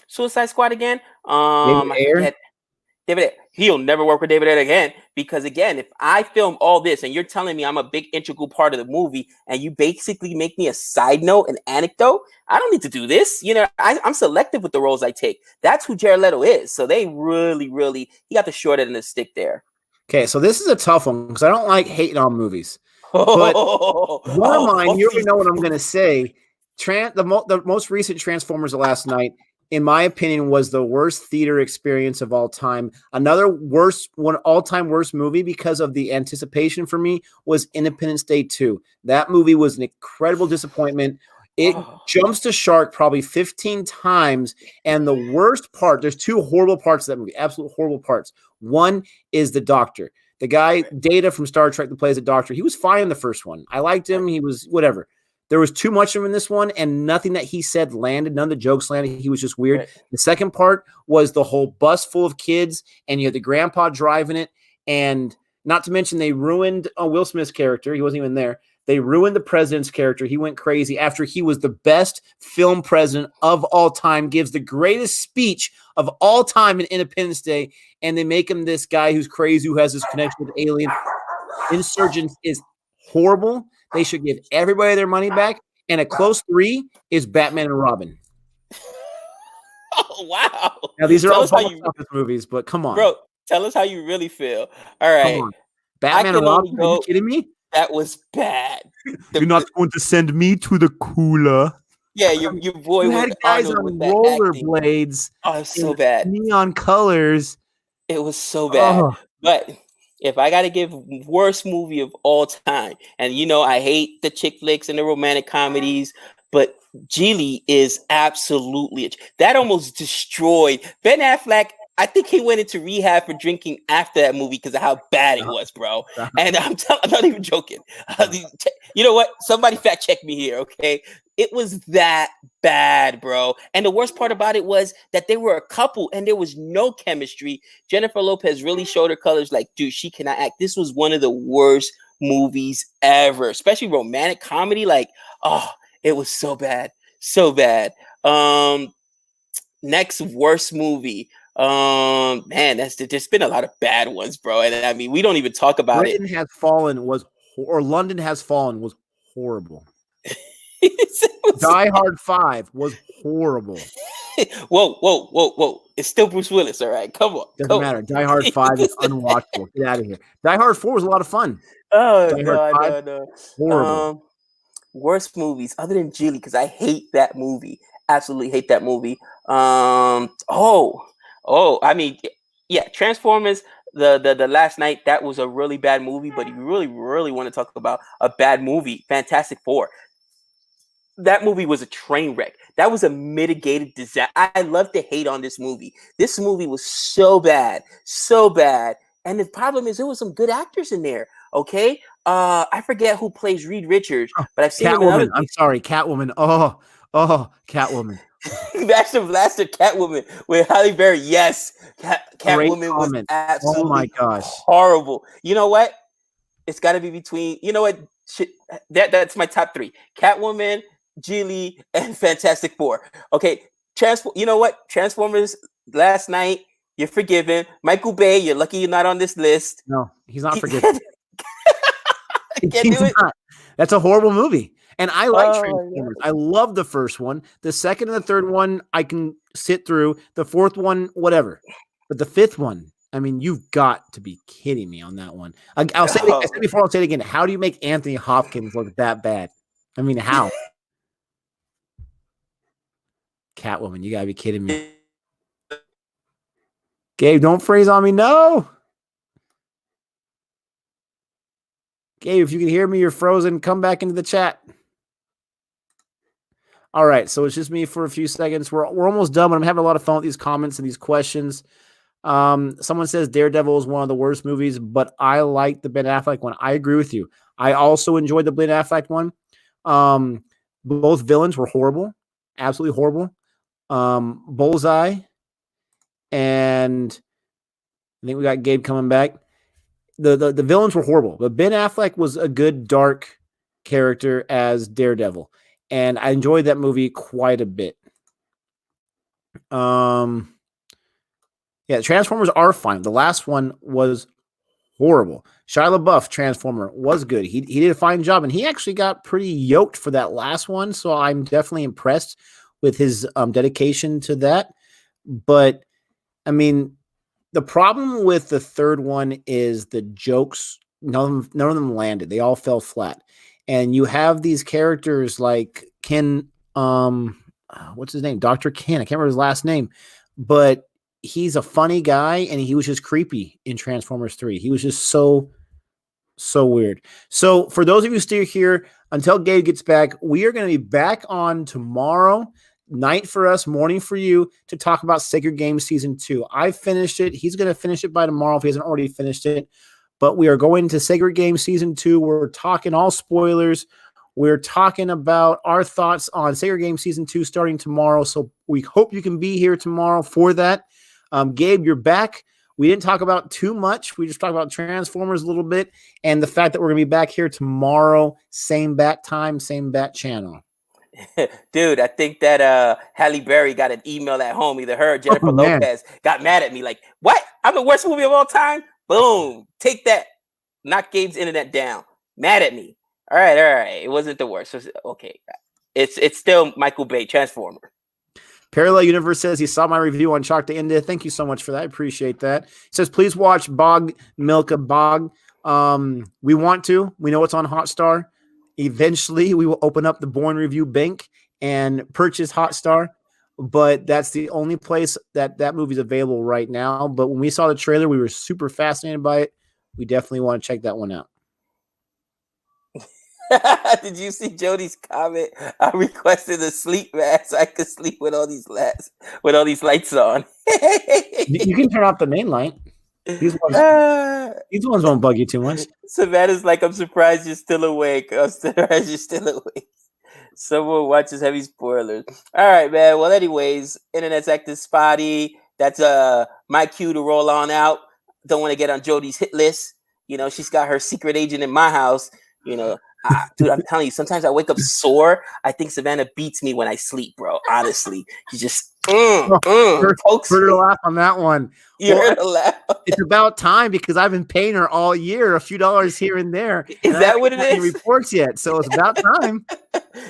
Suicide Squad again? David Ayer. He'll never work with David Ayer again because, again, if I film all this and you're telling me I'm a big integral part of the movie and you basically make me a side note, an anecdote, I don't need to do this. I'm selective with the roles I take. That's who Jared Leto is. So they really, really, he got the short end of the stick there.
Okay, so this is a tough one because I don't like hating on movies. But one of mine, you already know what I'm going to say. The most recent Transformers of last night, in my opinion, was the worst theater experience of all time. Another all-time worst movie because of the anticipation for me was Independence Day 2. That movie was an incredible disappointment. It jumps to shark probably 15 times. And the worst part, there's two horrible parts of that movie, absolute horrible parts. One is the doctor. The guy, Data from Star Trek, that plays the doctor, he was fine in the first one. I liked him. He was whatever. There was too much of him in this one, and nothing that he said landed. None of the jokes landed. He was just weird. Right. The second part was the whole bus full of kids, and you had the grandpa driving it. And not to mention, they ruined Will Smith's character. He wasn't even there. They ruined the president's character. He went crazy after he was the best film president of all time, gives the greatest speech of all time in Independence Day, and they make him this guy who's crazy, who has this connection with alien. Insurgents is horrible. They should give everybody their money back. And a close 3 is Batman and Robin.
Oh, wow.
Now, these are all box office movies, but come on.
Bro, tell us how you really feel. All right.
Batman and Robin, are you kidding me?
That was bad.
You're not going to send me to the cooler.
Yeah, your boy
you had guys on rollerblades.
Oh, it's so bad.
Neon colors.
It was so bad. But if I got to give worst movie of all time, and I hate the chick flicks and the romantic comedies, but Geely is absolutely that almost destroyed Ben Affleck. I think he went into rehab for drinking after that movie because of how bad it was, bro. And I'm not even joking. You know what? Somebody fact check me here, okay? It was that bad, bro. And the worst part about it was that they were a couple and there was no chemistry. Jennifer Lopez really showed her colors like, dude, she cannot act. This was one of the worst movies ever, especially romantic comedy. Like, oh, it was so bad. So bad. Next worst movie. Man, there's been a lot of bad ones, bro. And I mean, we don't even talk about
Britain
it.
Has Fallen or London Has Fallen was horrible. Die Hard 5 was horrible.
Whoa. It's still Bruce Willis, all right? Come on.
Doesn't matter. Die Hard 5 is unwatchable. Get out of here. Die Hard 4 was a lot of fun.
Oh,
Die Hard 5,
no.
horrible.
Worst movies other than Geely, because I hate that movie. Absolutely hate that movie. I mean, yeah, Transformers, the last night, that was a really bad movie, but you really want to talk about a bad movie, Fantastic Four. That movie was a train wreck. That was a mitigated disaster. I love to hate on this movie. This movie was so bad. And the problem is there was some good actors in there. Okay. I forget who plays Reed Richards, but I've seen him in
Catwoman. I'm sorry, Catwoman. Oh, Catwoman.
Master Blaster Catwoman with Halle Berry. Yes. Catwoman was absolutely
oh my gosh.
horrible. You know what? It's got to be between, you know what? That's my top 3. Catwoman, Geely, and Fantastic Four. Okay, you know what? Transformers last night, you're forgiven. Michael Bay, you're lucky you're not on this list.
No, he's not forgiven. Not. That's a horrible movie. And I like Transformers. I love the first one. The second and the third one, I can sit through. The fourth one, whatever. But the fifth one, I mean, you've got to be kidding me on that one. I'll say it before. I'll say it again. How do you make Anthony Hopkins look that bad? I mean, how? Catwoman, you gotta be kidding me. Gabe, don't freeze on me. No. Gabe, if you can hear me, you're frozen. Come back into the chat. All right, so it's just me for a few seconds. We're almost done, but I'm having a lot of fun with these comments and these questions. Someone says Daredevil is one of the worst movies, but I like the Ben Affleck one. I agree with you. I also enjoyed the Ben Affleck one. Both villains were horrible, absolutely horrible. Bullseye, and I think we got Gabe coming back. The villains were horrible, but Ben Affleck was a good dark character as Daredevil, and I enjoyed that movie quite a bit. Yeah, Transformers are fine. The last one was horrible. Shia LaBeouf Transformer was good. He did a fine job, and he actually got pretty yoked for that last one. So I'm definitely impressed with his dedication to that. But I mean, the problem with the third one is the jokes. None of them landed. They all fell flat. And you have these characters like Ken. What's his name? Dr. Ken. I can't remember his last name, but he's a funny guy, and he was just creepy in Transformers 3. He was just so weird. So for those of you still here, until Gabe gets back, we are going to be back on tomorrow night for us, morning for you, to talk about Sacred Games Season 2. I finished it. He's going to finish it by tomorrow if he hasn't already finished it. But we are going to Sacred Games Season 2. We're talking all spoilers. We're talking about our thoughts on Sacred Games Season 2 starting tomorrow. So we hope you can be here tomorrow for that. Gabe, you're back. We didn't talk about too much. We just talked about Transformers a little bit and the fact that we're going to be back here tomorrow, same bat time, same bat channel.
Dude, I think that Halle Berry got an email at home. Either her or Jennifer Lopez got mad at me. Like, what? I'm the worst movie of all time? Boom. Take that. Knock Gabe's internet down. Mad at me. All right. It wasn't the worst. Okay. It's still Michael Bay, Transformer.
Parallel Universe says he saw my review on Chalk to India. Thank you so much for that. I appreciate that. He says, please watch Bog Milka Bog. We want to. We know it's on Hotstar. Eventually, we will open up the Born Review Bank and purchase Hotstar. But that's the only place that movie's available right now. But when we saw the trailer, we were super fascinated by it. We definitely want to check that one out.
Did you see Jody's comment? I requested a sleep mask so I could sleep with all these lights on.
You can turn off the main light. These ones won't bug you too much.
Savannah's like, I'm surprised you're still awake. I'm surprised you're still awake. Someone watches heavy spoilers. All right, man. Well, anyways, internet's acting spotty. That's my cue to roll on out. Don't want to get on Jody's hit list. You know, she's got her secret agent in my house. You know, dude, I'm telling you, sometimes I wake up sore. I think Savannah beats me when I sleep, bro. Honestly, she just pokes
Heard her
me.
laugh on that one.
You heard her laugh.
It's about time because I've been paying her all year, a few dollars here and there.
Is that what it is?
Reports yet, so it's about time.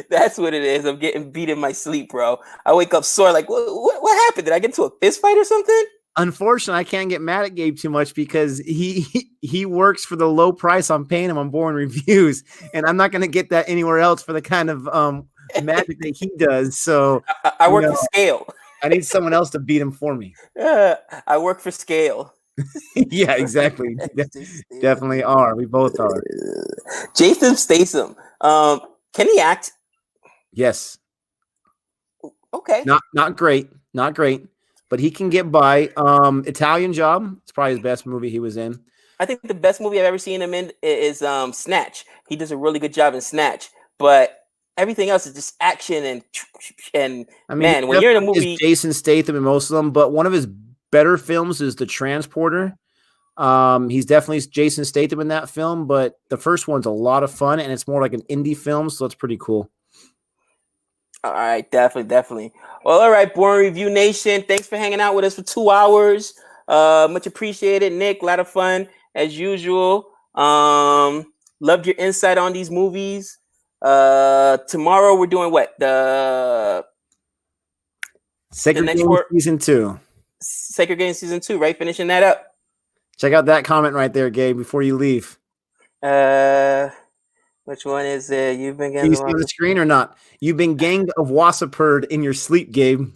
That's what it is. I'm getting beat in my sleep, bro. I wake up sore. Like, what happened? Did I get into a fist fight or something?
Unfortunately, I can't get mad at Gabe too much because he works for the low price I'm paying him on Boring Reviews, and I'm not going to get that anywhere else for the kind of magic that he does. So
I work for scale.
I need someone else to beat him for me.
I work for scale.
Yeah, exactly. Definitely are. We both are.
Jason Statham. Can he act?
Yes.
Okay.
Not great. Not great. But he can get by. Italian Job. It's probably his best movie he was in.
I think the best movie I've ever seen him in is Snatch. He does a really good job in Snatch. But everything else is just action and I mean, man, when you're in a movie,
Jason Statham in most of them. But one of his better films is The Transporter. He's definitely Jason Statham in that film. But the first one's a lot of fun, and it's more like an indie film, so it's pretty cool.
All right, definitely. Well, all right, Boring Review Nation. Thanks for hanging out with us for 2 hours. Much appreciated, Nick. A lot of fun as usual. Loved your insight on these movies. Tomorrow we're doing what? The
Sacred Game Season 2.
Sacred Game Season 2, right? Finishing that up.
Check out that comment right there, Gabe, before you leave.
Which one is it? You've been
getting. Can you see on the screen or not? You've been ganged of Wassapurd in your sleep, Gabe.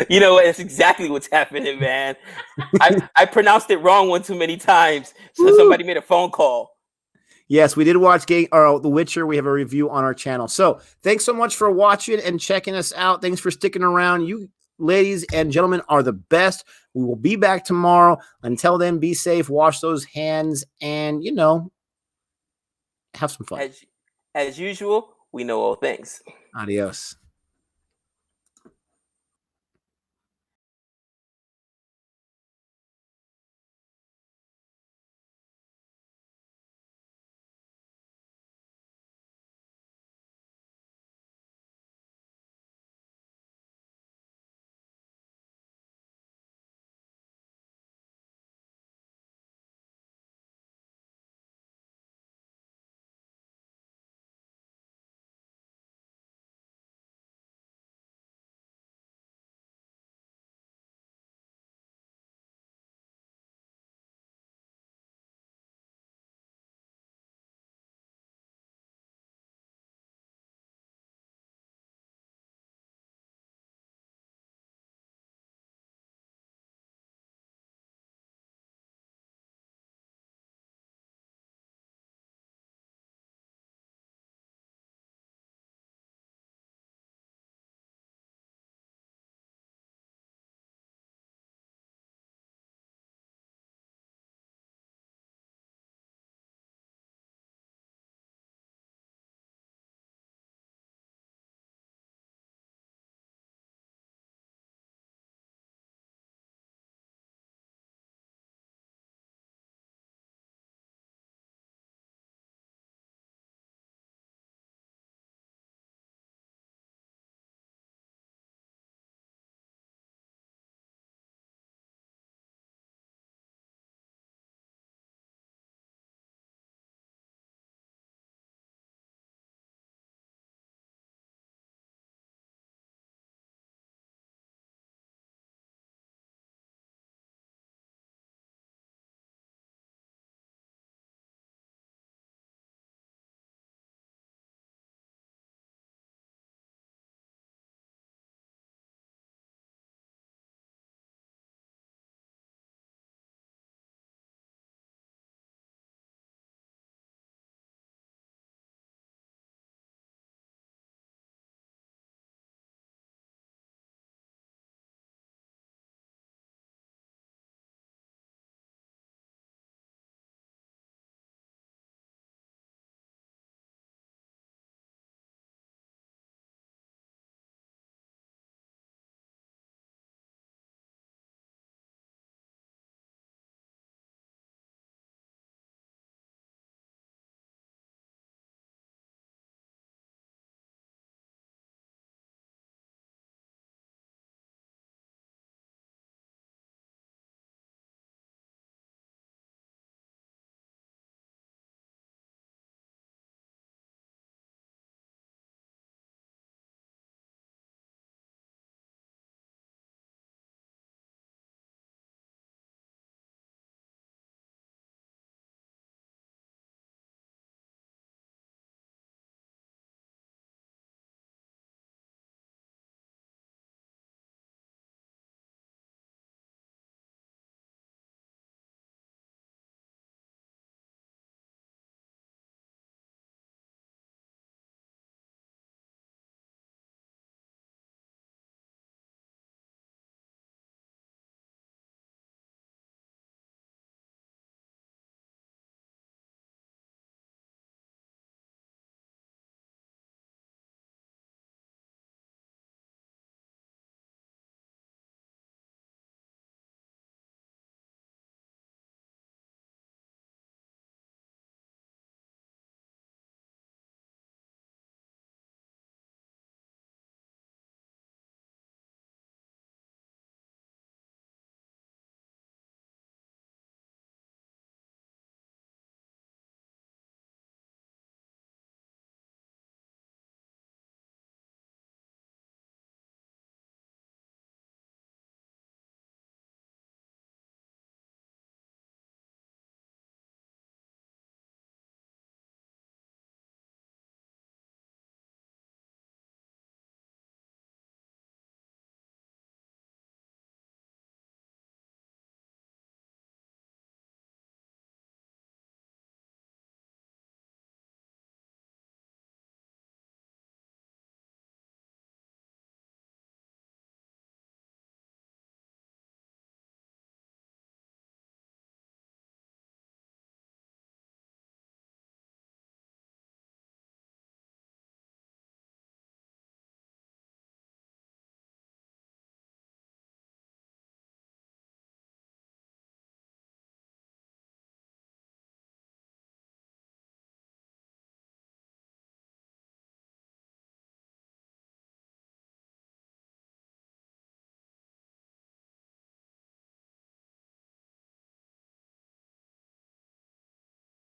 You know what? It's exactly what's happening, man. I pronounced it wrong one too many times, so somebody made a phone call.
Yes, we did watch The Witcher. We have a review on our channel. So thanks so much for watching and checking us out. Thanks for sticking around. You ladies and gentlemen are the best. We will be back tomorrow. Until then, be safe, wash those hands, and, have some fun.
As usual, we know all things.
Adios.